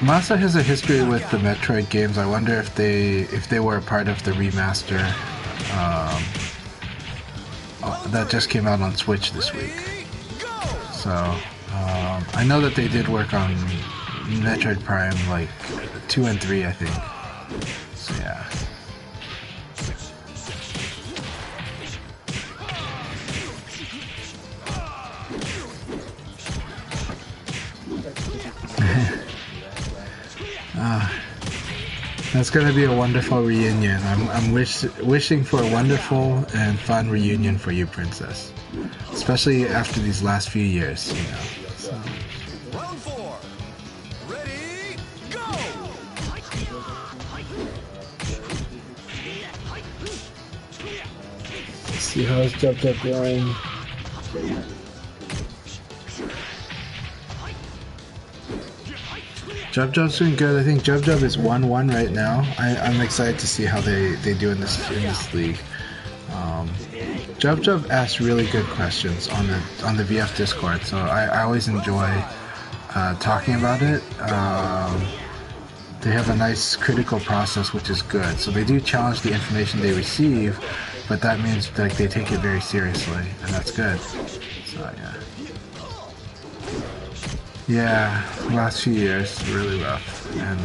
Masa has a history with the Metroid games. I wonder if they were a part of the remaster that just came out on Switch this week. So I know that they did work on Metroid Prime like 2 and 3, I think. So yeah. That's gonna be a wonderful reunion. I'm wishing for a wonderful and fun reunion for you, Princess. Especially after these last few years, you know. So. Round 4. Ready, go! Let's see how's Jub Jub going. Jub Jub's doing good. I think Jub Jub is 1-1 right now. I'm excited to see how they do in this league. Jub Jub asks really good questions on the VF Discord, so I always enjoy talking about it. They have a nice critical process, which is good. So they do challenge the information they receive, but that means like they take it very seriously, and that's good. So yeah. Yeah, last few years really rough, and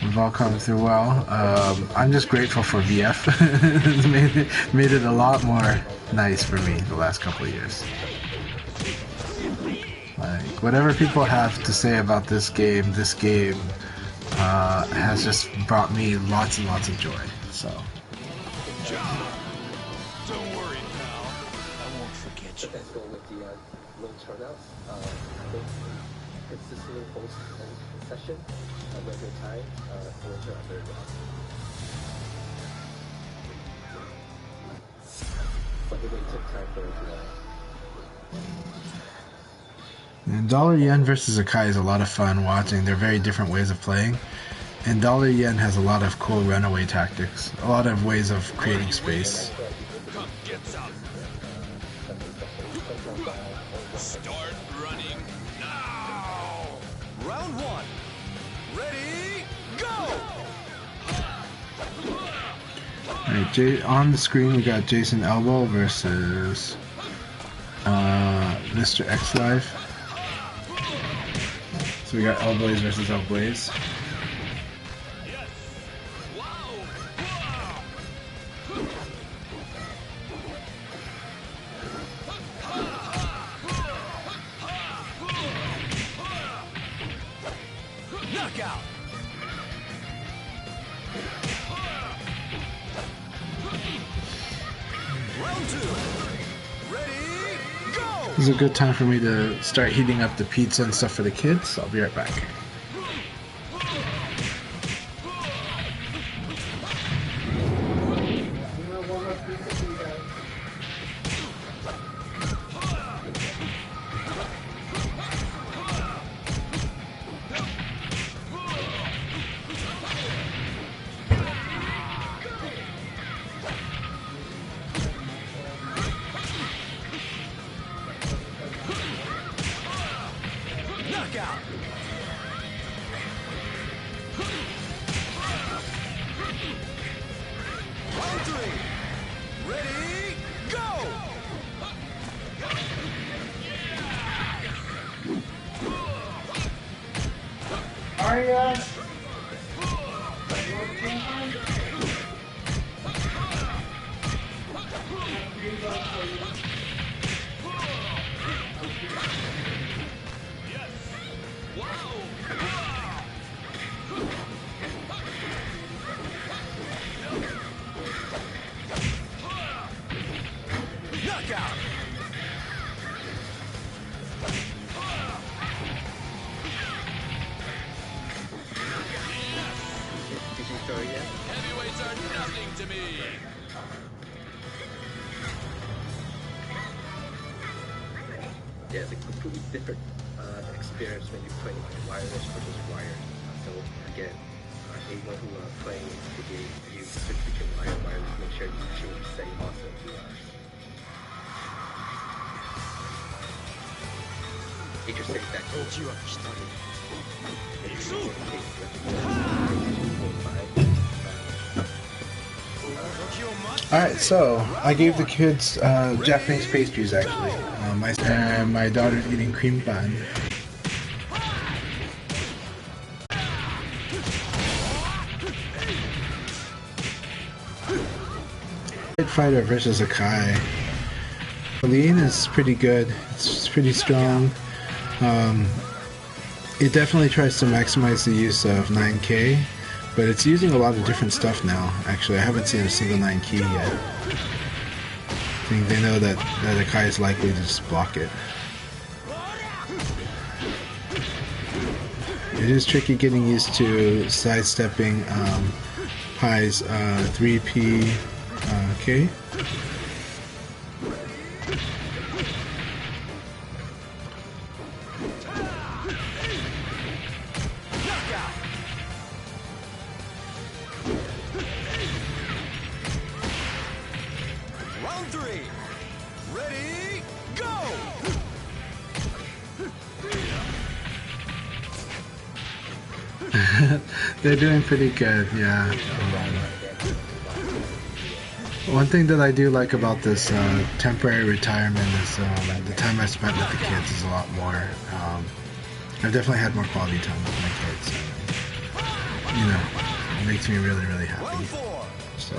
we've all come through well. I'm just grateful for VF. It's made it a lot more nice for me the last couple of years. Like whatever people have to say about this game has just brought me lots and lots of joy. So. Don't worry, pal. I won't forget you. As well with the low turnouts, I think consistently host a session at regular time will turn out very well. But it really took time for it to And Dollar Yen versus Akai is a lot of fun watching. They're very different ways of playing. And Dollar Yen has a lot of cool runaway tactics, a lot of ways of creating space. Start running now! Round 1. Ready, go! Alright, on the screen we got Jason Elbow versus Mr. X Live. So we got Elblaze versus Elblaze. Knockout! Round 2. Ready, go! This is a good time for me to start heating up the pizza and stuff for the kids. I'll be right back. Knockout! Round 3. Ready, go! Knockout! Did you throw it yet? Heavyweights are nothing to me. Yeah, it's a completely different experience when you're playing like wireless versus wired. So again, anyone who playing the game, you switch between wired and wireless, make sure you actually stay also to interstate that code. Alright, so I gave the kids Japanese pastries actually. My daughter's eating cream bun. fighter versus Akai. Lean is pretty good. It's pretty strong. It definitely tries to maximize the use of 9K, but it's using a lot of different stuff now. Actually, I haven't seen a single 9K yet. I think they know that Akai is likely to just block it. It is tricky getting used to sidestepping High's 3P K. Round 3. Ready, go! They're doing pretty good, yeah. One thing that I do like about this temporary retirement is the time I spent with the kids is a lot more. I've definitely had more quality time with my kids. You know, it makes me really, really happy. So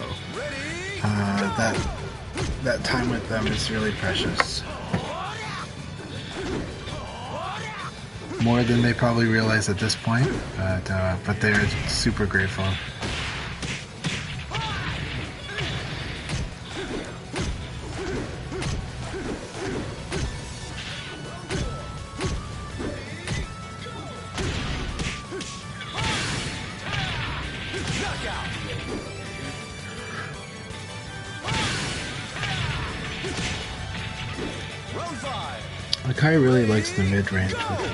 that time with them is really precious. More than they probably realize at this point, but they're super grateful. Akai really likes the mid-range with Akai.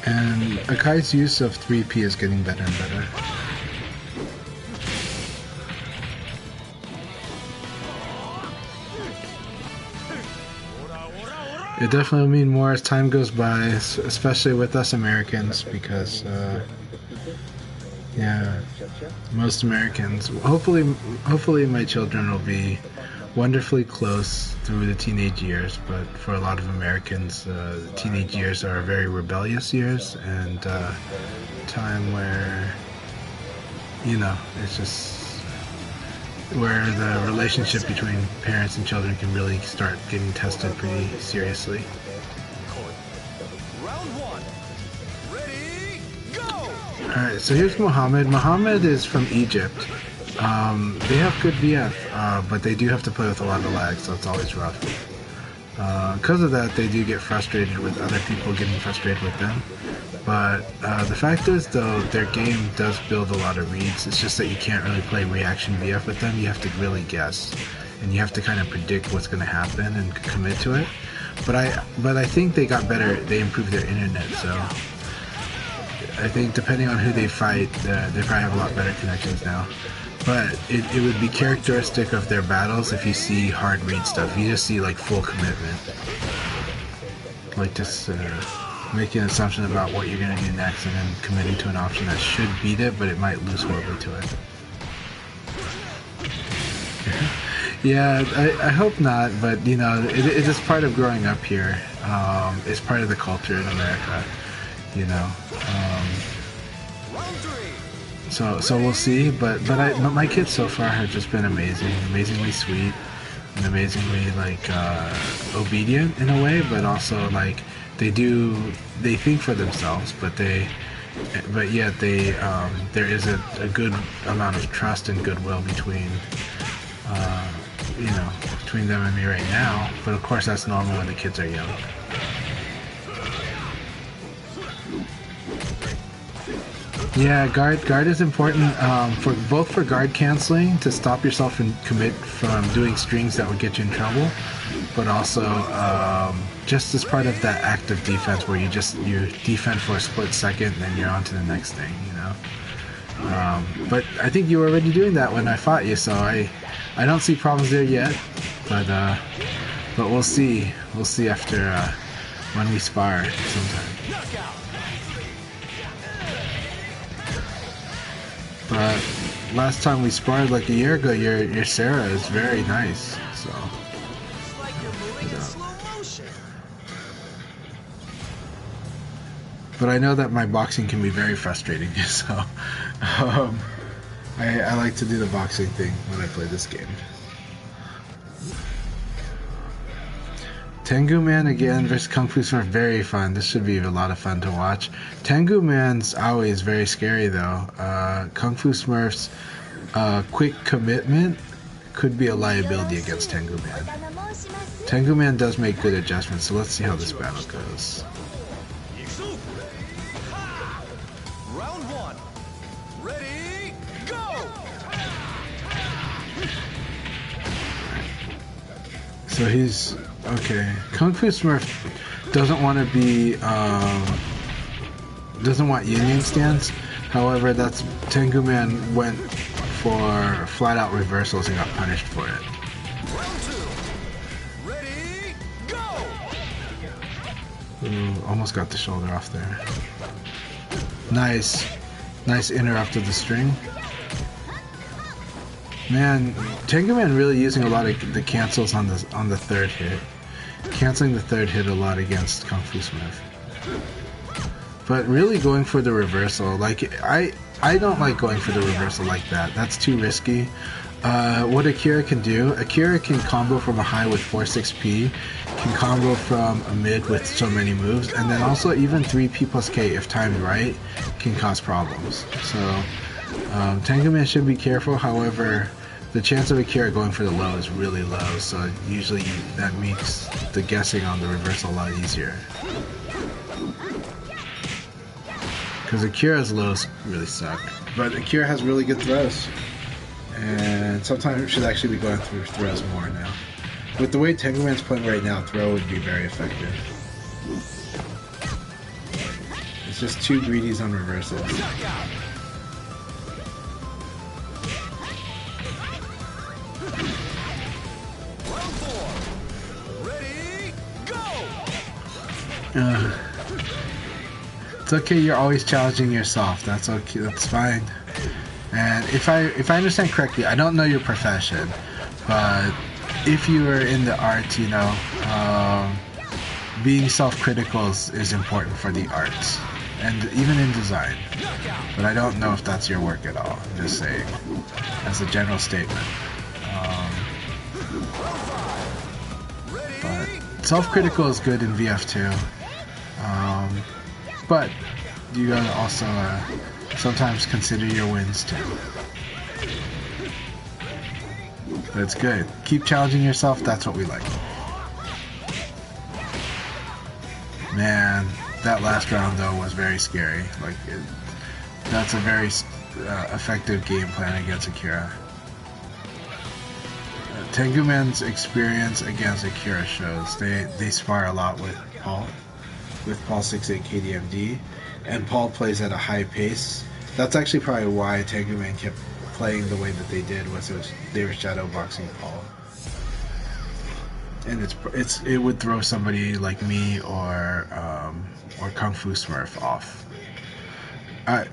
And Akai's use of 3P is getting better and better. It definitely will mean more as time goes by, especially with us Americans, because yeah, most Americans, hopefully my children will be wonderfully close through the teenage years, but for a lot of Americans, the teenage years are very rebellious years, and time where, you know, it's just where the relationship between parents and children can really start getting tested pretty seriously. Round 1. Ready, go! Alright, so here's Mohammed. Mohammed is from Egypt. They have good VF, but they do have to play with a lot of lag, so it's always rough. Because of that, they do get frustrated with other people getting frustrated with them. But the fact is, though, their game does build a lot of reads. It's just that you can't really play reaction VF with them. You have to really guess, and you have to kind of predict what's going to happen and commit to it. But I think they got better. They improved their internet, so I think depending on who they fight, they probably have a lot better connections now. But it would be characteristic of their battles if you see hard read stuff. You just see like full commitment, like just making an assumption about what you're going to do next and then committing to an option that should beat it, but it might lose horribly to it. Yeah, I hope not, but you know, it's just part of growing up here. It's part of the culture in America, you know. So we'll see, but my kids so far have just been amazingly sweet, and amazingly like obedient in a way, but also like they think for themselves, but yet there is a good amount of trust and goodwill between between them and me right now. But of course that's normal when the kids are young. Yeah, guard is important for guard canceling to stop yourself and commit from doing strings that would get you in trouble, but also just as part of that active defense where you defend for a split second and then you're on to the next thing, you know. But I think you were already doing that when I fought you, so I don't see problems there yet, but we'll see after when we spar sometime. But last time we sparred like a year ago, your Sarah is very nice. So but I know that my boxing can be very frustrating, so I like to do the boxing thing when I play this game. Tengu Man again versus Kung Fu Smurf, very fun. This should be a lot of fun to watch. Tengu Man's always very scary though. Kung Fu Smurf's quick commitment could be a liability against Tengu Man. Tengu Man does make good adjustments, so let's see how this battle goes. Round one. Ready, go! So he's okay. Kung Fu Smurf doesn't want to be doesn't want yin yang stance. However, that's Tengu Man went for flat out reversals and got punished for it. Round two. Ready, go! Ooh, almost got the shoulder off there. Nice interrupt of the string. Man, Tengu Man really using a lot of the cancels on the third hit. Canceling the third hit a lot against Kung Fu Smurf. But really going for the reversal, like I don't like going for the reversal like that. That's too risky. What Akira can do, Akira can combo from a high with 4-6P, can combo from a mid with so many moves, and then also even 3P plus K if timed right can cause problems. So Tengu Man should be careful, however the chance of Akira going for the low is really low, so usually that makes the guessing on the reversal a lot easier. Because Akira's lows really suck, but Akira has really good throws. And sometimes it should actually be going through throws more now. With the way Tengu Man's playing right now, throw would be very effective. It's just too greedy on reversals. It's okay, you're always challenging yourself. That's okay, that's fine. And if I understand correctly, I don't know your profession, but if you were in the arts, you know, being self-critical is important for the arts, and even in design. But I don't know if that's your work at all. I'm just saying, as a general statement. But self-critical is good in VF too. But you gotta also sometimes consider your wins too. But it's good. Keep challenging yourself, that's what we like. Man, that last round though was very scary. Like, that's a very effective game plan against Akira. Tengu Man's experience against Akira shows. They spar a lot with Paul 6'8" KDMD, and Paul plays at a high pace. That's actually probably why Tengu Man kept playing the way that they did, they were shadow boxing Paul. And it would throw somebody like me or Kung Fu Smurf off. Alright,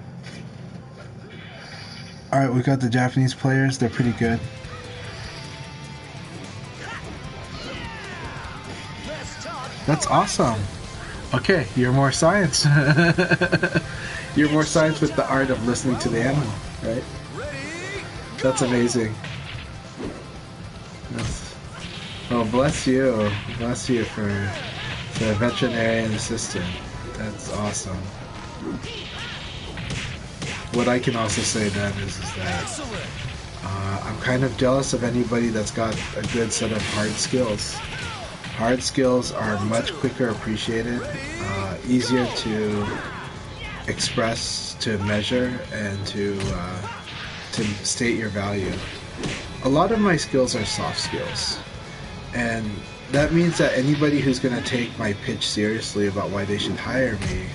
we got the Japanese players, they're pretty good. That's awesome. Okay, you're more science. You're more science with the art of listening to the animal, right? That's amazing. Oh, bless you. Bless you for the veterinarian assistant. That's awesome. What I can also say then is that I'm kind of jealous of anybody that's got a good set of hard skills. Hard skills are much quicker appreciated, easier to express, to measure, and to state your value. A lot of my skills are soft skills, and that means that anybody who's going to take my pitch seriously about why they should hire me,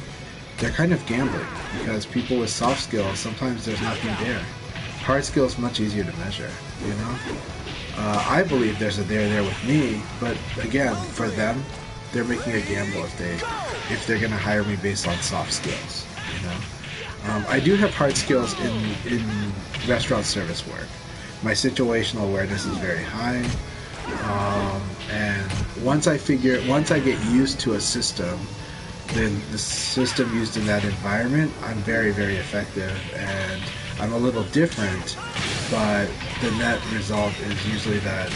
they're kind of gambling, because people with soft skills, sometimes there's nothing there. Hard skills much easier to measure, you know? I believe there's a there with me, but again, for them, they're making a gamble if they're going to hire me based on soft skills, you know? I do have hard skills in restaurant service work. My situational awareness is very high, and once I get used to a system, the system used in that environment, I'm very, very effective, and I'm a little different, but the net result is usually that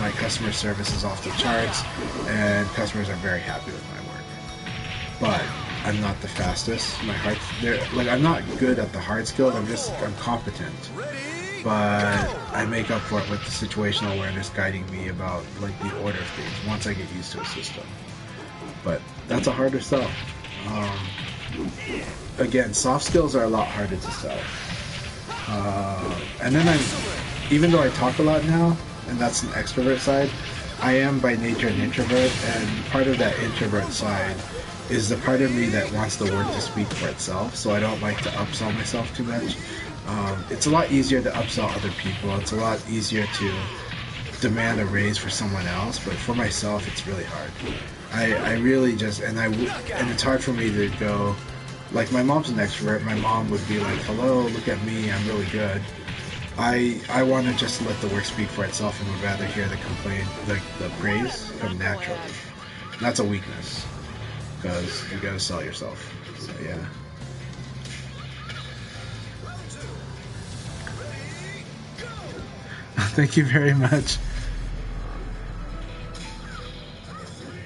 my customer service is off the charts, and customers are very happy with my work. But I'm not the fastest. I'm not good at the hard skills. I'm competent. But I make up for it with the situational awareness guiding me about like the order of things once I get used to a system. But that's a harder sell. Again, soft skills are a lot harder to sell. And then even though I talk a lot now, and that's an extrovert side, I am by nature an introvert, and part of that introvert side is the part of me that wants the work to speak for itself, so I don't like to upsell myself too much. It's a lot easier to upsell other people. It's a lot easier to demand a raise for someone else, but for myself, it's really hard. I really just, and it's hard for me to go, like my mom's an extrovert, my mom would be like, hello, look at me, I'm really good. I want to just let the work speak for itself and would rather hear the complaint, the praise come naturally. And that's a weakness, because you gotta sell yourself, so yeah. Thank you very much.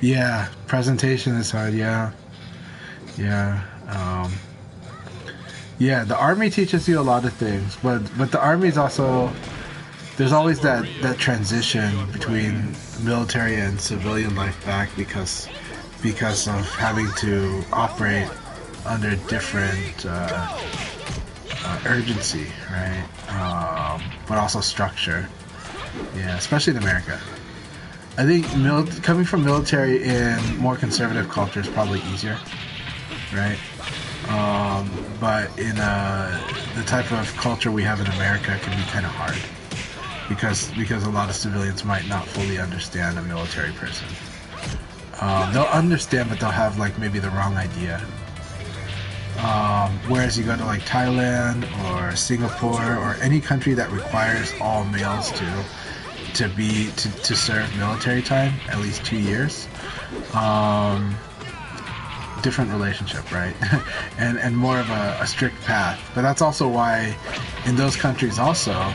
Yeah, presentation is hard, yeah. Yeah. Yeah, the army teaches you a lot of things, but the army's also, there's always that transition between military and civilian life back because of having to operate under different urgency, right? But also structure. Yeah, especially in America. I think coming from military in more conservative culture is probably easier, right? But in the type of culture we have in America, it can be kind of hard because a lot of civilians might not fully understand a military person. They'll understand, but they'll have like maybe the wrong idea. Whereas you go to like Thailand or Singapore or any country that requires all males to serve military time, at least 2 years. Different relationship, right? and more of a strict path. But that's also why in those countries also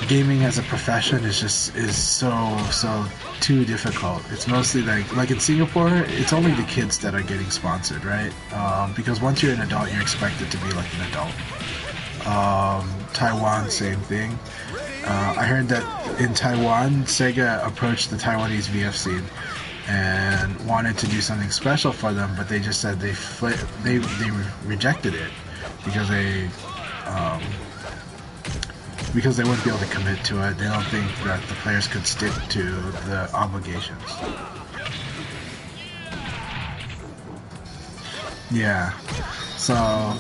gaming as a profession is so too difficult. It's mostly like in Singapore, it's only the kids that are getting sponsored, right? Because once you're an adult, you're expected to be like an adult. Taiwan, same thing. I heard that in Taiwan, Sega approached the Taiwanese VF scene and wanted to do something special for them, but they just said they rejected it because they wouldn't be able to commit to it. They don't think that the players could stick to the obligations. Yeah. So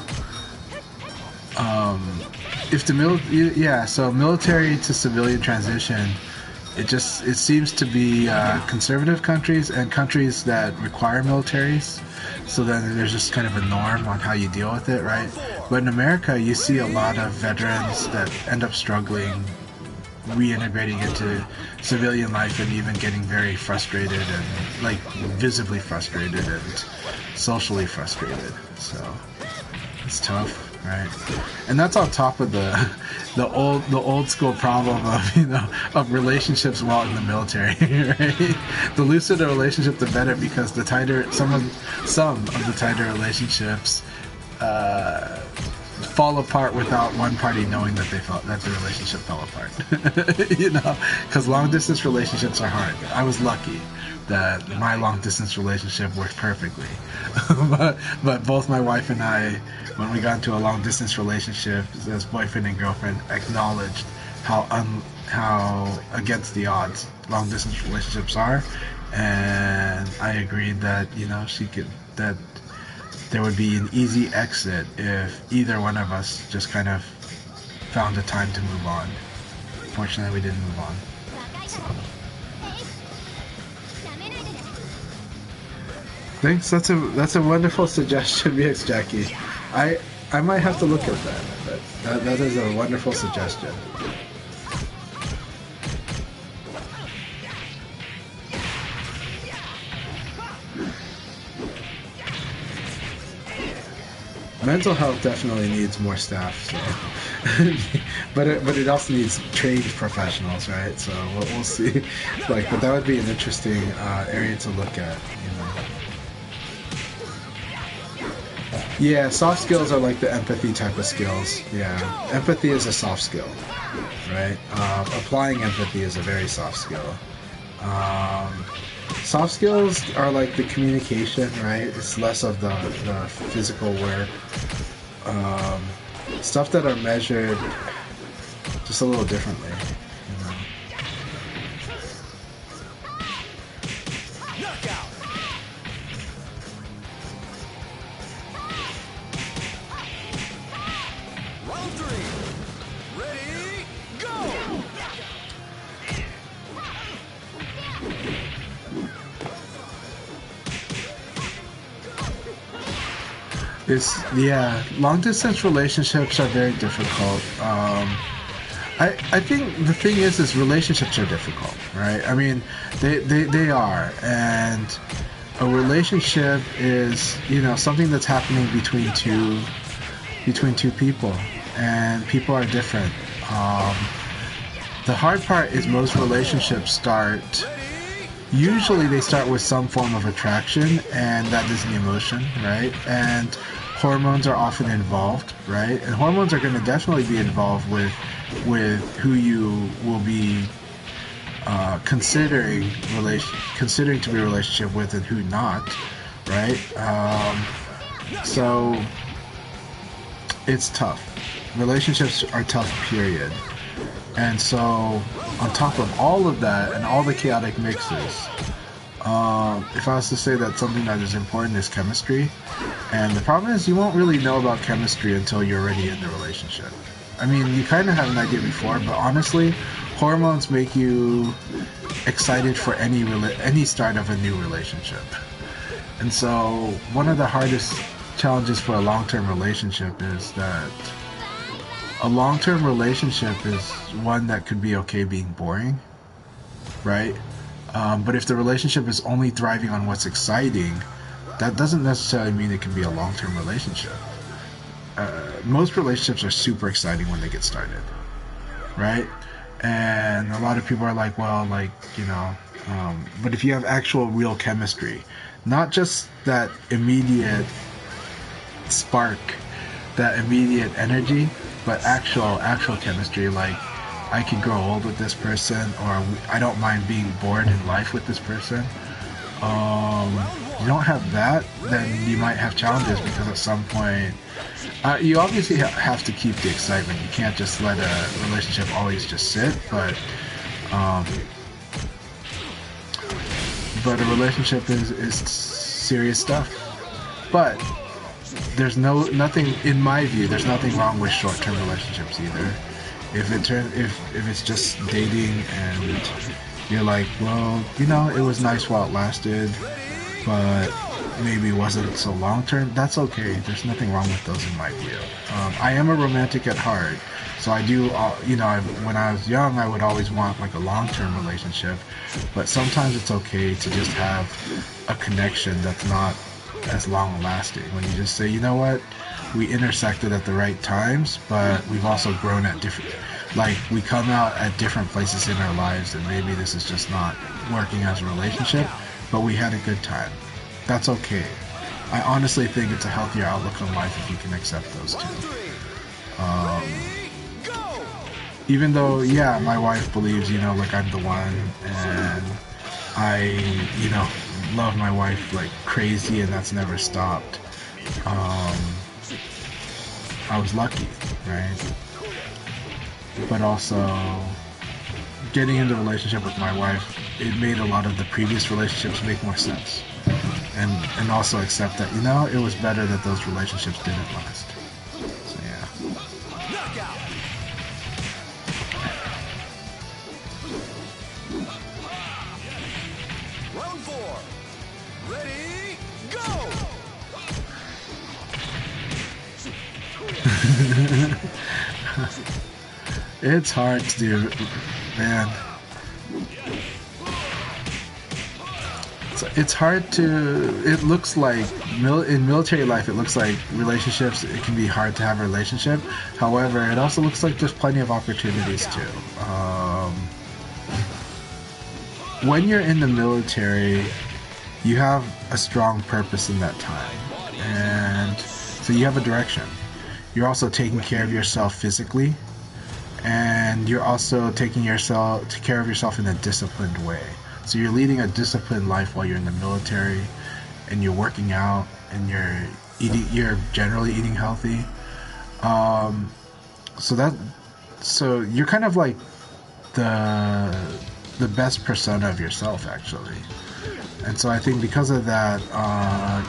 if the military to civilian transition, it seems to be conservative countries and countries that require militaries. So then there's just kind of a norm on how you deal with it, right? But in America, you see a lot of veterans that end up struggling, reintegrating into civilian life and even getting very frustrated and like visibly frustrated and socially frustrated. So it's tough. Right, and that's on top of the old school problem of relationships while in the military. Right, the looser the relationship, the better, because the tighter some of the tighter relationships fall apart without one party knowing that the relationship fell apart. Because long distance relationships are hard. I was lucky that my long distance relationship worked perfectly, but both my wife and I, when we got into a long distance relationship as boyfriend and girlfriend, acknowledged how against the odds long distance relationships are, and I agreed that that there would be an easy exit if either one of us just kind of found a time to move on. Fortunately, we didn't move on. So. Thanks. That's a wonderful suggestion, VX Jackie. I might have to look at that. But that is a wonderful suggestion. mental health definitely needs more staff. So, but it also needs trained professionals, right? So we'll see. Like, but that would be an interesting area to look at. Yeah, soft skills are like the empathy type of skills. Yeah, empathy is a soft skill, right? Applying empathy is a very soft skill. Soft skills are like the communication, right? It's less of the physical work. Stuff that are measured just a little differently. Long distance relationships are very difficult. I think the thing is relationships are difficult, right? I mean, they are, and a relationship is something that's happening between two people, and people are different. The hard part is most relationships usually they start with some form of attraction, and that is an emotion, right? And hormones are often involved, right? And hormones are going to definitely be involved with who you will be considering to be a relationship with and who not, right? So it's tough. Relationships are tough, period. And so, on top of all of that and all the chaotic mixes, if I was to say that something that is important is chemistry, and the problem is you won't really know about chemistry until you're already in the relationship. I mean, you kind of have an idea before, but honestly, hormones make you excited for any start of a new relationship. And so, one of the hardest challenges for a long-term relationship is that a long-term relationship is one that could be okay being boring, right? But if the relationship is only thriving on what's exciting, that doesn't necessarily mean it can be a long-term relationship. Most relationships are super exciting when they get started, right? And a lot of people are like, well, but if you have actual real chemistry, not just that immediate spark, that immediate energy, but actual chemistry, like I can grow old with this person, or I don't mind being bored in life with this person. You don't have that, then you might have challenges, because at some point you obviously have to keep the excitement. You can't just let a relationship always just sit, but a relationship is serious stuff. But there's nothing, in my view, there's nothing wrong with short-term relationships either. If it's just dating and you're like, well, it was nice while it lasted, but maybe it wasn't so long-term, that's okay. There's nothing wrong with those in my view. I am a romantic at heart, so I do, when I was young, I would always want like a long-term relationship, but sometimes it's okay to just have a connection that's not as long lasting, when you just say, you know what, we intersected at the right times, but we've also grown at different, like we come out at different places in our lives, and maybe this is just not working as a relationship, but we had a good time. That's okay. I honestly think it's a healthier outlook on life if you can accept those two. Even though, yeah, my wife believes, like I'm the one, and I, love my wife like crazy, and that's never stopped. I was lucky, right? But also, getting into a relationship with my wife, it made a lot of the previous relationships make more sense. And also accept that, it was better that those relationships didn't last. So, yeah. Round 4. Ready, go! It's hard to do, man. it's hard to. It looks like in military life, it looks like relationships. It can be hard to have a relationship. However, it also looks like there's plenty of opportunities too. When you're in the military, you have a strong purpose in that time, and so you have a direction. You're also taking care of yourself physically, and you're also taking care of yourself in a disciplined way. So you're leading a disciplined life while you're in the military, and you're working out, and you're generally eating healthy. So you're kind of like the best persona of yourself, actually. And so I think because of that,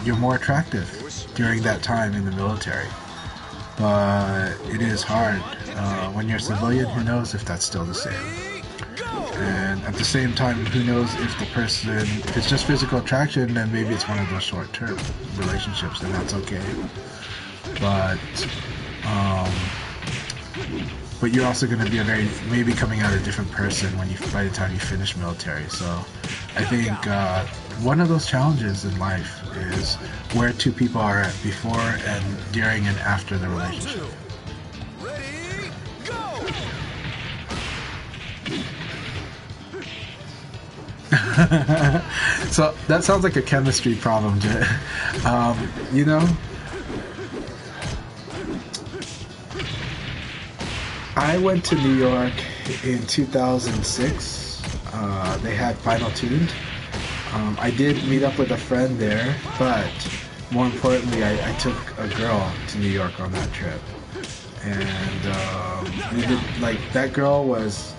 you're more attractive during that time in the military. But it is hard. When you're a civilian, who knows if that's still the same? And at the same time, who knows if if it's just physical attraction, then maybe it's one of those short-term relationships, and that's okay. But you're also going to be maybe coming out a different person by the time you finish military. So I think one of those challenges in life is where two people are at before and during and after the relationship. Ready, go! So that sounds like a chemistry problem, Jay. You know, I went to New York in 2006. They had Final Tuned. I did meet up with a friend there, but more importantly, I took a girl to New York on that trip. And we did, like, that girl was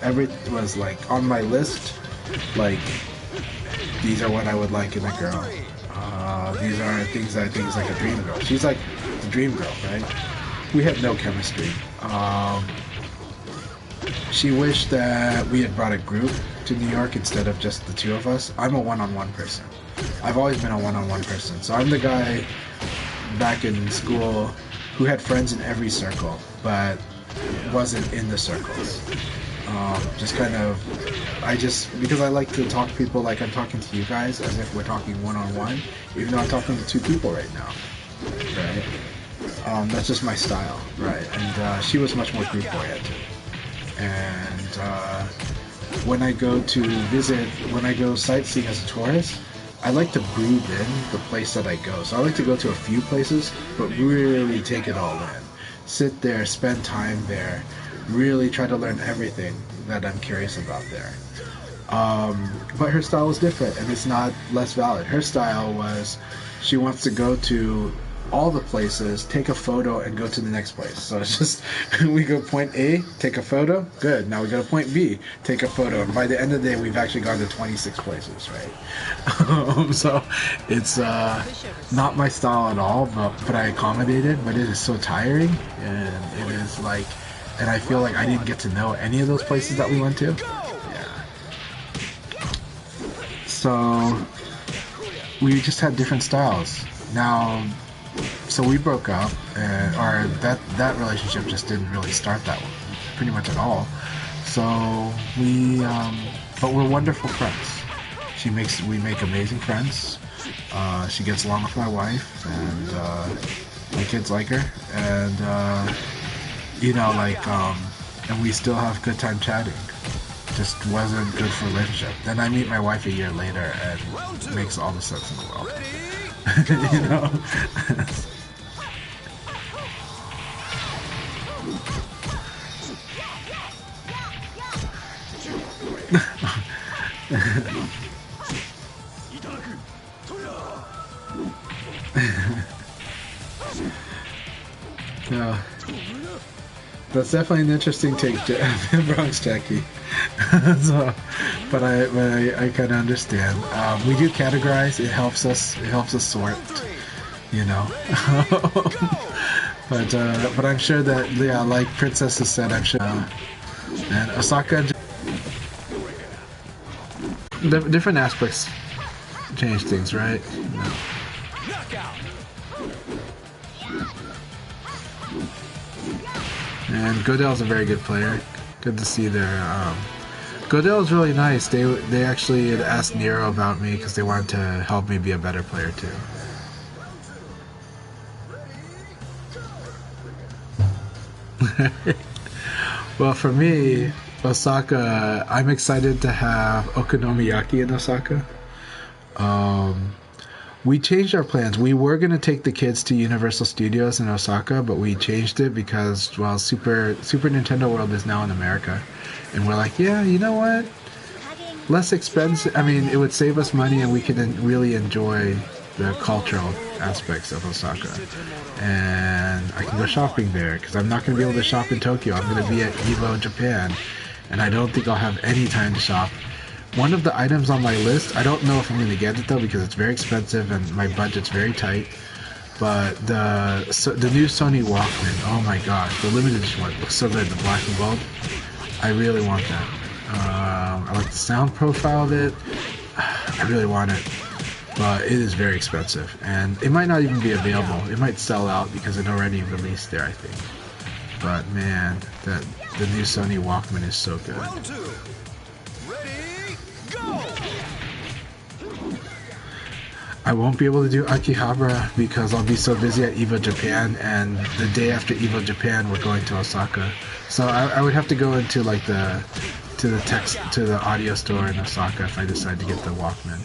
like on my list. Like, these are what I would like in a girl. These are things that I think is like a dream girl. She's like the dream girl, right? We had no chemistry. She wished that we had brought a group to New York instead of just the two of us. I'm a one-on-one person. I've always been a one-on-one person. So I'm the guy back in school who had friends in every circle, but wasn't in the circles. Just kind of, because I like to talk to people like I'm talking to you guys, as if we're talking one-on-one, even though I'm talking to two people right now, right? That's just my style, right? And she was much more group-oriented. And when I go sightseeing as a tourist, I like to breathe in the place that I go. So I like to go to a few places, but really take it all in. Sit there, spend time there, really try to learn everything that I'm curious about there. But her style was different, and it's not less valid. Her style was, she wants to go to all the places, take a photo, and go to the next place. So it's just, we go point A, take a photo, good. Now we go to point B, take a photo. And by the end of the day, we've actually gone to 26 places, right? So it's not my style at all, but I accommodate it. But it is so tiring, and it is like, and I feel like I didn't get to know any of those places that we went to. Yeah. So we just had different styles. Now, so we broke up, or that relationship just didn't really start that way, pretty much at all. So but we're wonderful friends. We make amazing friends. She gets along with my wife, and my kids like her, and and we still have good time chatting. Just wasn't good for a relationship. Then I meet my wife a year later, and it makes all the sense in the world. You know. No. That's definitely an interesting take, Bronx Jackie. So, but I kind of understand. We do categorize. It helps us sort, you know. But I'm sure that, yeah, like Princess has said, I'm sure, and Osaka, different aspects change things, right? No. And Godell's a very good player. Good to see their Godel was really nice. They actually had asked Nero about me because they wanted to help me be a better player too. Well, for me, Osaka, I'm excited to have Okonomiyaki in Osaka. We changed our plans. We were going to take the kids to Universal Studios in Osaka, but we changed it because, well, Super Nintendo World is now in America. And we're like, yeah, you know what? Less expensive. I mean, it would save us money and we could really enjoy the cultural aspects of Osaka. And I can go shopping there because I'm not going to be able to shop in Tokyo. I'm going to be at Evo, Japan. And I don't think I'll have any time to shop. One of the items on my list, I don't know if I'm going to get it though because it's very expensive and my budget's very tight. But the new Sony Walkman, oh my gosh, the limited edition one looks so good, the black and gold. I really want that. I like the sound profile of it. I really want it. But it is very expensive. And it might not even be available. It might sell out because it already released there, I think. But man, the new Sony Walkman is so good. I won't be able to do Akihabara because I'll be so busy at EVO Japan, and the day after EVO Japan we're going to Osaka. So I would have to go into like the audio store in Osaka if I decide to get the Walkman.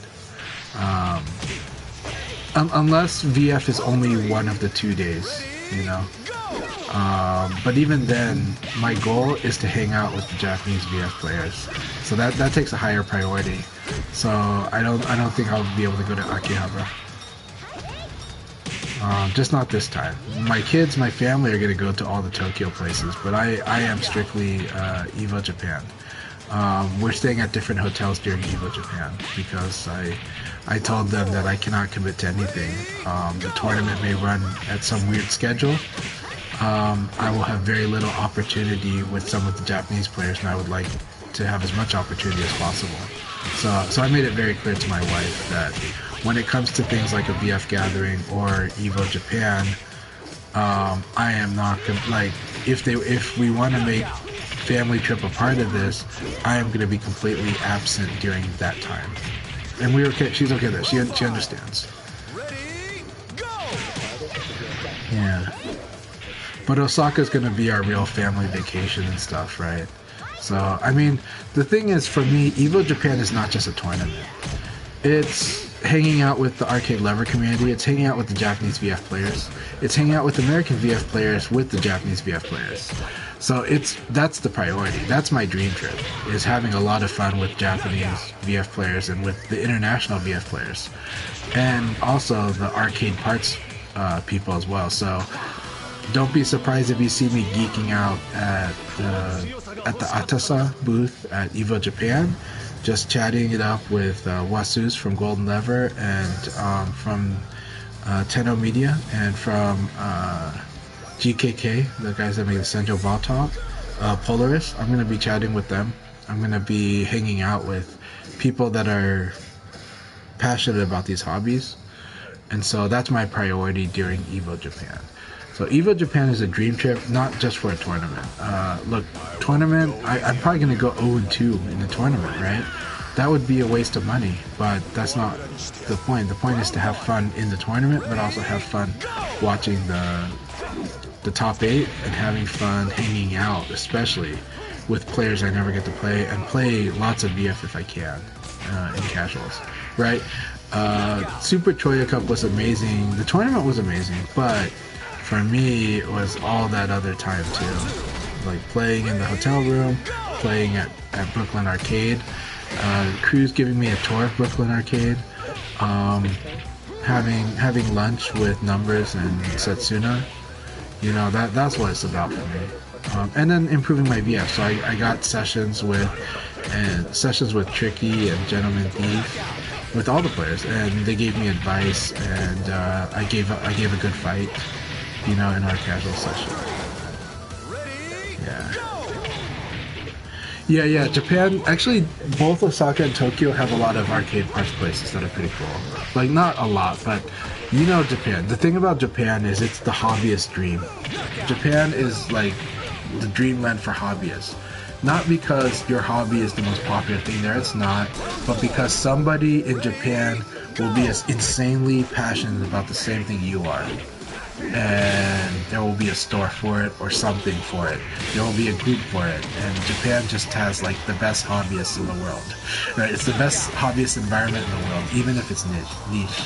Unless VF is only one of the 2 days, you know. But even then, my goal is to hang out with the Japanese VF players, so that takes a higher priority. So I don't think I'll be able to go to Akihabara. Just not this time. My kids, my family are gonna go to all the Tokyo places, but I am strictly EVO Japan. We're staying at different hotels during EVO Japan because I told them that I cannot commit to anything. The tournament may run at some weird schedule. I will have very little opportunity with some of the Japanese players, and I would like to have as much opportunity as possible. So I made it very clear to my wife that when it comes to things like a VF Gathering or EVO Japan, I am not gonna, like, if we want to make family trip a part of this, I am going to be completely absent during that time. And we're okay. She's okay there. She understands. Yeah. But Osaka's going to be our real family vacation and stuff, right? So, I mean, the thing is, for me, EVO Japan is not just a tournament. It's hanging out with the arcade lever community. It's hanging out with the Japanese VF players. It's hanging out with American VF players with the Japanese VF players. So that's the priority. That's my dream trip, is having a lot of fun with Japanese VF players and with the international VF players. And also the arcade parts people as well. So don't be surprised if you see me geeking out at the Atasa booth at EVO Japan, just chatting it up with Wasus from Golden Lever and from Tenno Media and from GKK, the guys that make the Senjo Ball Top, Polaris. I'm going to be chatting with them. I'm going to be hanging out with people that are passionate about these hobbies. And so that's my priority during EVO Japan. So EVO Japan is a dream trip, not just for a tournament. Look, tournament, I'm probably going to go 0-2 in the tournament, right? That would be a waste of money, but that's not the point. The point is to have fun in the tournament, but also have fun watching the top 8 and having fun hanging out, especially with players I never get to play, and play lots of VF if I can in casuals, right? Super Choya Cup was amazing. The tournament was amazing, but for me, it was all that other time too. Like playing in the hotel room, playing at Brooklyn Arcade, Cruz giving me a tour of Brooklyn Arcade, having lunch with Numbers and Setsuna. You know, that's what it's about for me. And then improving my VF. So I got sessions with Tricky and Gentleman Thief, with all the players, and they gave me advice, and I gave a good fight, you know, in our casual session. Yeah. Japan, actually, both Osaka and Tokyo have a lot of arcade parts places that are pretty cool. Like, not a lot, but you know Japan. The thing about Japan is it's the hobbyist dream. Japan is like the dreamland for hobbyists. not because your hobby is the most popular thing there, it's not, but because somebody in Japan will be as insanely passionate about the same thing you are. And there will be a store for it or something for it. There will be a group for it. And Japan just has like the best hobbyists in the world. Right? It's the best hobbyist environment in the world, even if it's niche.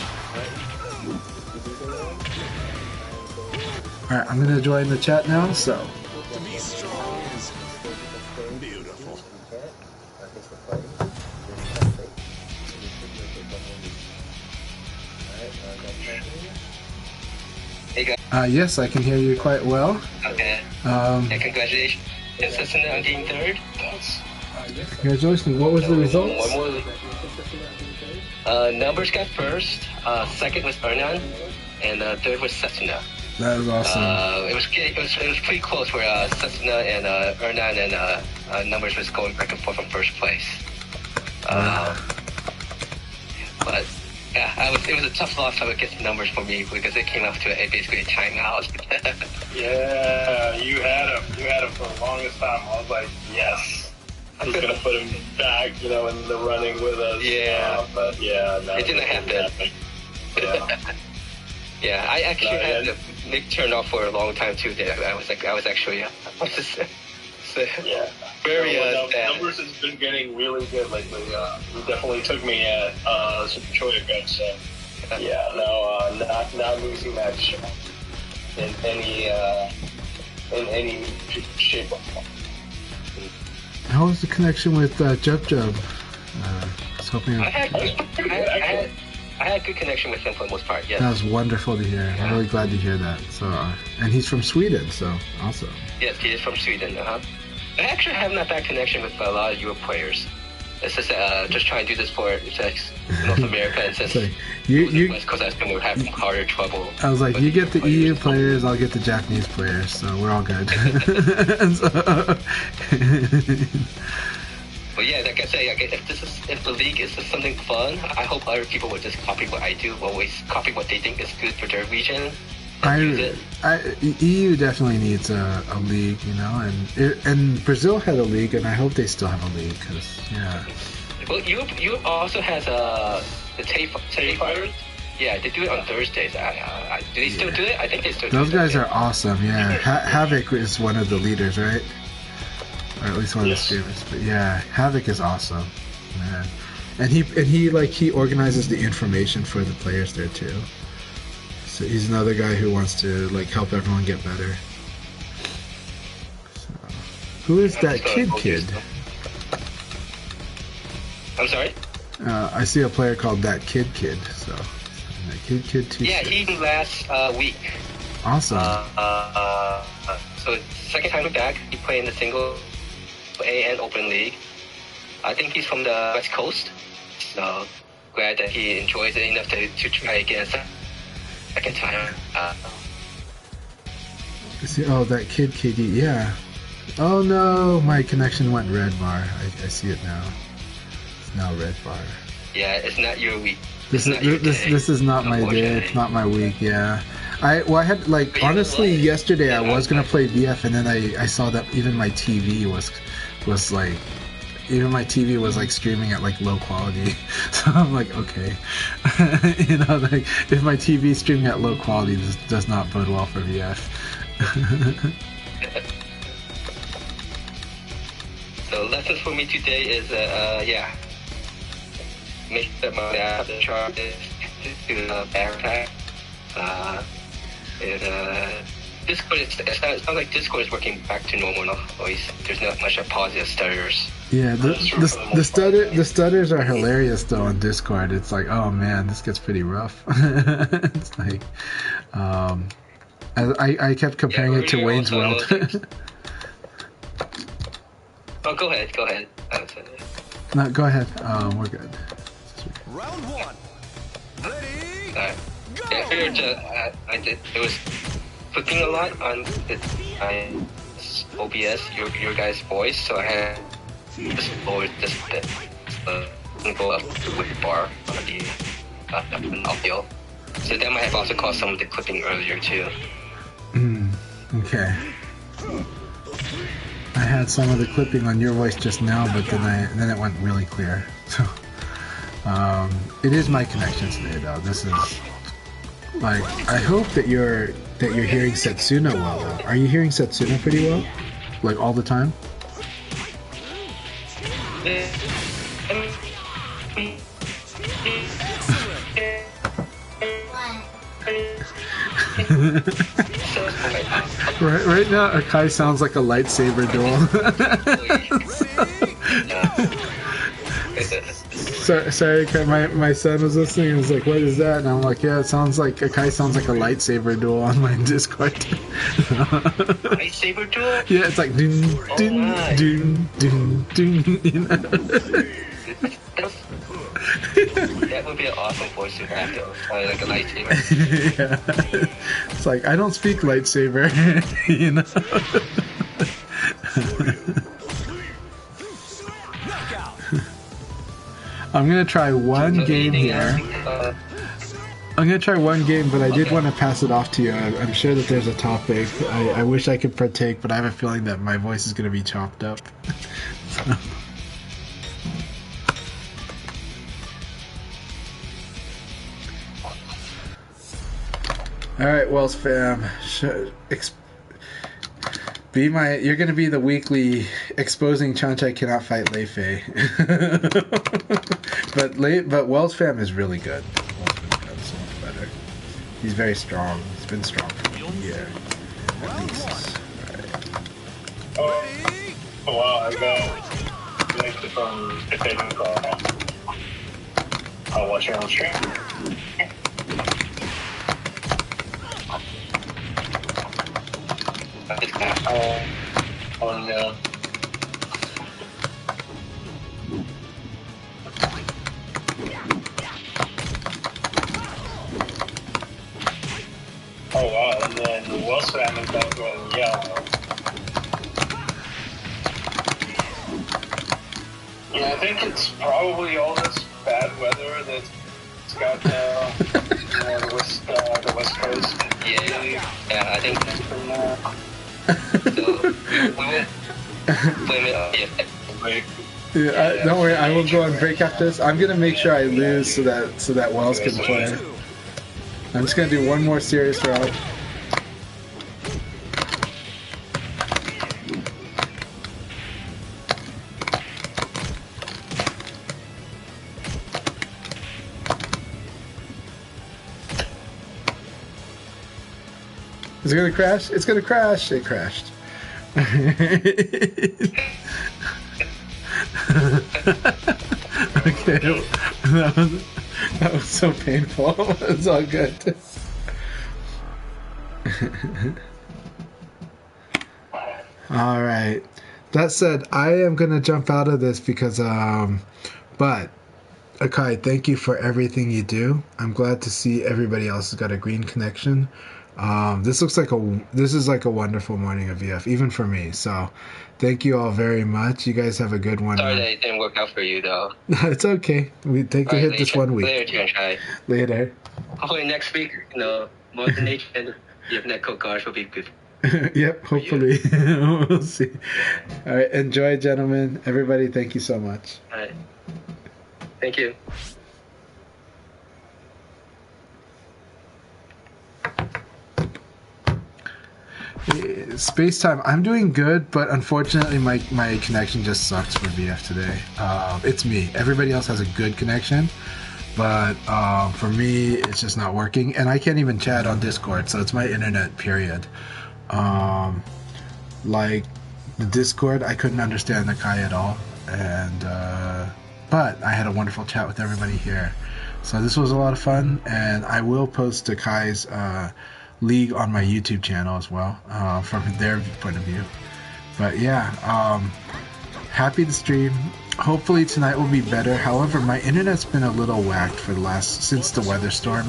Alright, I'm gonna join the chat now, so. To be strong is beautiful. Hey guys. Yes, I can hear you quite well. Okay. Congratulations, Assassinate, on getting third. Congratulations. What was the results? One more. Numbers got first. Second was Ernan, and third was Setsuna. That was awesome. It was pretty close where Setsuna and Ernan and Numbers was going back and forth from first place. But yeah, it was a tough loss against Numbers for me because it came up to basically a timeout. Yeah, you had him for the longest time. I was like, yes, I'm gonna put him back, in the running with us. Yeah, but yeah, no, it didn't happen. Yeah. Yeah, I actually had Nick turned off for a long time too. I was actually yeah. Very sad. Numbers has been getting really good lately. He definitely took me at Super Choiga, so yeah, not losing that shot in any shape or form. How was the connection with Jub? I was hoping. I had good connection with him for the most part. Yes. That was wonderful to hear. I'm really glad to hear that. So, and he's from Sweden, so awesome. Yes, he is from Sweden. I actually have not bad connection with a lot of Europe players. It's just trying to do this for North America, and since you West Coast, I think we're having harder trouble. I was like, you get the EU players, I'll get the Japanese players, so we're all good. But yeah, like I say, if the league is just something fun, I hope other people will just copy what I do, always copy what they think is good for their region. EU definitely needs a league, and Brazil had a league, and I hope they still have a league, because, yeah. Well, Europe also has the Tay Fighters. Yeah, they do it on Thursdays. Do they still do it? I think they still do it. Those guys are awesome, yeah. Havoc is one of the leaders, right? Or at least one of the streamers. But yeah, Havoc is awesome, man. And he organizes the information for the players there too. So he's another guy who wants to help everyone get better. So, who is that kid? I'm sorry? I see a player called that kid. So that kid too. Yeah, he last week. Awesome. So second time back, he played in the single A and Open League. I think he's from the West Coast, so glad that he enjoys it enough to try again second time. That kid KD, yeah. Oh no, my connection went red bar. I see it now. It's now red bar. Yeah, it's not your week. This is not my day. It's not my week. Yeah. I had honestly yesterday I was gonna play VF, and then I saw that even my TV was streaming at low quality. So I'm like, okay, if my TV is streaming at low quality, this does not bode well for VF. So lessons for me today is make sure my the charges to backpack. Discord, it sounds like Discord is working back to normal now. At least there's not much of positive stutters. Yeah, the stutters are hilarious though on Discord. It's like, oh man, this gets pretty rough. It's like, I kept comparing it to Wayne's World. Oh, go ahead. No, go ahead. We're good. Round one. Ready? Alright. Yeah, it was clicking a lot on OBS, your guys' voice, so I had just lowered this bit. Go up to the bar on the audio. So that might have also caused some of the clipping earlier too. Okay. I had some of the clipping on your voice just now, but then it went really clear. So it is my connection today, though. This is like, I hope that you're hearing Setsuna well, though. Are you hearing Setsuna pretty well? Like all the time? right now, Akai sounds like a lightsaber duel. Sorry, Akai, my son was listening and was like, what is that? And I'm like, yeah, it sounds like, Akai sounds like a lightsaber duel on my Discord. Lightsaber duel? Yeah, it's like, ding, ding, ding, ding, ding, you know? That would be an awesome voice to have, though. Like a lightsaber. Yeah. It's like, I don't speak lightsaber, you know? I'm gonna try one game here. I'm gonna try one game, but I did want to pass it off to you. I'm sure that there's a topic. I wish I could partake, but I have a feeling that my voice is gonna be chopped up. So. Alright, Wells fam. You're gonna be the weekly exposing Chanchai cannot fight Lei Fei. but Wells fam is really good. Wells fam's gotten so much better. He's very strong. He's been strong for a year. At least. Oh wow, I got connected from the payment call. I'll watch your own stream. On oh wow, and then the Wells family got going yellow. Yeah, I think it's probably all this bad weather that's got the west coast. Yeah, I think that's been so we won't blame it on the Yeah, don't worry, I will go on break after this. I'm gonna make sure I lose so that Wells can play. I'm just gonna do one more serious round. Is it gonna crash? It's gonna crash. It crashed. Okay, that was so painful. It's all good. All right. That said, I am gonna jump out of this because but Akai, thank you for everything you do. I'm glad to see everybody else has got a green connection. This is like a wonderful morning of VF, even for me. So, thank you all very much. You guys have a good one. Sorry that it didn't work out for you, though. It's okay. We take the hit this 1 week. Later. Hopefully next week, Mother Nature and your netcode guards will be good. Yep, hopefully. We'll see. All right, enjoy, gentlemen. Everybody, thank you so much. All right. Thank you. Space time. I'm doing good, but unfortunately my connection just sucks for VF today. It's me. Everybody else has a good connection, but for me it's just not working, and I can't even chat on Discord, so it's my internet, period. Like the Discord, I couldn't understand Akai at all, and but I had a wonderful chat with everybody here, so this was a lot of fun, and I will post Akai's league on my YouTube channel as well, from their point of view. But yeah, happy to stream. Hopefully tonight will be better. However, my internet's been a little whacked for since the weather storm.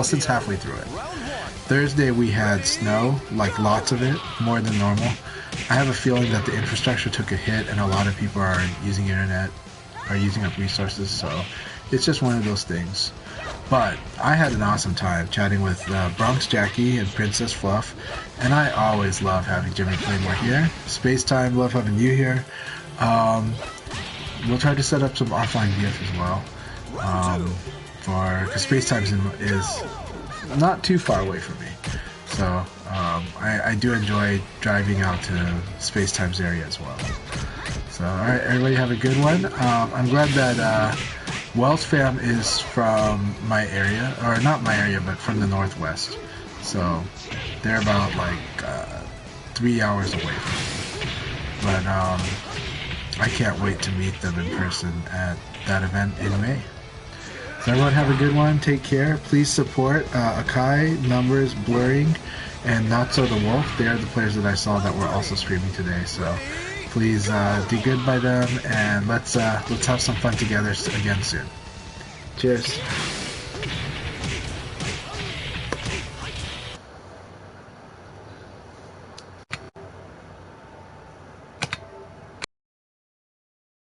Since halfway through it. Thursday we had snow, like lots of it, more than normal. I have a feeling that the infrastructure took a hit and a lot of people are using internet, are using up resources, so it's just one of those things. But I had an awesome time chatting with Bronx Jackie and Princess Fluff, and I always love having Jimmy Claymore here. Space Time, love having you here. We'll try to set up some offline VF as well, because Space Time is not too far away from me. So I do enjoy driving out to Space Time's area as well. So alright, everybody have a good one. I'm glad that Wells fam is from my area, or not my area, but from the Northwest. So they're about like 3 hours away from me. But I can't wait to meet them in person at that event in May. So everyone have a good one. Take care. Please support Akai, Numbers, Blurring, and Not So the Wolf. They are the players that I saw that were also streaming today. So please do good by them, and let's have some fun together again soon. Cheers.